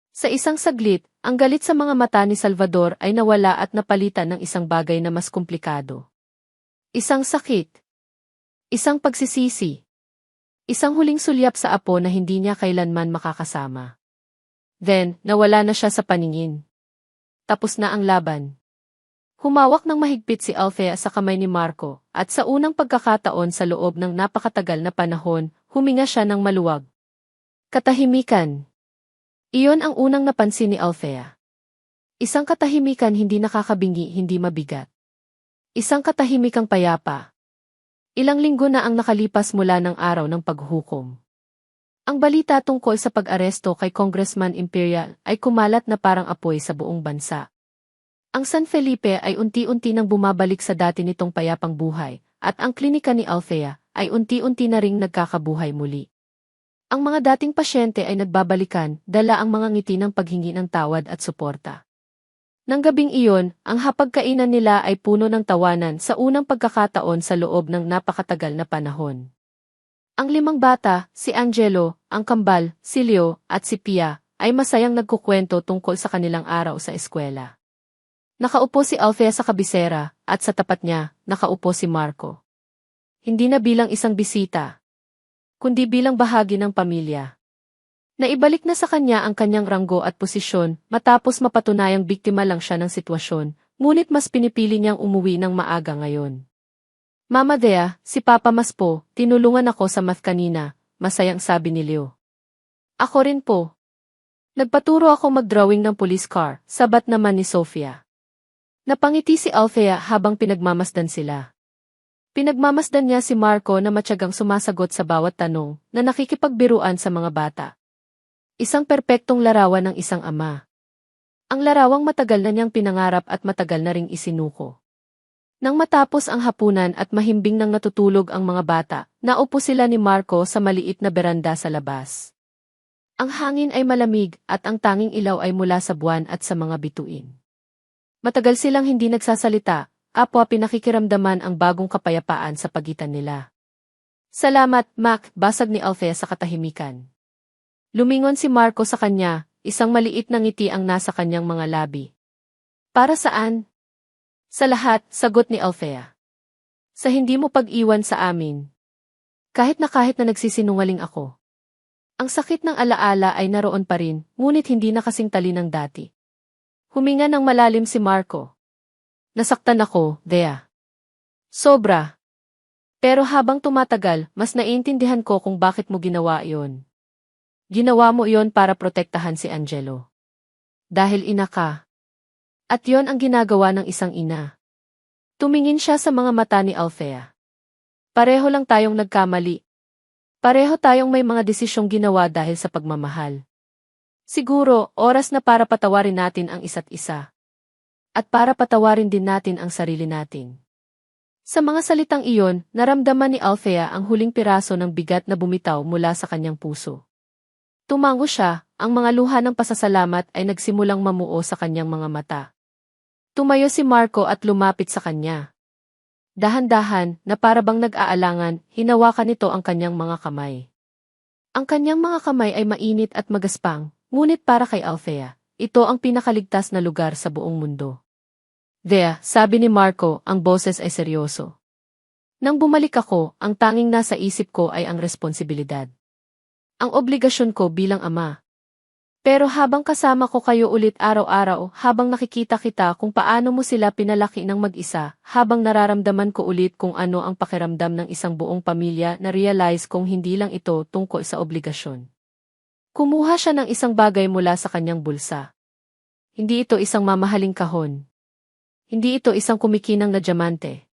Speaker 1: Sa isang saglit, ang galit sa mga mata ni Salvador ay nawala at napalitan ng isang bagay na mas komplikado. Isang sakit. Isang pagsisisi. Isang huling sulyap sa apo na hindi niya kailanman makakasama. Then, nawala na siya sa paningin. Tapos na ang laban. Humawak ng mahigpit si Althea sa kamay ni Marco, at sa unang pagkakataon sa loob ng napakatagal na panahon, huminga siya ng maluwag. Katahimikan. Iyon ang unang napansin ni Althea. Isang katahimikan hindi nakakabingi, hindi mabigat. Isang katahimikang payapa. Ilang linggo na ang nakalipas mula ng araw ng paghukom. Ang balita tungkol sa pag-aresto kay Congressman Imperial ay kumalat na parang apoy sa buong bansa. Ang San Felipe ay unti-unti nang bumabalik sa dati nitong payapang buhay, at ang klinika ni Althea ay unti-unti na ring nagkakabuhay muli. Ang mga dating pasyente ay nagbabalikan, dala ang mga ngiti ng paghingi ng tawad at suporta. Nang gabing iyon, ang hapagkainan nila ay puno ng tawanan sa unang pagkakataon sa loob ng napakatagal na panahon. Ang limang bata, si Angelo, ang kambal, si Leo, at si Pia, ay masayang nagkukwento tungkol sa kanilang araw sa eskwela. Nakaupo si Althea sa kabisera, at sa tapat niya, nakaupo si Marco. Hindi na bilang isang bisita, kundi bilang bahagi ng pamilya. Naibalik na sa kanya ang kanyang ranggo at posisyon matapos mapatunayang biktima lang siya ng sitwasyon, ngunit mas pinipili niyang umuwi ng maaga ngayon. Mama Dea, si Papa mas po, tinulungan ako sa math kanina, masayang sabi ni Leo. Ako rin po. Nagpaturo ako mag-drawing ng police car, sabat naman ni Sofia. Napangiti si Althea habang pinagmamasdan sila. Pinagmamasdan niya si Marco na matyagang sumasagot sa bawat tanong na nakikipagbiruan sa mga bata. Isang perpektong larawan ng isang ama. Ang larawang matagal na niyang pinangarap at matagal na ring isinuko. Nang matapos ang hapunan at mahimbing nang natutulog ang mga bata, naupo sila ni Marco sa maliit na beranda sa labas. Ang hangin ay malamig at ang tanging ilaw ay mula sa buwan at sa mga bituin. Matagal silang hindi nagsasalita, kapwa pinakikiramdaman ang bagong kapayapaan sa pagitan nila. Salamat, Mac, basag ni Althea sa katahimikan. Lumingon si Marco sa kanya, isang maliit na ngiti ang nasa kanyang mga labi. Para saan? Sa lahat, sagot ni Althea. Sa hindi mo pag-iwan sa amin. Kahit na nagsisinungaling ako. Ang sakit ng alaala ay naroon pa rin, ngunit hindi na kasing talinang dati. Huminga ng malalim si Marco. Nasaktan ako, Dea. Sobra. Pero habang tumatagal, mas naiintindihan ko kung bakit mo ginawa iyon. Ginawa mo iyon para protektahan si Angelo. Dahil ina ka. At yon ang ginagawa ng isang ina. Tumingin siya sa mga mata ni Althea. Pareho lang tayong nagkamali. Pareho tayong may mga desisyong ginawa dahil sa pagmamahal. Siguro, oras na para patawarin natin ang isa't isa. At para patawarin din natin ang sarili natin. Sa mga salitang iyon, naramdaman ni Althea ang huling piraso ng bigat na bumitaw mula sa kanyang puso. Tumango siya, ang mga luha ng pasasalamat ay nagsimulang mamuo sa kanyang mga mata. Tumayo si Marco at lumapit sa kanya. Dahan-dahan, na para bang nag-aalangan, hinawakan nito ang kanyang mga kamay. Ang kanyang mga kamay ay mainit at magaspang, ngunit para kay Althea, ito ang pinakaligtas na lugar sa buong mundo. Dea, sabi ni Marco, ang boses ay seryoso. Nang bumalik ako, ang tanging nasa isip ko ay ang responsibilidad. Ang obligasyon ko bilang ama. Pero habang kasama ko kayo ulit araw-araw, habang nakikita kita kung paano mo sila pinalaki ng mag-isa, habang nararamdaman ko ulit kung ano ang pakiramdam ng isang buong pamilya na realize kung hindi lang ito tungkol sa obligasyon. Kumuha siya ng isang bagay mula sa kanyang bulsa. Hindi ito isang mamahaling kahon. Hindi ito isang kumikinang na diamante.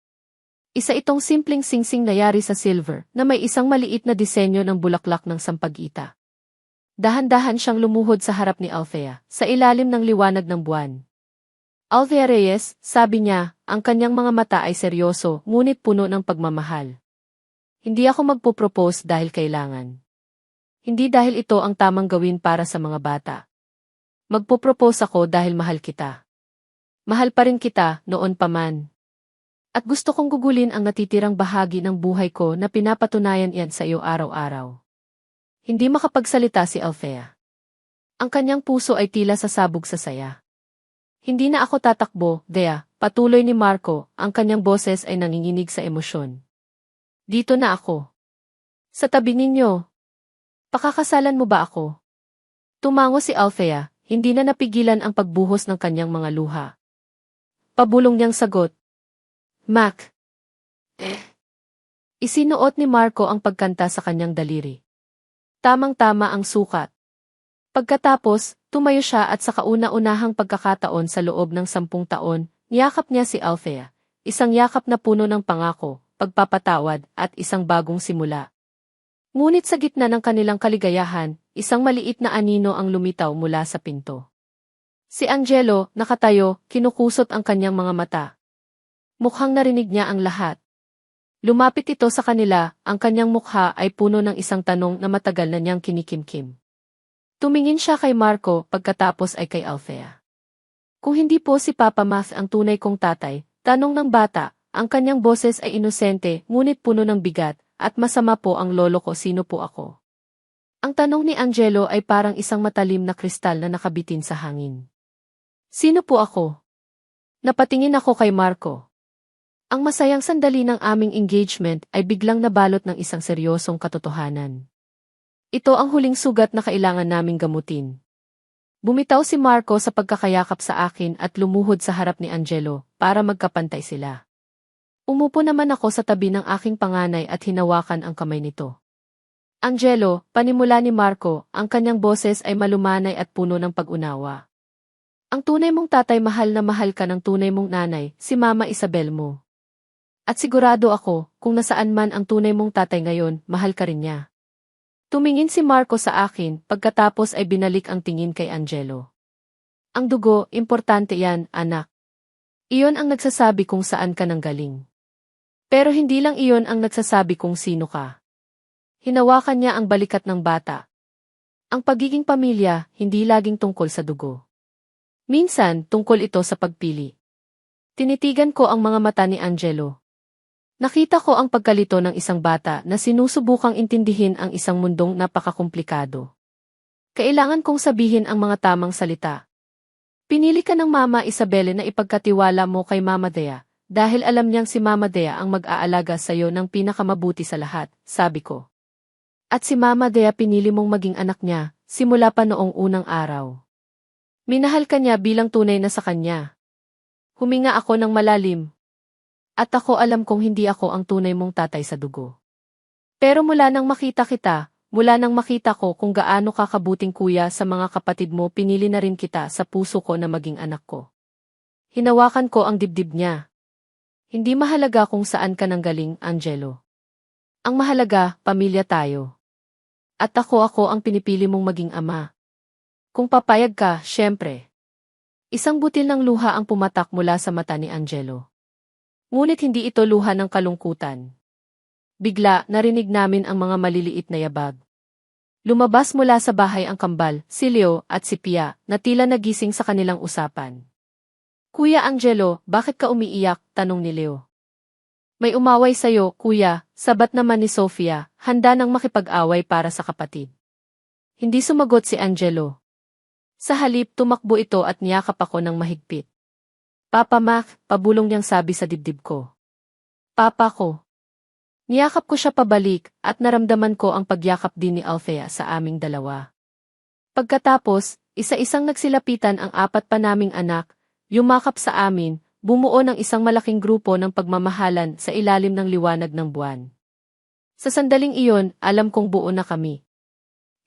Speaker 1: Isa itong simpleng singsing na yari sa silver na may isang maliit na disenyo ng bulaklak ng sampagita. Dahan-dahan siyang lumuhod sa harap ni Althea, sa ilalim ng liwanag ng buwan. Althea Reyes, sabi niya, ang kanyang mga mata ay seryoso ngunit puno ng pagmamahal. Hindi ako magpo-propose dahil kailangan. Hindi dahil ito ang tamang gawin para sa mga bata. Magpo-propose ako dahil mahal kita. Mahal pa rin kita, noon pa man. At gusto kong gugulin ang natitirang bahagi ng buhay ko na pinapatunayan iyan sa iyo araw-araw. Hindi makapagsalita si Althea. Ang kanyang puso ay tila sasabog sa saya. Hindi na ako tatakbo, Dea, patuloy ni Marco, ang kanyang boses ay nanginginig sa emosyon. Dito na ako. Sa tabi ninyo. Pakakasalan mo ba ako? Tumango si Althea, hindi na napigilan ang pagbuhos ng kanyang mga luha. Pabulong niyang sagot. Mac. Isinuot ni Marco ang pagkanta sa kanyang daliri. Tamang-tama ang sukat. Pagkatapos, tumayo siya at sa kauna-unahang pagkakataon sa loob ng 10 taon, niyakap niya si Althea, isang yakap na puno ng pangako, pagpapatawad at isang bagong simula. Ngunit sa gitna ng kanilang kaligayahan, isang maliit na anino ang lumitaw mula sa pinto. Si Angelo, nakatayo, kinukusot ang kanyang mga mata. Mukhang narinig niya ang lahat. Lumapit ito sa kanila, ang kanyang mukha ay puno ng isang tanong na matagal na niyang kinikimkim. Tumingin siya kay Marco, pagkatapos ay kay Althea. Kung hindi po si Papa Math ang tunay kong tatay, tanong ng bata, ang kanyang boses ay inosente ngunit puno ng bigat, at masama po ang lolo ko, sino po ako? Ang tanong ni Angelo ay parang isang matalim na kristal na nakabitin sa hangin. Sino po ako? Napatingin ako kay Marco. Ang masayang sandali ng aming engagement ay biglang nabalot ng isang seryosong katotohanan. Ito ang huling sugat na kailangan naming gamutin. Bumitaw si Marco sa pagkakayakap sa akin at lumuhod sa harap ni Angelo para magkapantay sila. Umupo naman ako sa tabi ng aking panganay at hinawakan ang kamay nito. Angelo, panimula ni Marco, ang kanyang boses ay malumanay at puno ng pag-unawa. Ang tunay mong tatay, mahal na mahal ka ng tunay mong nanay, si Mama Isabel mo. At sigurado ako, kung nasaan man ang tunay mong tatay ngayon, mahal ka rin niya. Tumingin si Marco sa akin, pagkatapos ay binalik ang tingin kay Angelo. Ang dugo, importante yan, anak. Iyon ang nagsasabi kung saan ka nanggaling. Pero hindi lang iyon ang nagsasabi kung sino ka. Hinawakan niya ang balikat ng bata. Ang pagiging pamilya, hindi laging tungkol sa dugo. Minsan, tungkol ito sa pagpili. Tinitigan ko ang mga mata ni Angelo. Nakita ko ang pagkalito ng isang bata na sinusubukang intindihin ang isang mundong napakakomplikado. Kailangan kong sabihin ang mga tamang salita. Pinili ka ng Mama Isabel na ipagkatiwala mo kay Mama Dea, dahil alam niyang si Mama Dea ang mag-aalaga sa iyo ng pinakamabuti sa lahat, sabi ko. At si Mama Dea pinili mong maging anak niya, simula pa noong unang araw. Minahal ka niya bilang tunay na sa kanya. Huminga ako ng malalim. At ako alam kong hindi ako ang tunay mong tatay sa dugo. Pero mula nang makita kita, mula nang makita ko kung gaano ka kabuting kuya sa mga kapatid mo, pinili na rin kita sa puso ko na maging anak ko. Hinawakan ko ang dibdib niya. Hindi mahalaga kung saan ka nanggaling, Angelo. Ang mahalaga, pamilya tayo. At ako ang pinipili mong maging ama. Kung papayag ka, syempre. Isang butil ng luha ang pumatak mula sa mata ni Angelo. Ngunit hindi ito luha ng kalungkutan. Bigla, narinig namin ang mga maliliit na yabag. Lumabas mula sa bahay ang kambal, si Leo at si Pia, na tila nagising sa kanilang usapan. Kuya Angelo, bakit ka umiiyak? Tanong ni Leo. May umaway sa'yo, kuya, sabat naman ni Sofia, handa nang makipag-away para sa kapatid. Hindi sumagot si Angelo. Sa halip, tumakbo ito at niyakap ako ng mahigpit. Papa Mac, pabulong niyang sabi sa dibdib ko. Papa ko. Niyakap ko siya pabalik at naramdaman ko ang pagyakap din ni Althea sa aming dalawa. Pagkatapos, isa-isang nagsilapitan ang apat pa naming anak, yumakap sa amin, bumuo ng isang malaking grupo ng pagmamahalan sa ilalim ng liwanag ng buwan. Sa sandaling iyon, alam kong buo na kami.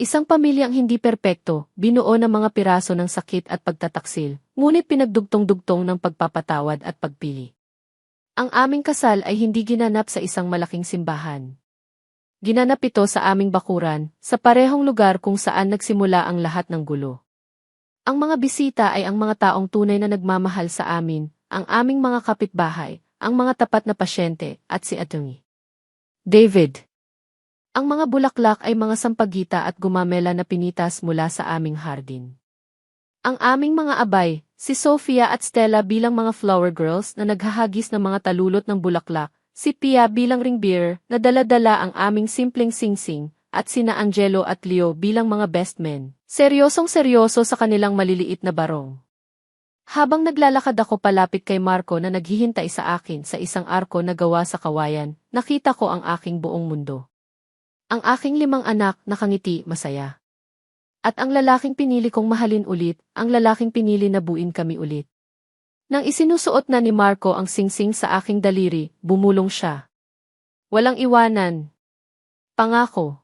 Speaker 1: Isang pamilyang hindi perpekto, binuo ng mga piraso ng sakit at pagtataksil, ngunit pinagdugtong-dugtong ng pagpapatawad at pagpili. Ang aming kasal ay hindi ginanap sa isang malaking simbahan. Ginanap ito sa aming bakuran, sa parehong lugar kung saan nagsimula ang lahat ng gulo. Ang mga bisita ay ang mga taong tunay na nagmamahal sa amin, ang aming mga kapitbahay, ang mga tapat na pasyente, at si Atty. David. Ang mga bulaklak ay mga sampagita at gumamela na pinitas mula sa aming hardin. Ang aming mga abay, si Sofia at Stella bilang mga flower girls na naghahagis ng mga talulot ng bulaklak, si Pia bilang ring bearer na dala-dala ang aming simpleng singsing, at sina Angelo at Leo bilang mga best men, seryosong-seryoso sa kanilang maliliit na barong. Habang naglalakad ako palapit kay Marco na naghihintay sa akin sa isang arko na gawa sa kawayan, nakita ko ang aking buong mundo. Ang aking 5 anak nakangiti, masaya. At ang lalaking pinili kong mahalin ulit, ang lalaking pinili na buuin kami ulit. Nang isinusuot na ni Marco ang singsing sa aking daliri, bumulong siya. Walang iwanan. Pangako.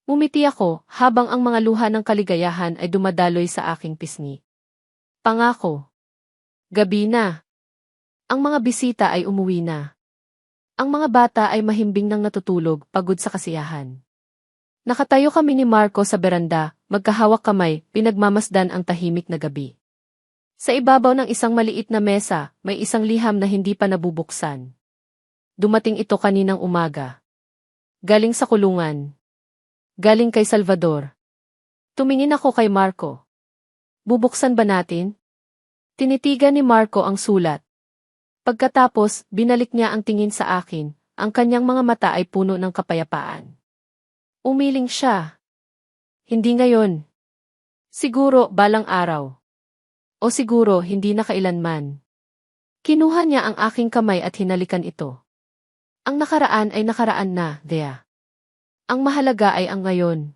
Speaker 1: Ngumiti ako habang ang mga luha ng kaligayahan ay dumadaloy sa aking pisngi. Pangako. Gabi na. Ang mga bisita ay umuwi na. Ang mga bata ay mahimbing nang natutulog, pagod sa kasiyahan. Nakatayo kami ni Marco sa beranda, magkahawak kamay, pinagmamasdan ang tahimik na gabi. Sa ibabaw ng isang maliit na mesa, may isang liham na hindi pa nabubuksan. Dumating ito kaninang umaga. Galing sa kulungan. Galing kay Salvador. Tumingin ako kay Marco. Bubuksan ba natin? Tinitigan ni Marco ang sulat. Pagkatapos, binalik niya ang tingin sa akin, ang kanyang mga mata ay puno ng kapayapaan. Umiling siya. Hindi ngayon. Siguro balang araw. O siguro hindi na kailanman. Kinuha niya ang aking kamay at hinalikan ito. Ang nakaraan ay nakaraan na, Dea. Ang mahalaga ay ang ngayon.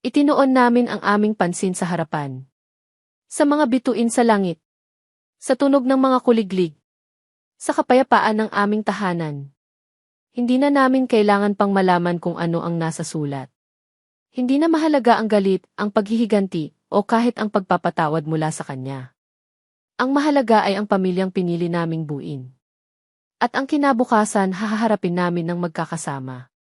Speaker 1: Itinuon namin ang aming pansin sa harapan. Sa mga bituin sa langit. Sa tunog ng mga kuliglig. Sa kapayapaan ng aming tahanan. Hindi na namin kailangan pang malaman kung ano ang nasa sulat. Hindi na mahalaga ang galit, ang paghihiganti, o kahit ang pagpapatawad mula sa kanya. Ang mahalaga ay ang pamilyang pinili naming buuin. At ang kinabukasan hahaharapin namin ng magkakasama.